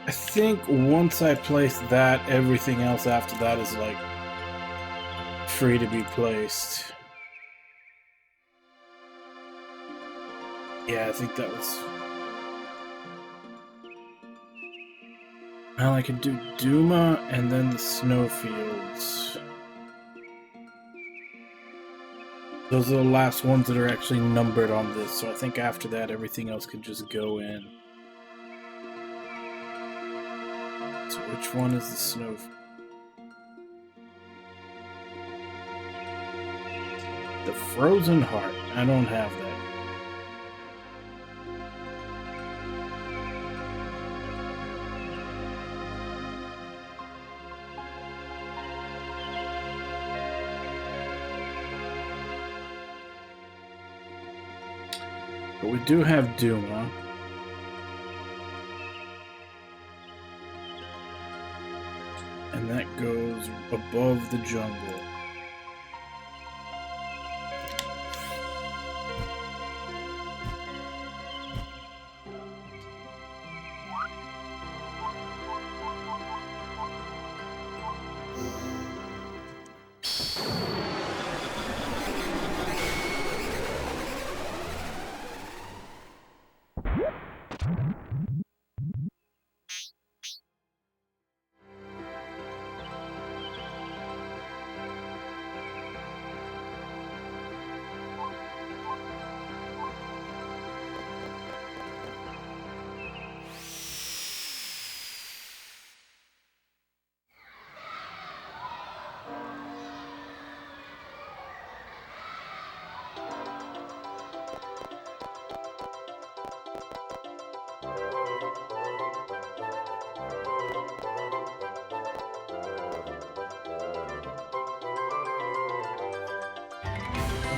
I think once I place that, everything else after that is like free to be placed. Yeah, I think that was... Well, I could do Duma and then the snowfields. Those are the last ones that are actually numbered on this, so I think after that everything else could just go in. So which one is the snow? The Frozen Heart. I don't have that. But we do have Duma. And that goes above the jungle.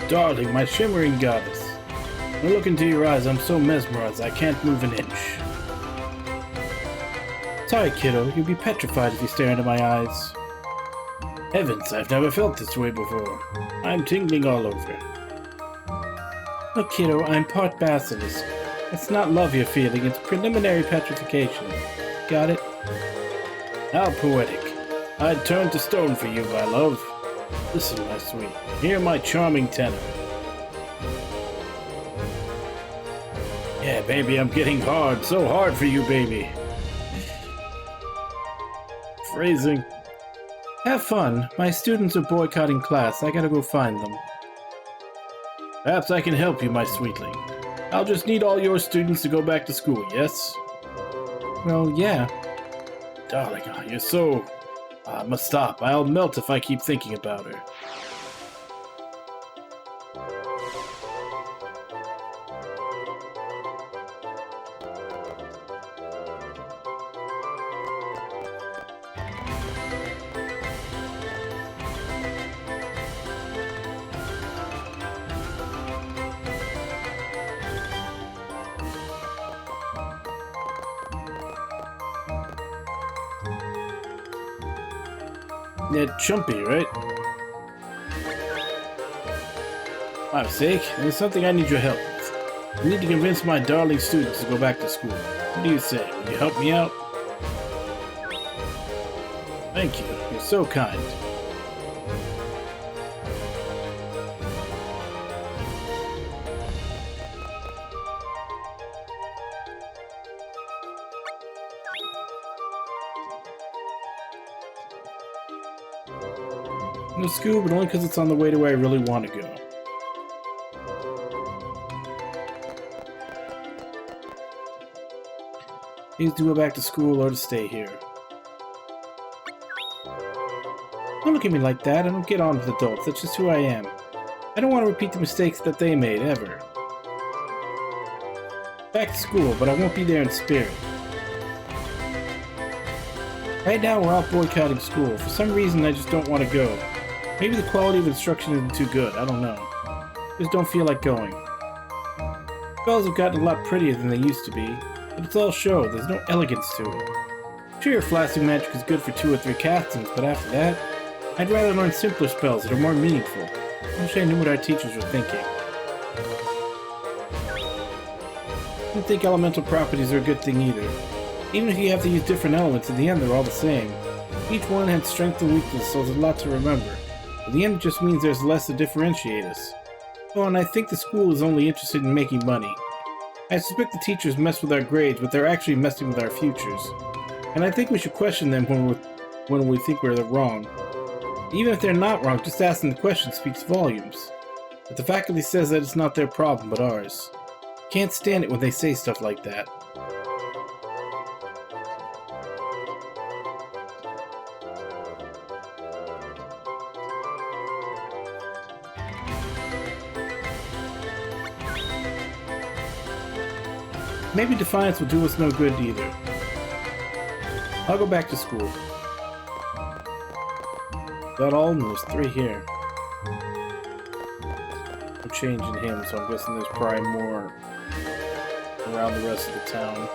Darling, my shimmering goddess. When I look into your eyes, I'm so mesmerized I can't move an inch. Sorry, kiddo, you'll be petrified if you stare into my eyes. Heavens, I've never felt this way before. I'm tingling all over. Look, kiddo, I'm part basilisk. It's not love you're feeling, it's preliminary petrification. Got it? How poetic. I'd turn to stone for you, my love. Listen, my sweet. Hear my charming tenor. Yeah, baby, I'm getting hard. So hard for you, baby. Phrasing. Have fun. My students are boycotting class. I gotta go find them. Perhaps I can help you, my sweetling. I'll just need all your students to go back to school, yes? Well, yeah. Darling, you're so... I must stop. I'll melt if I keep thinking about her. Yeah, Chumpy, right? My sake, there's something I need your help with. I need to convince my darling students to go back to school. What do you say? Will you help me out? Thank you. You're so kind. No school, but only because it's on the way to where I really want to go. Either to go back to school or to stay here. Don't look at me like that. I don't get on with adults. That's just who I am. I don't want to repeat the mistakes that they made, ever. Back to school, but I won't be there in spirit. Right now, we're out boycotting school. For some reason, I just don't want to go. Maybe the quality of instruction isn't too good. I don't know. Just don't feel like going. Spells have gotten a lot prettier than they used to be, but it's all show. There's no elegance to it. Sure, your flashy magic is good for 2 or 3 castings, but after that, I'd rather learn simpler spells that are more meaningful. I wish I knew what our teachers were thinking. I don't think elemental properties are a good thing either. Even if you have to use different elements, in the end they're all the same. Each one had strength and weakness, so there's a lot to remember. In the end, it just means there's less to differentiate us. Oh, and I think the school is only interested in making money. I suspect the teachers mess with our grades, but they're actually messing with our futures. And I think we should question them when we think we're wrong. Even if they're not wrong, just asking the question speaks volumes. But the faculty says that it's not their problem, but ours. Can't stand it when they say stuff like that. Maybe defiance will do us no good either. I'll go back to school. Got all, and there's 3 here. No change in him, so I'm guessing there's probably more around the rest of the town.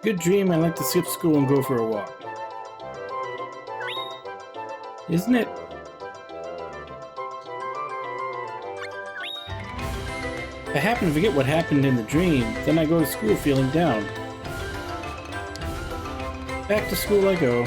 Good dream, I like to skip school and go for a walk. Isn't it? I happen to forget what happened in the dream, then I go to school feeling down. Back to school I go.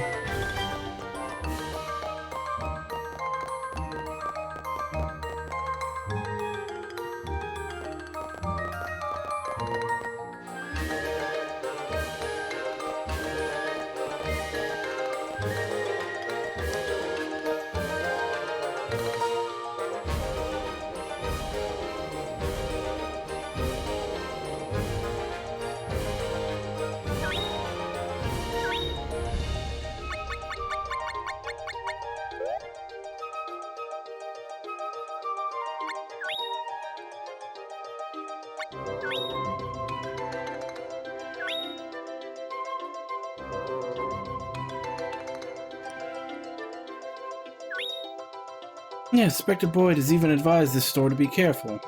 Yeah, Inspector Boyd has even advised this store to be careful.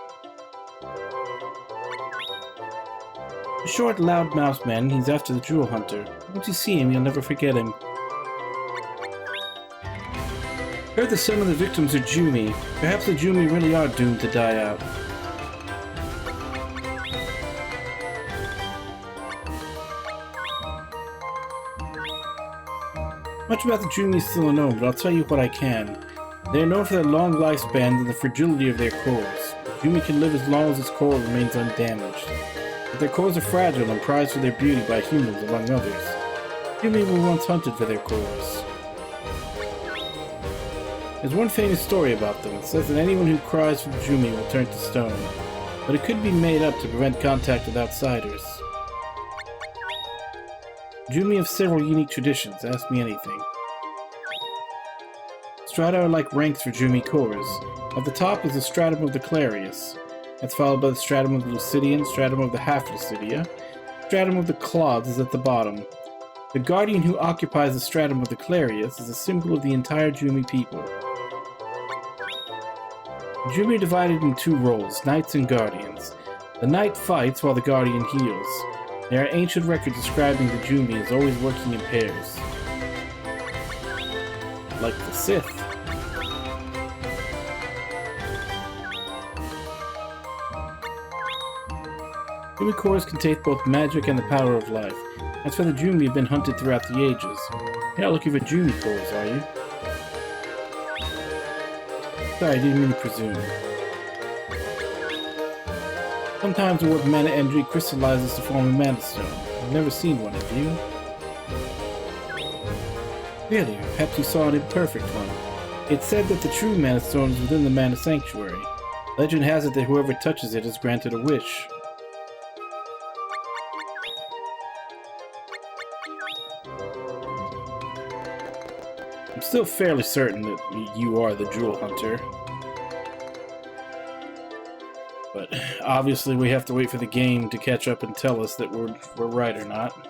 The short, loud mouse man, he's after the jewel hunter. Once you see him, you'll never forget him. Heard that some of the victims are Jumi. Perhaps the Jumi really are doomed to die out. Much about the Jumi is still unknown, but I'll tell you what I can. They are known for their long lifespans and the fragility of their cores. Jumi can live as long as its core remains undamaged. But their cores are fragile and prized for their beauty by humans, among others. Jumi were once hunted for their cores. There's one famous story about them. It says that anyone who cries for the Jumi will turn to stone. But it could be made up to prevent contact with outsiders. Jumi have several unique traditions. Ask me anything. Strata are like ranks for Jumi cores. At the top is the stratum of the Clarius. That's followed by the stratum of the Lucidian, stratum of the Half-Lucidia. Stratum of the Clods is at the bottom. The guardian who occupies the stratum of the Clarius is a symbol of the entire Jumi people. The Jumi are divided in two roles, knights and guardians. The knight fights while the guardian heals. There are ancient records describing the Jumi as always working in pairs. Like the Sith. Jumi cores contain both magic and the power of life. That's why the Jumi have been hunted throughout the ages. You're not looking for Jumi cores, are you? Sorry, I didn't mean to presume. Sometimes the word mana energy crystallizes to form a mana stone. I've never seen one, have you? Really? Perhaps you saw an imperfect one. It's said that the true mana stone is within the mana sanctuary. Legend has it that whoever touches it is granted a wish. I'm still fairly certain that you are the jewel hunter. But obviously we have to wait for the game to catch up and tell us that we're right or not.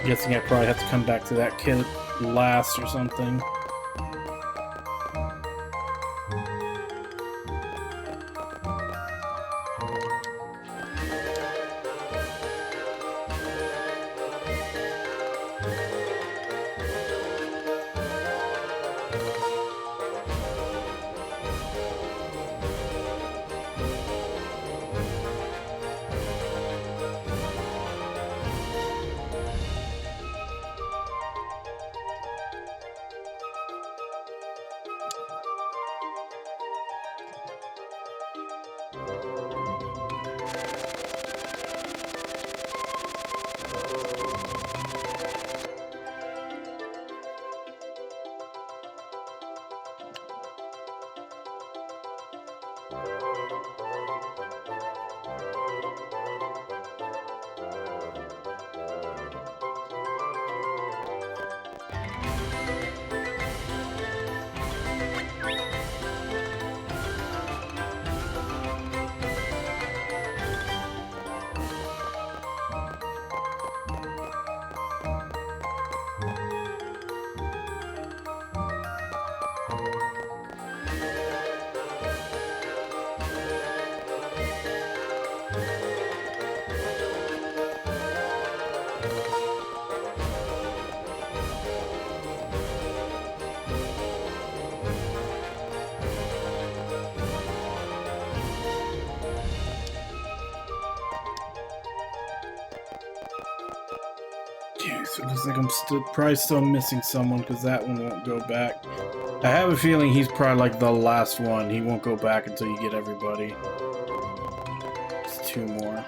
guessing I probably have to come back to that kid last or something. So it looks like I'm probably still missing someone because that one won't go back. I have a feeling he's probably like the last one. He won't go back until you get everybody. It's 2 more.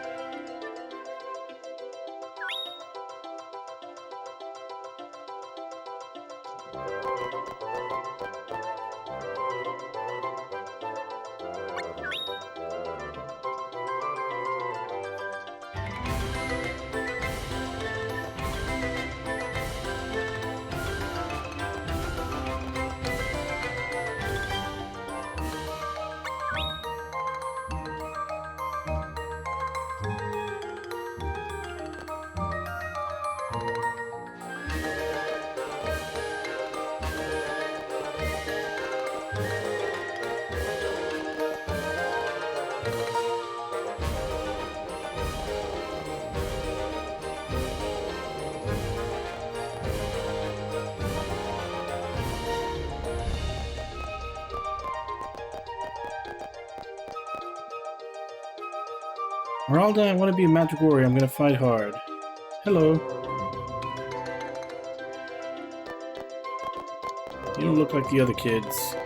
Meralda, I want to be a magic warrior. I'm gonna fight hard. Hello. You don't look like the other kids.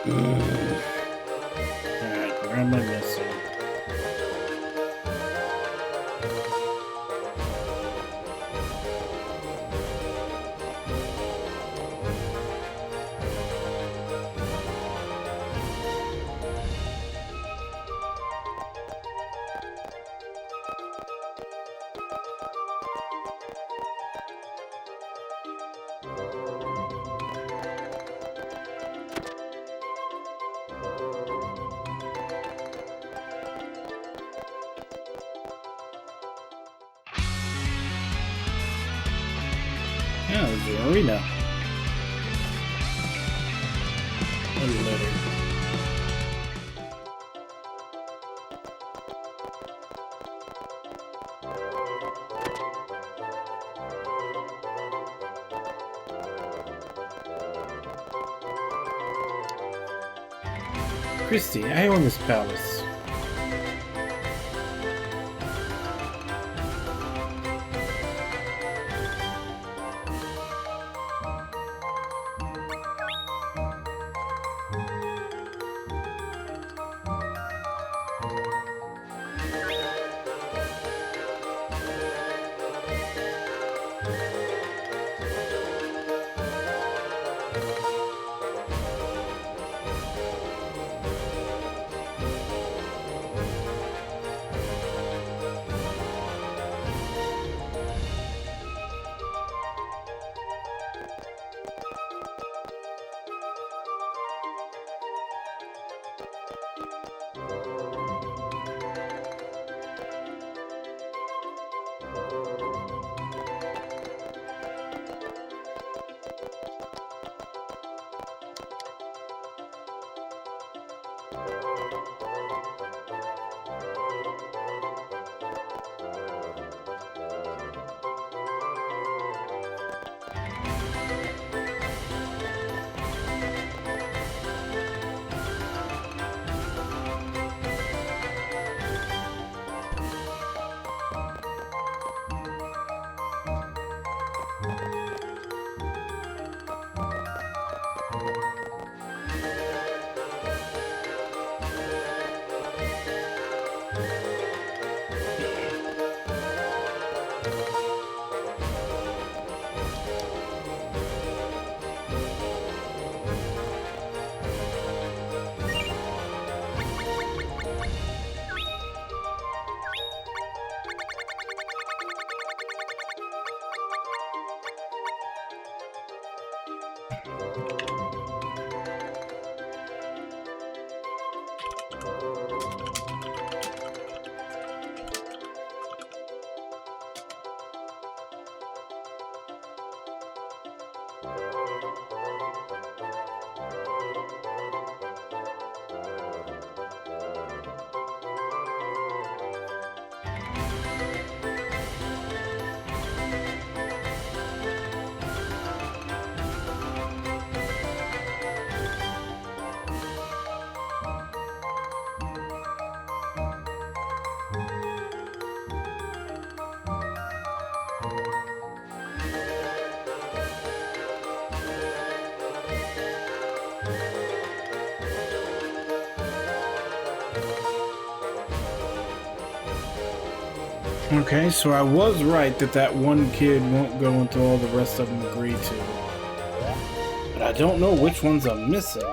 Alright, where am I missing? Yeah, there's the arena. Maybe later. Christy, I own this palace. Okay, so I was right that that one kid won't go until all the rest of them agree to. But I don't know which ones I'm missing.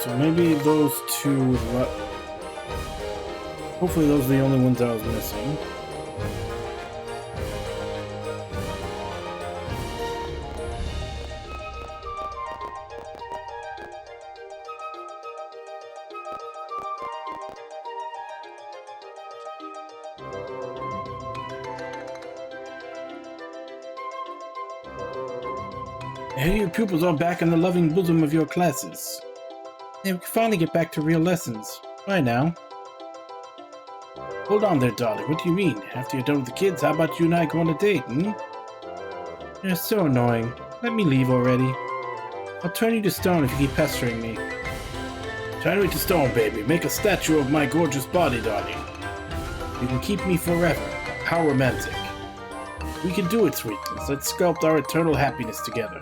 So maybe those two is what... Hopefully those are the only ones I was missing. Hey, your pupils are back in the loving bosom of your classes. They can finally get back to real lessons. Bye now. Hold on there, darling. What do you mean? After you're done with the kids, how about you and I go on a date, hmm? You're so annoying. Let me leave already. I'll turn you to stone if you keep pestering me. Turn me to stone, baby. Make a statue of my gorgeous body, darling. You can keep me forever. How romantic. We can do it, sweetness. Let's sculpt our eternal happiness together.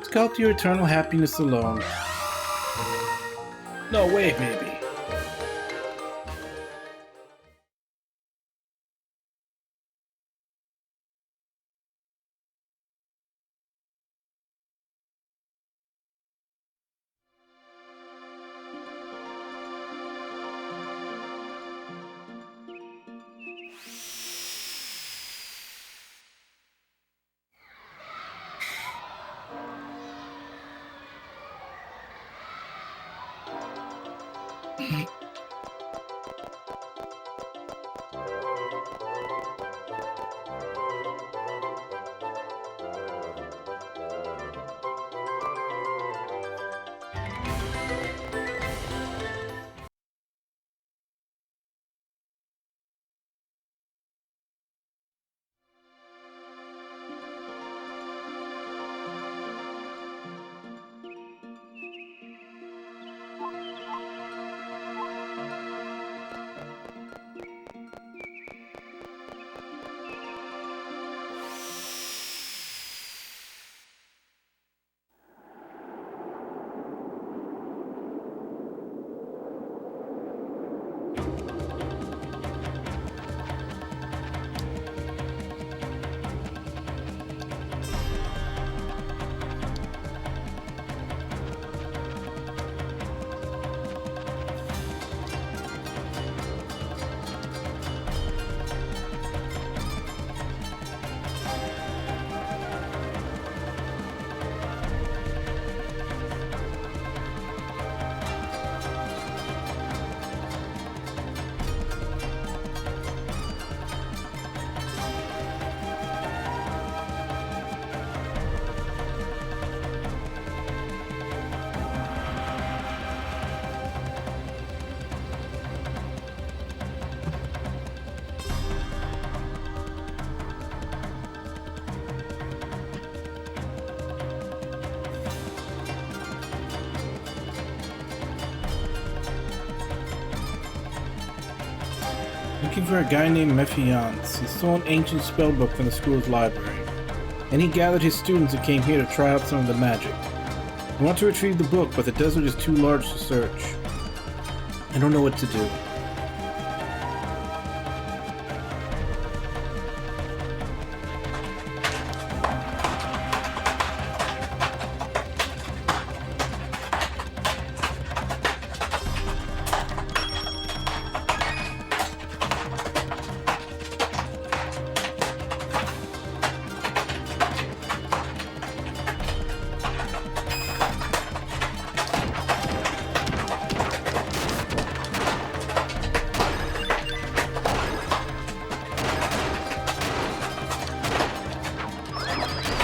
Sculpt your eternal happiness alone. No way, baby. Looking for a guy named Mephiance. He stole an ancient spellbook from the school's library, and he gathered his students and came here to try out some of the magic. I want to retrieve the book, but the desert is too large to search. I don't know what to do.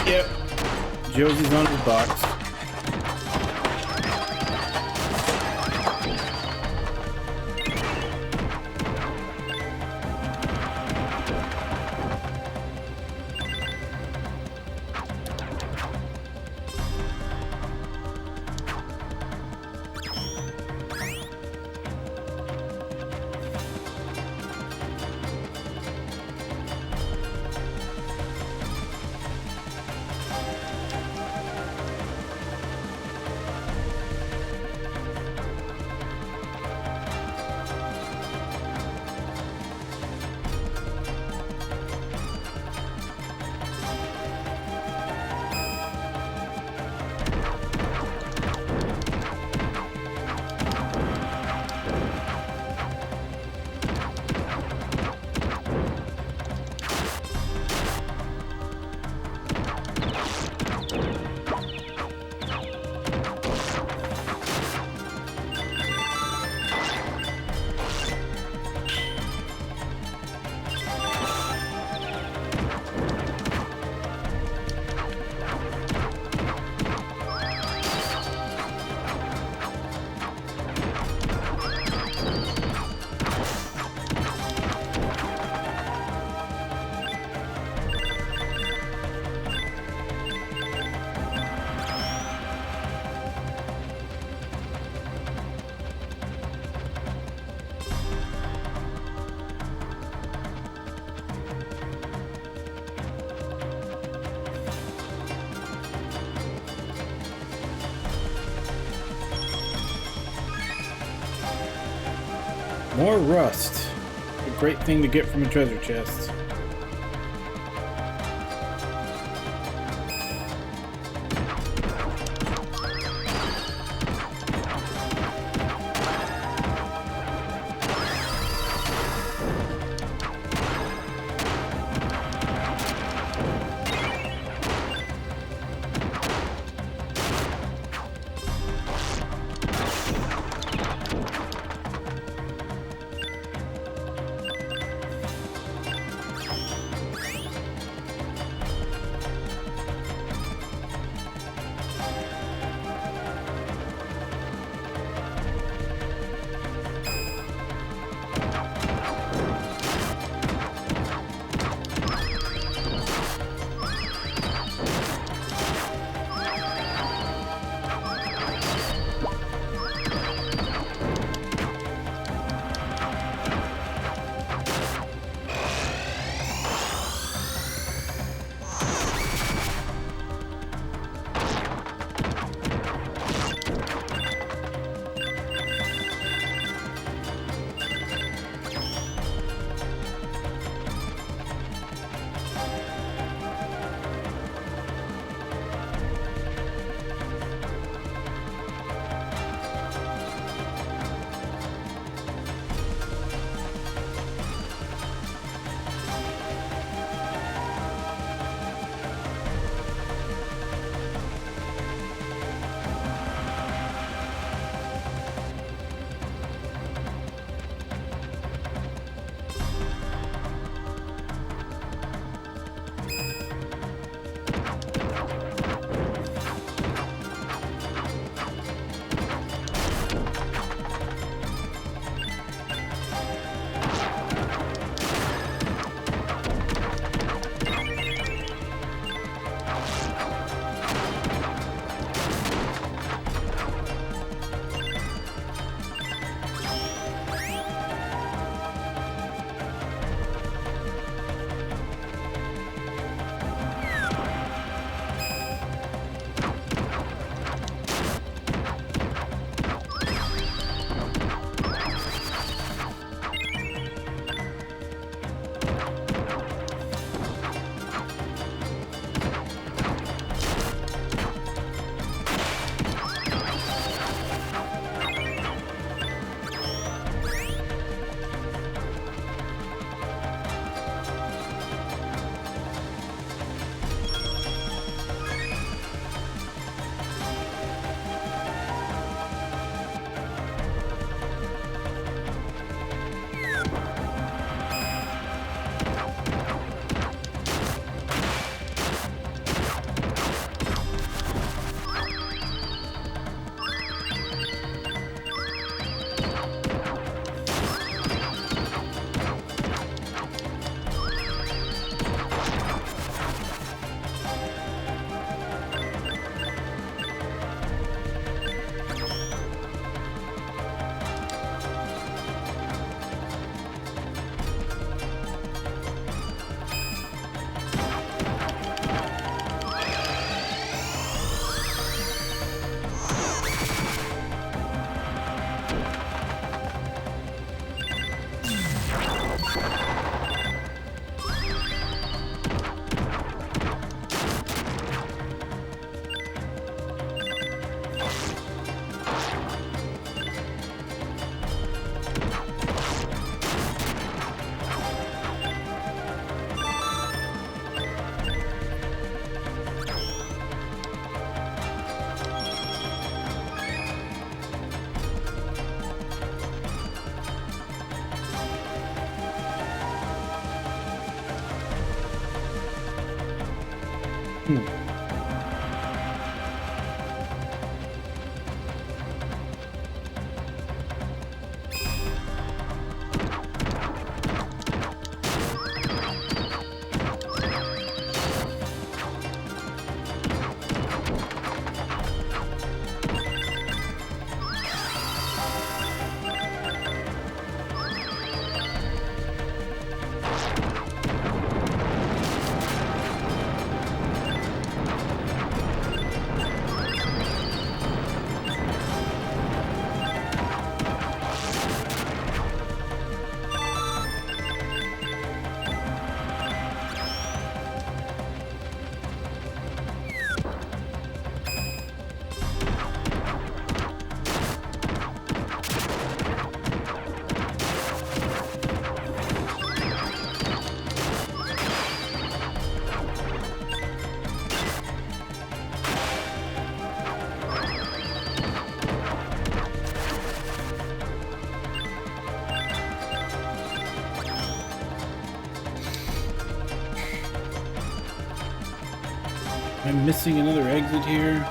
Yep. Josie's on the box. More rust. A great thing to get from a treasure chest. I'm missing another exit here.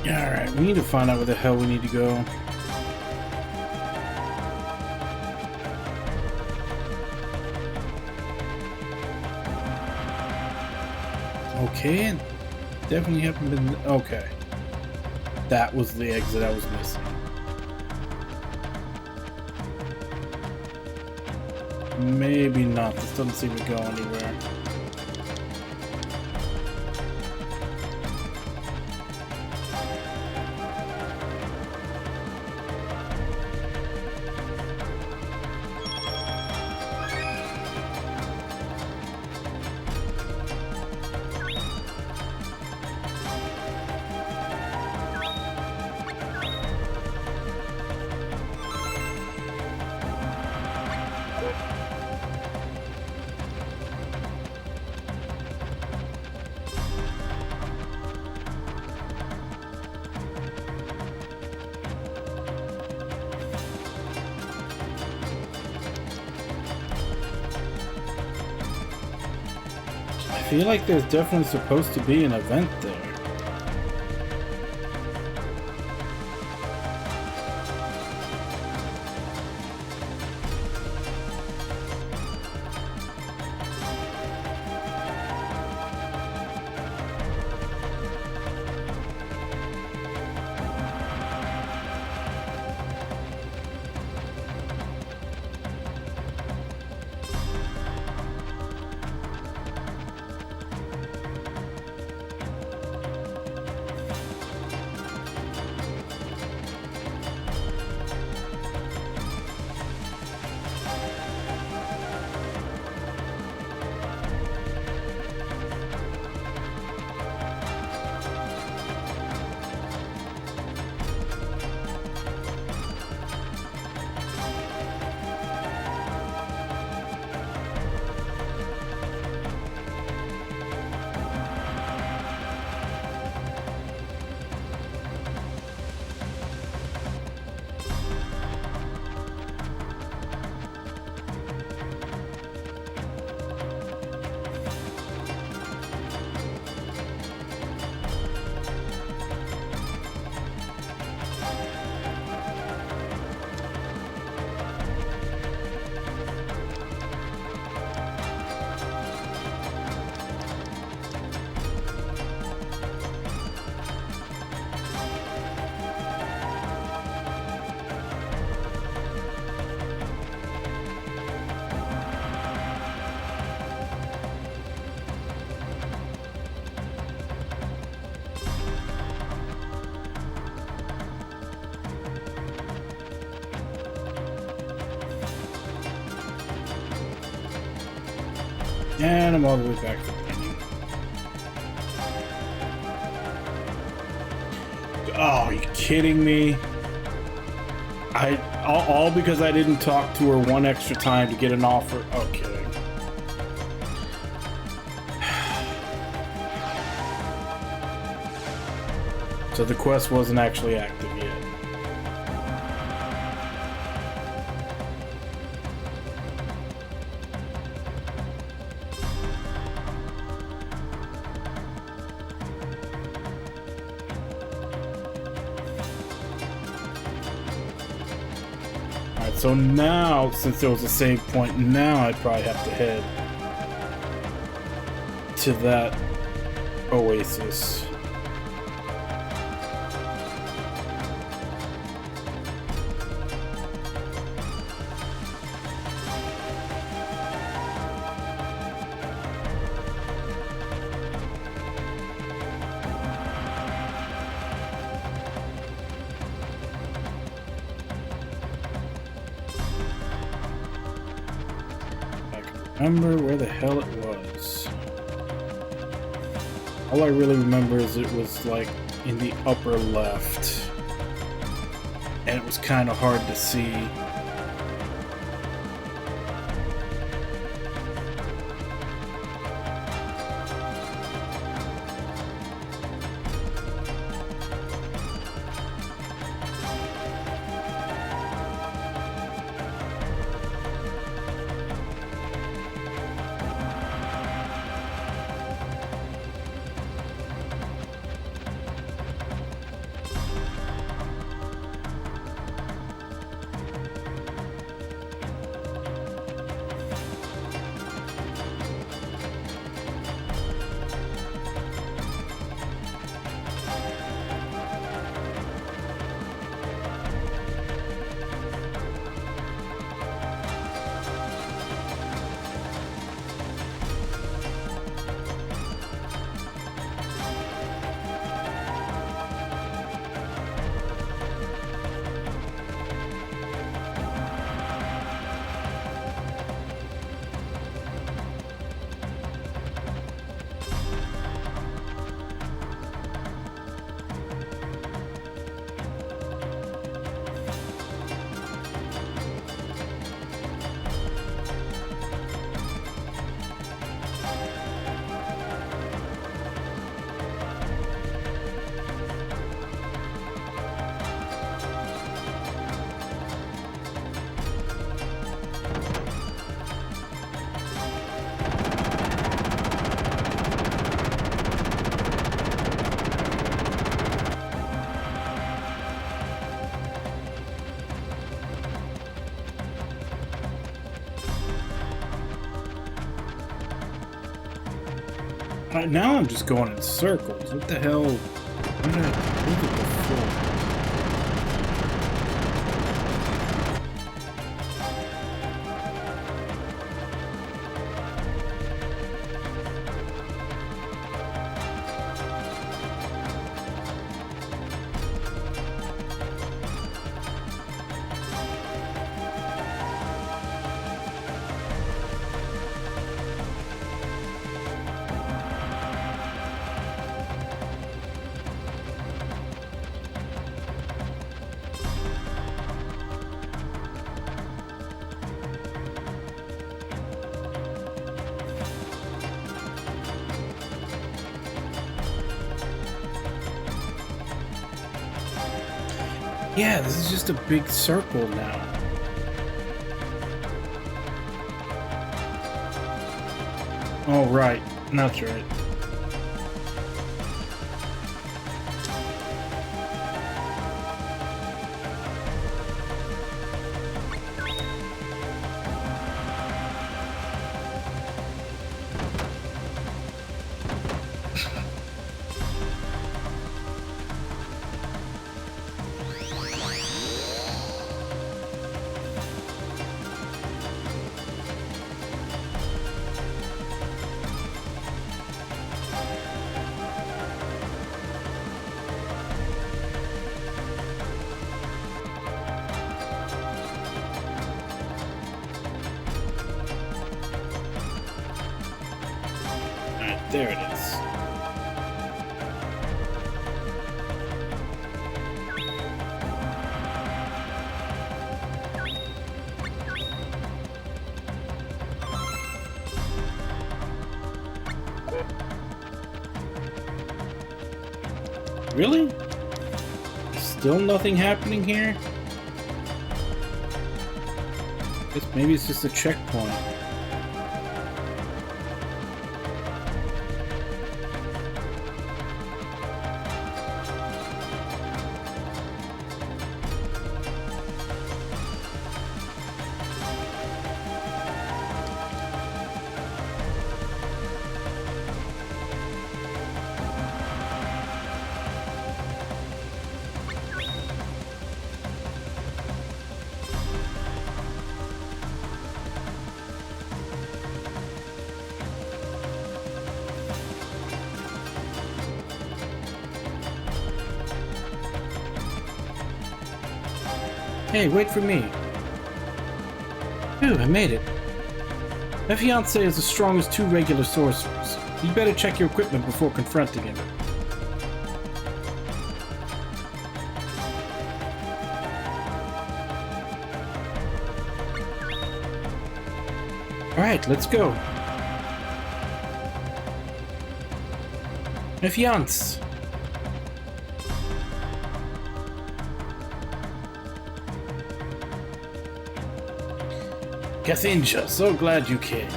Alright, we need to find out where the hell we need to go. Okay, definitely haven't been... Okay. That was the exit I was missing. Maybe not. This doesn't seem to go anywhere. feel like there's definitely supposed to be an event there. And I'm all the way back to the menu. Oh, are you kidding me? All because I didn't talk to her one extra time to get an offer. Okay. So the quest wasn't actually active yet. So now, since there was a save point, now I'd probably have to head to that oasis. Remember where the hell it was. All I really remember is it was like in the upper left, and it was kind of hard to see. Now I'm just going in circles. What the hell? Where did I move it before? Yeah, this is just a big circle now. Oh, right. That's right. There it is. Really? Still nothing happening here? Guess maybe it's just a checkpoint. Hey, wait for me. Ooh, I made it. My fiancé is as strong as 2 regular sorcerers. You'd better check your equipment before confronting him. Alright, let's go. My fiancé. Cathinja, so glad you came.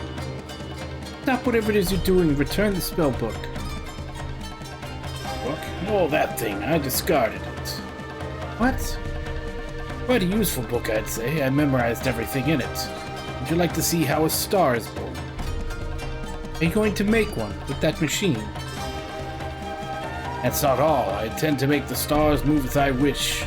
Stop whatever it is you're doing and return the spell book. Book? Oh, that thing. I discarded it. What? Quite a useful book, I'd say. I memorized everything in it. Would you like to see how a star is born? Are you going to make one with that machine? That's not all. I intend to make the stars move as I wish.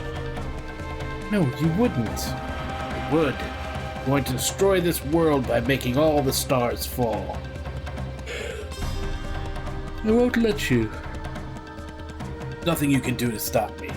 No, you wouldn't. I would. I'm going to destroy this world by making all the stars fall. I won't let you. Nothing you can do to stop me.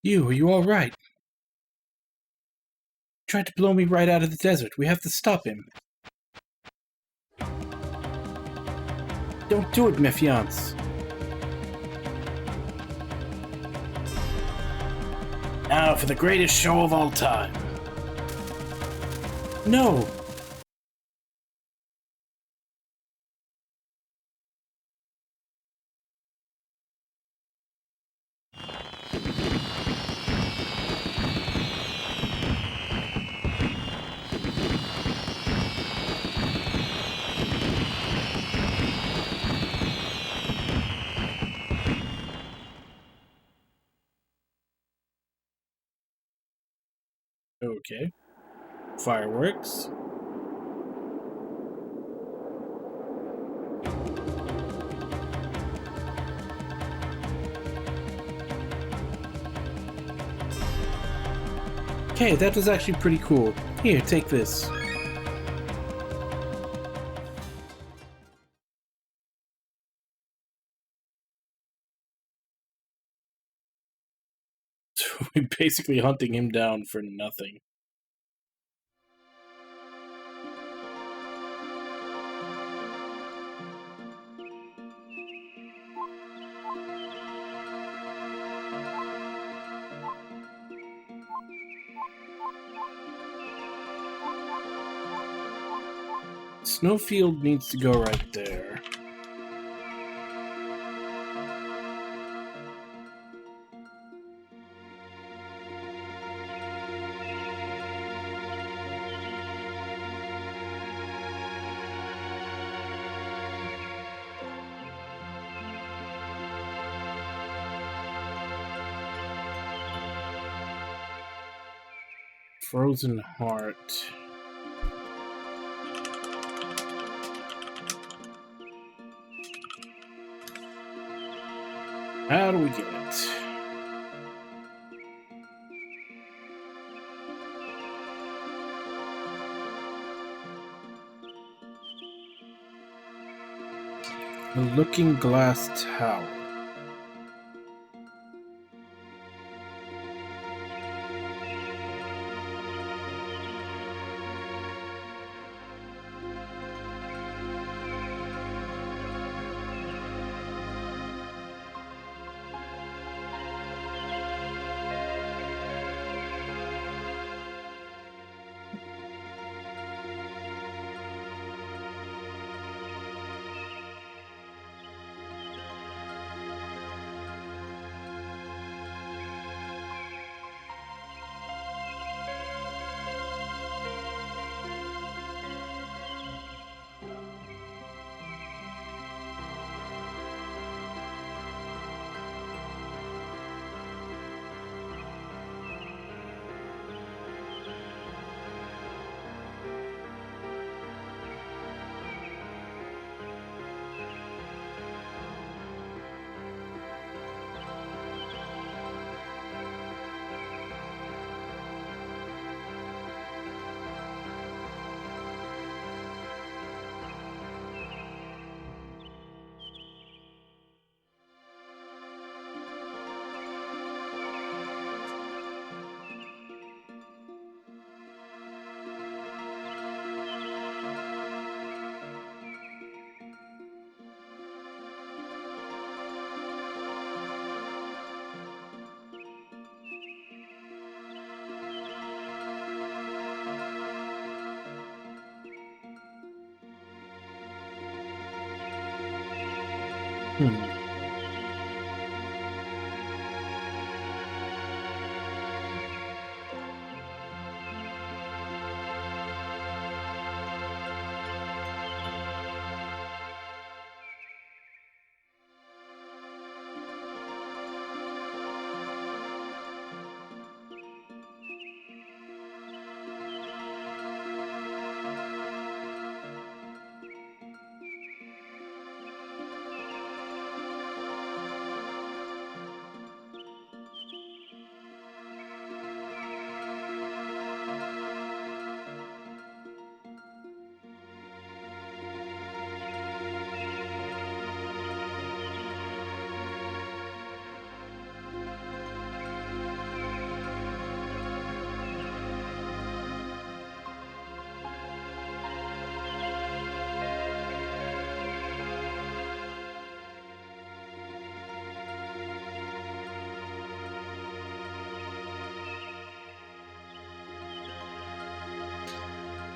Are you all right? He tried to blow me right out of the desert. We have to stop him. Don't do it, Mephiance. Now for the greatest show of all time. No! Okay. Fireworks. Okay, that was actually pretty cool. Here, take this. We're basically hunting him down for nothing. Snowfield needs to go right there. Frozen Heart. How do we get it? The Looking Glass Tower.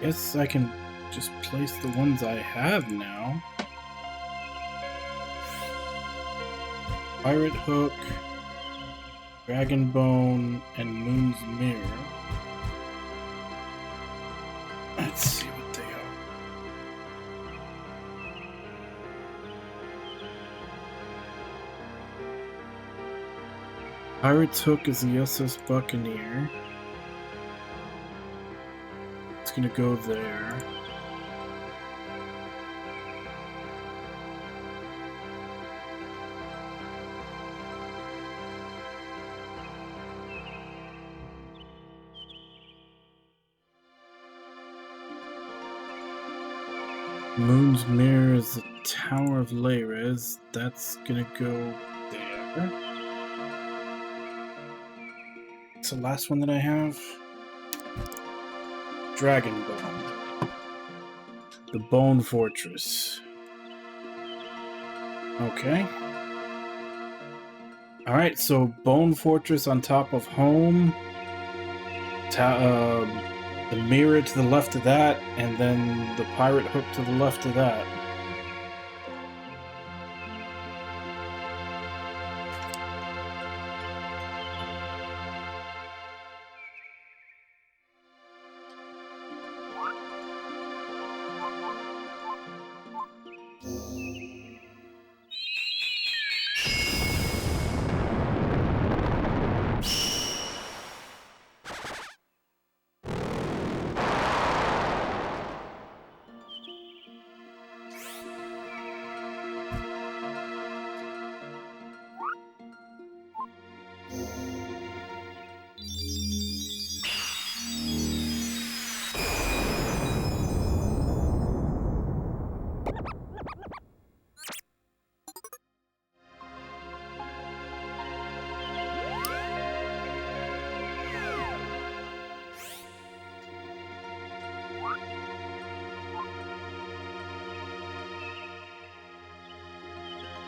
Guess I can just place the ones I have now. Pirate Hook, Dragon Bone, and Moon's Mirror. Let's see what they are. Pirate's Hook is the SS Buccaneer. It's gonna go there. Moon's Mirror is the Tower of Lares. That's gonna go there. It's the last one that I have. Dragon Bone. The Bone Fortress. Okay. Alright, so Bone Fortress on top of Home. The mirror to the left of that, and then the Pirate Hook to the left of that.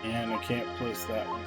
And I can't place that one.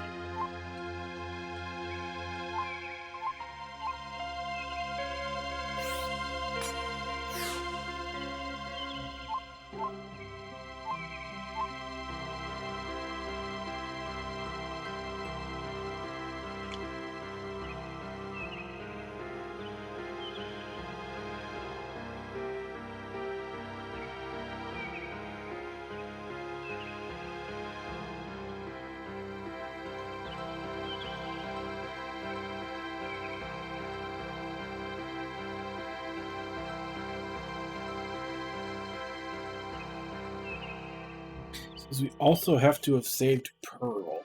Because we also have to have saved Pearl.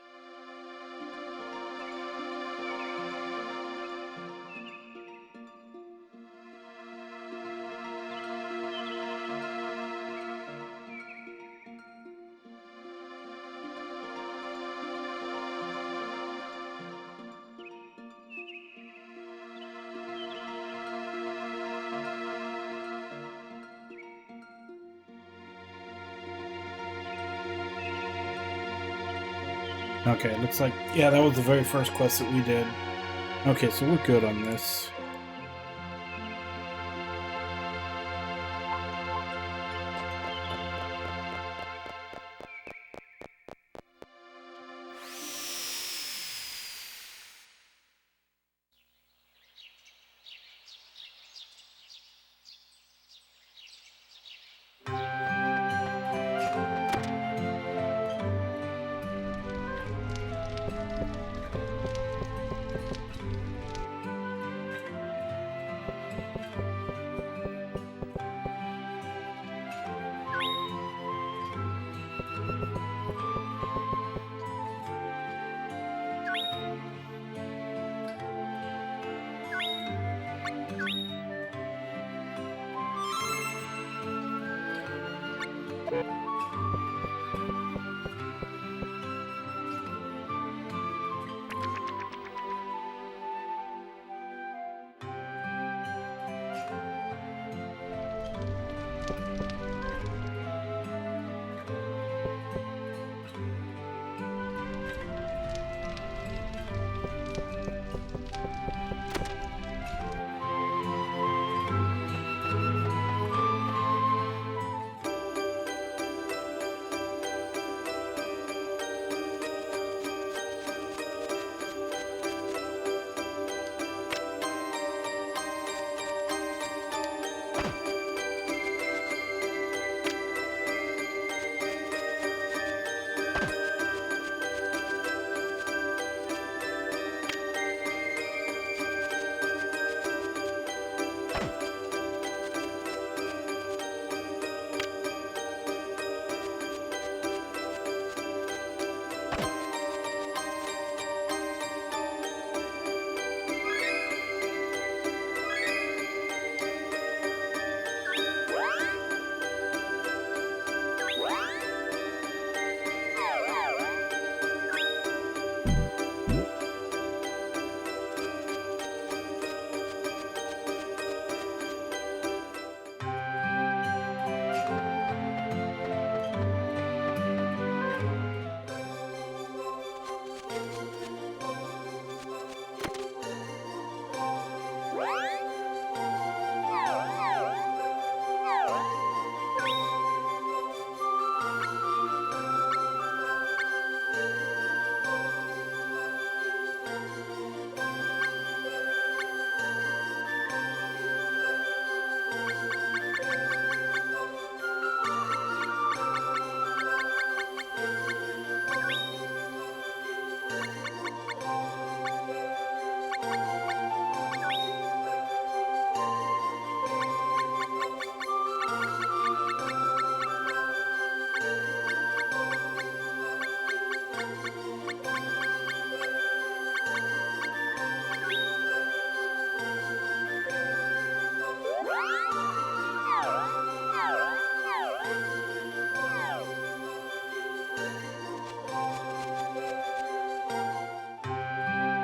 Okay, looks like, yeah, that was the very first quest that we did. Okay, so we're good on this.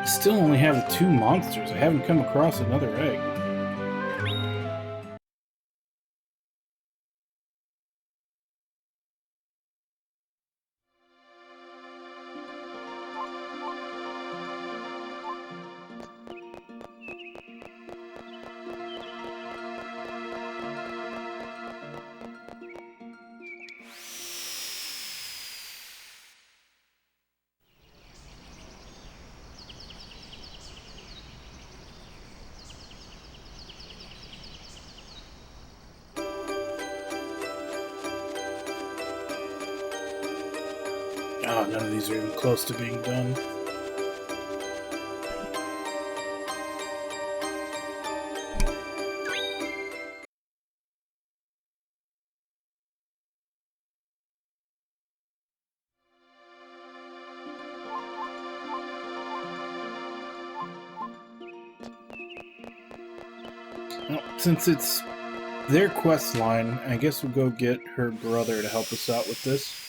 Still only have the 2 monsters. I haven't come across another egg. Oh, none of these are even close to being done. Well, since it's their quest line, I guess we'll go get her brother to help us out with this.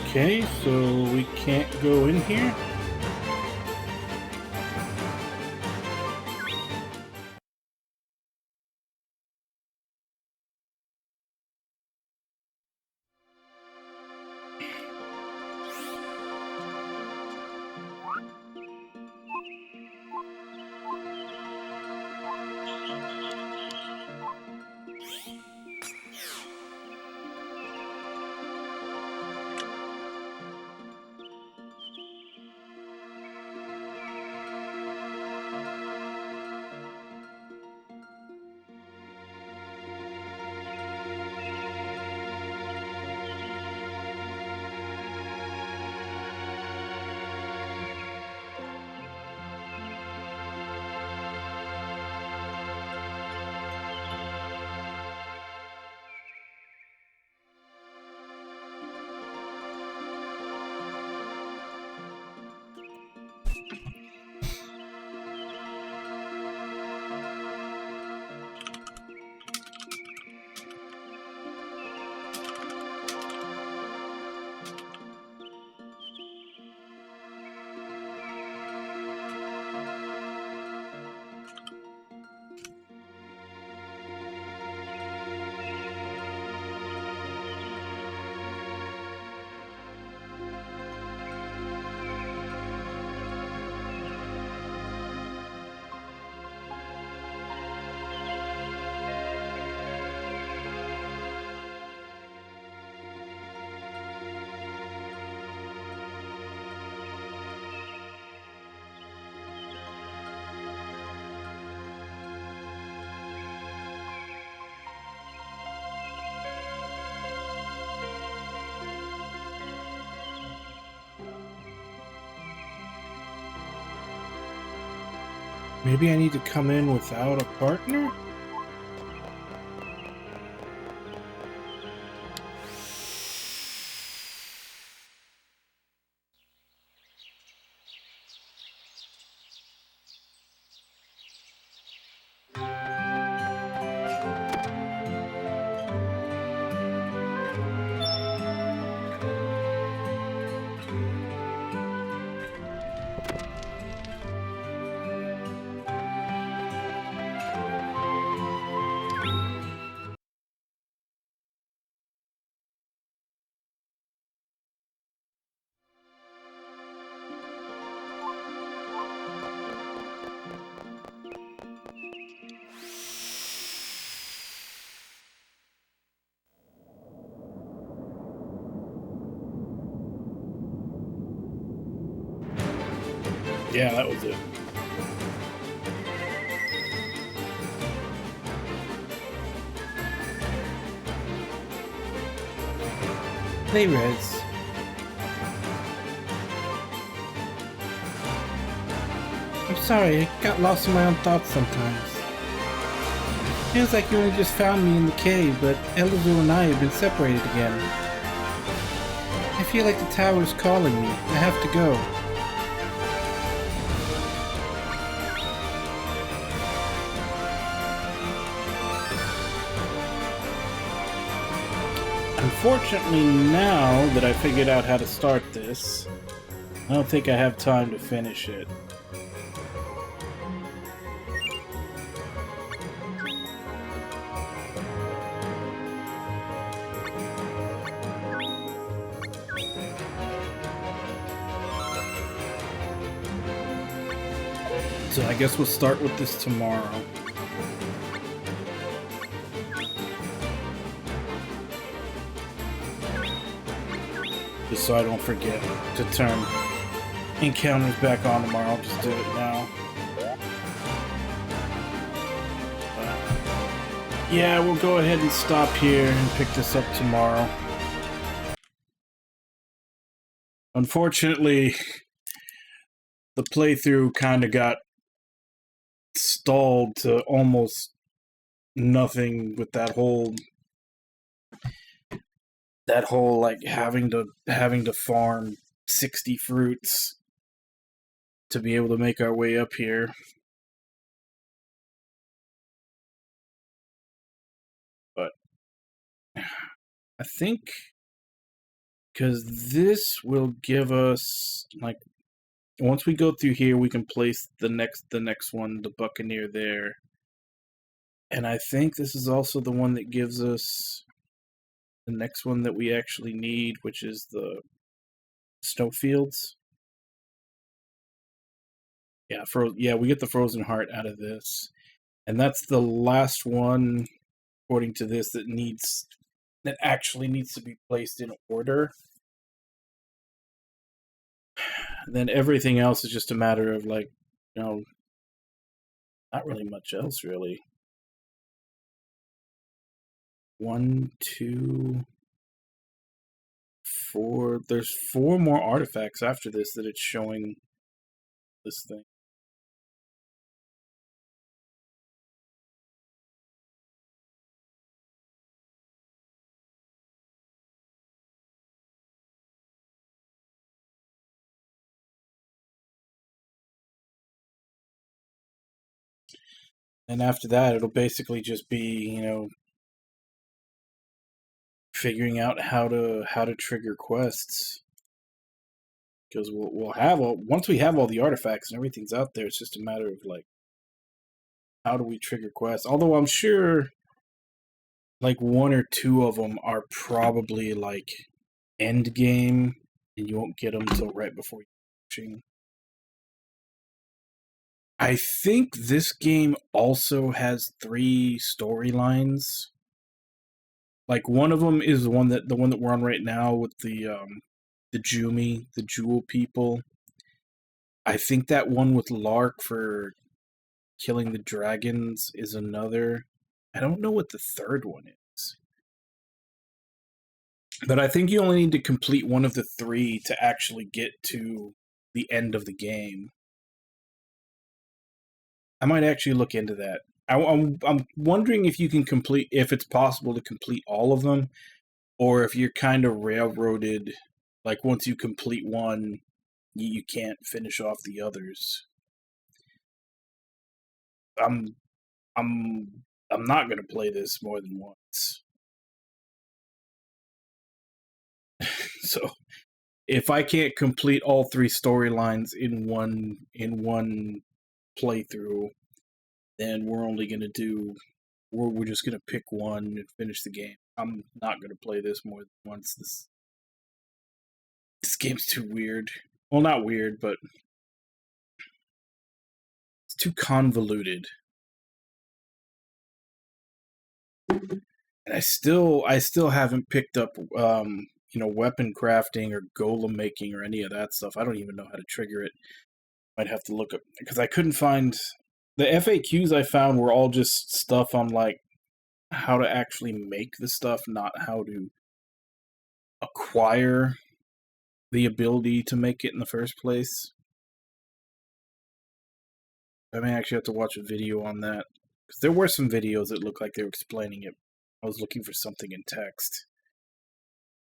Okay, so we can't go in here? Maybe I need to come in without a partner? Yeah, that was it. Hey, Rez. I'm sorry, I got lost in my own thoughts sometimes. Feels like you only just found me in the cave, but Elazur and I have been separated again. I feel like the tower's calling me. I have to go. Unfortunately, now that I figured out how to start this, I don't think I have time to finish it. So I guess we'll start with this tomorrow. Just so I don't forget to turn encounters back on tomorrow. I'll just do it now. Yeah, we'll go ahead and stop here and pick this up tomorrow. Unfortunately, the playthrough kind of got stalled to almost nothing with that whole like having to farm 60 fruits to be able to make our way up here. But I think because this will give us, like, once we go through here, we can place the next one, the Buccaneer, there. And I think this is also the one that gives us the next one that we actually need, which is the Snowfields. Yeah, we get the Frozen Heart out of this. And that's the last one, according to this, that actually needs to be placed in order. Then everything else is just a matter of, like, you know, not really much else, really. 1, 2, 4. There's 4 more artifacts after this that it's showing this thing. And after that, it'll basically just be, you know, figuring out how to trigger quests. Because we'll have once we have all the artifacts and everything's out there, it's just a matter of, like, how do we trigger quests? Although I'm sure, like, 1 or 2 of them are probably, like, end game, and you won't get them until right before you're. I think this game also has 3 storylines. Like, one of them is the one that we're on right now with the Jumi, the Jewel people. I think that one with Lark for killing the dragons is another. I don't know what the third one is. But I think you only need to complete one of the 3 to actually get to the end of the game. I might actually look into that. I'm wondering if you can complete, if it's possible to complete all of them, or if you're kind of railroaded. Like once you complete one, you can't finish off the others. I'm not gonna play this more than once. So if I can't complete all 3 storylines in one playthrough, then we're just gonna pick one and finish the game. I'm not gonna play this more than once. This game's too weird. Well, not weird, but it's too convoluted. And I still haven't picked up weapon crafting or golem making or any of that stuff. I don't even know how to trigger it. Might have to look up, because I couldn't find the FAQs I found were all just stuff on like how to actually make the stuff, not how to acquire the ability to make it in the first place. I may actually have to watch a video on that, because there were some videos that looked like they were explaining it. I was looking for something in text,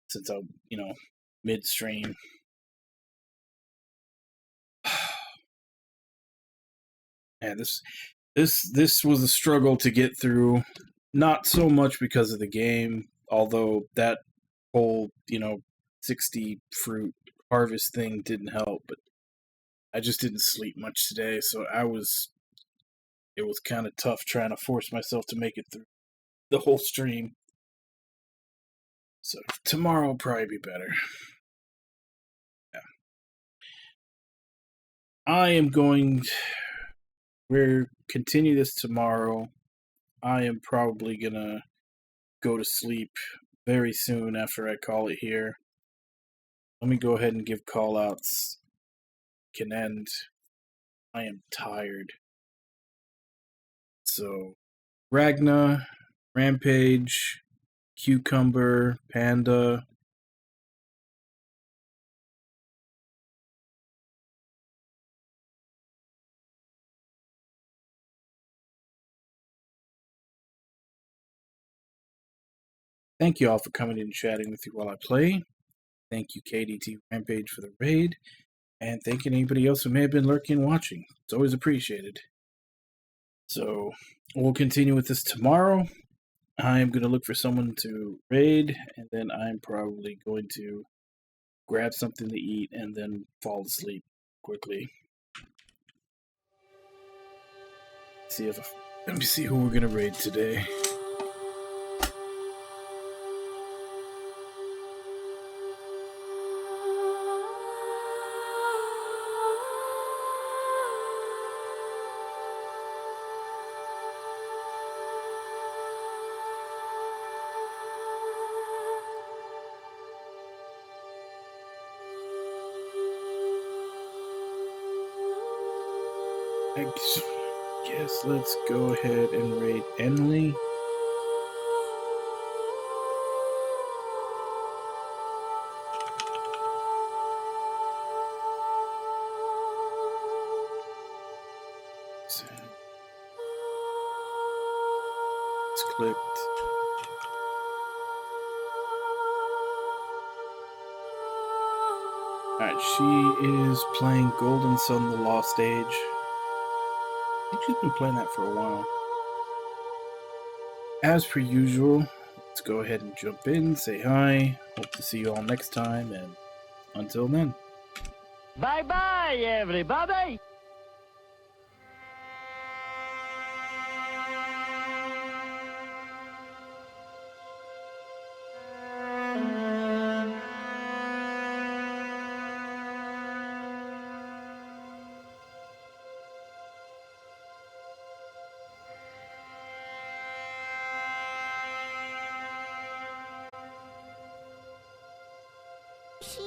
since I'm, midstream. Man, this was a struggle to get through. Not so much because of the game, although that whole, 60 fruit harvest thing didn't help, but I just didn't sleep much today, so it was kind of tough trying to force myself to make it through the whole stream. So tomorrow will probably be better. Yeah. We'll continue this tomorrow. I am probably gonna go to sleep very soon after I call it here. Let me go ahead and give call-outs. Can end. I am tired. So, Ragna, Rampage, Cucumber, Panda. Thank you all for coming in and chatting with you while I play. Thank you, KDT Rampage, for the raid. And thank you to anybody else who may have been lurking and watching. It's always appreciated. So, we'll continue with this tomorrow. I'm going to look for someone to raid, and then I'm probably going to grab something to eat and then fall asleep quickly. Let me see who we're going to raid today. I guess let's go ahead and raid Enly. So, it's clicked. Alright, she is playing Golden Sun: The Lost Age. I think she's been playing that for a while. As per usual, let's go ahead and jump in, say hi. Hope to see you all next time, and until then. Bye-bye, everybody.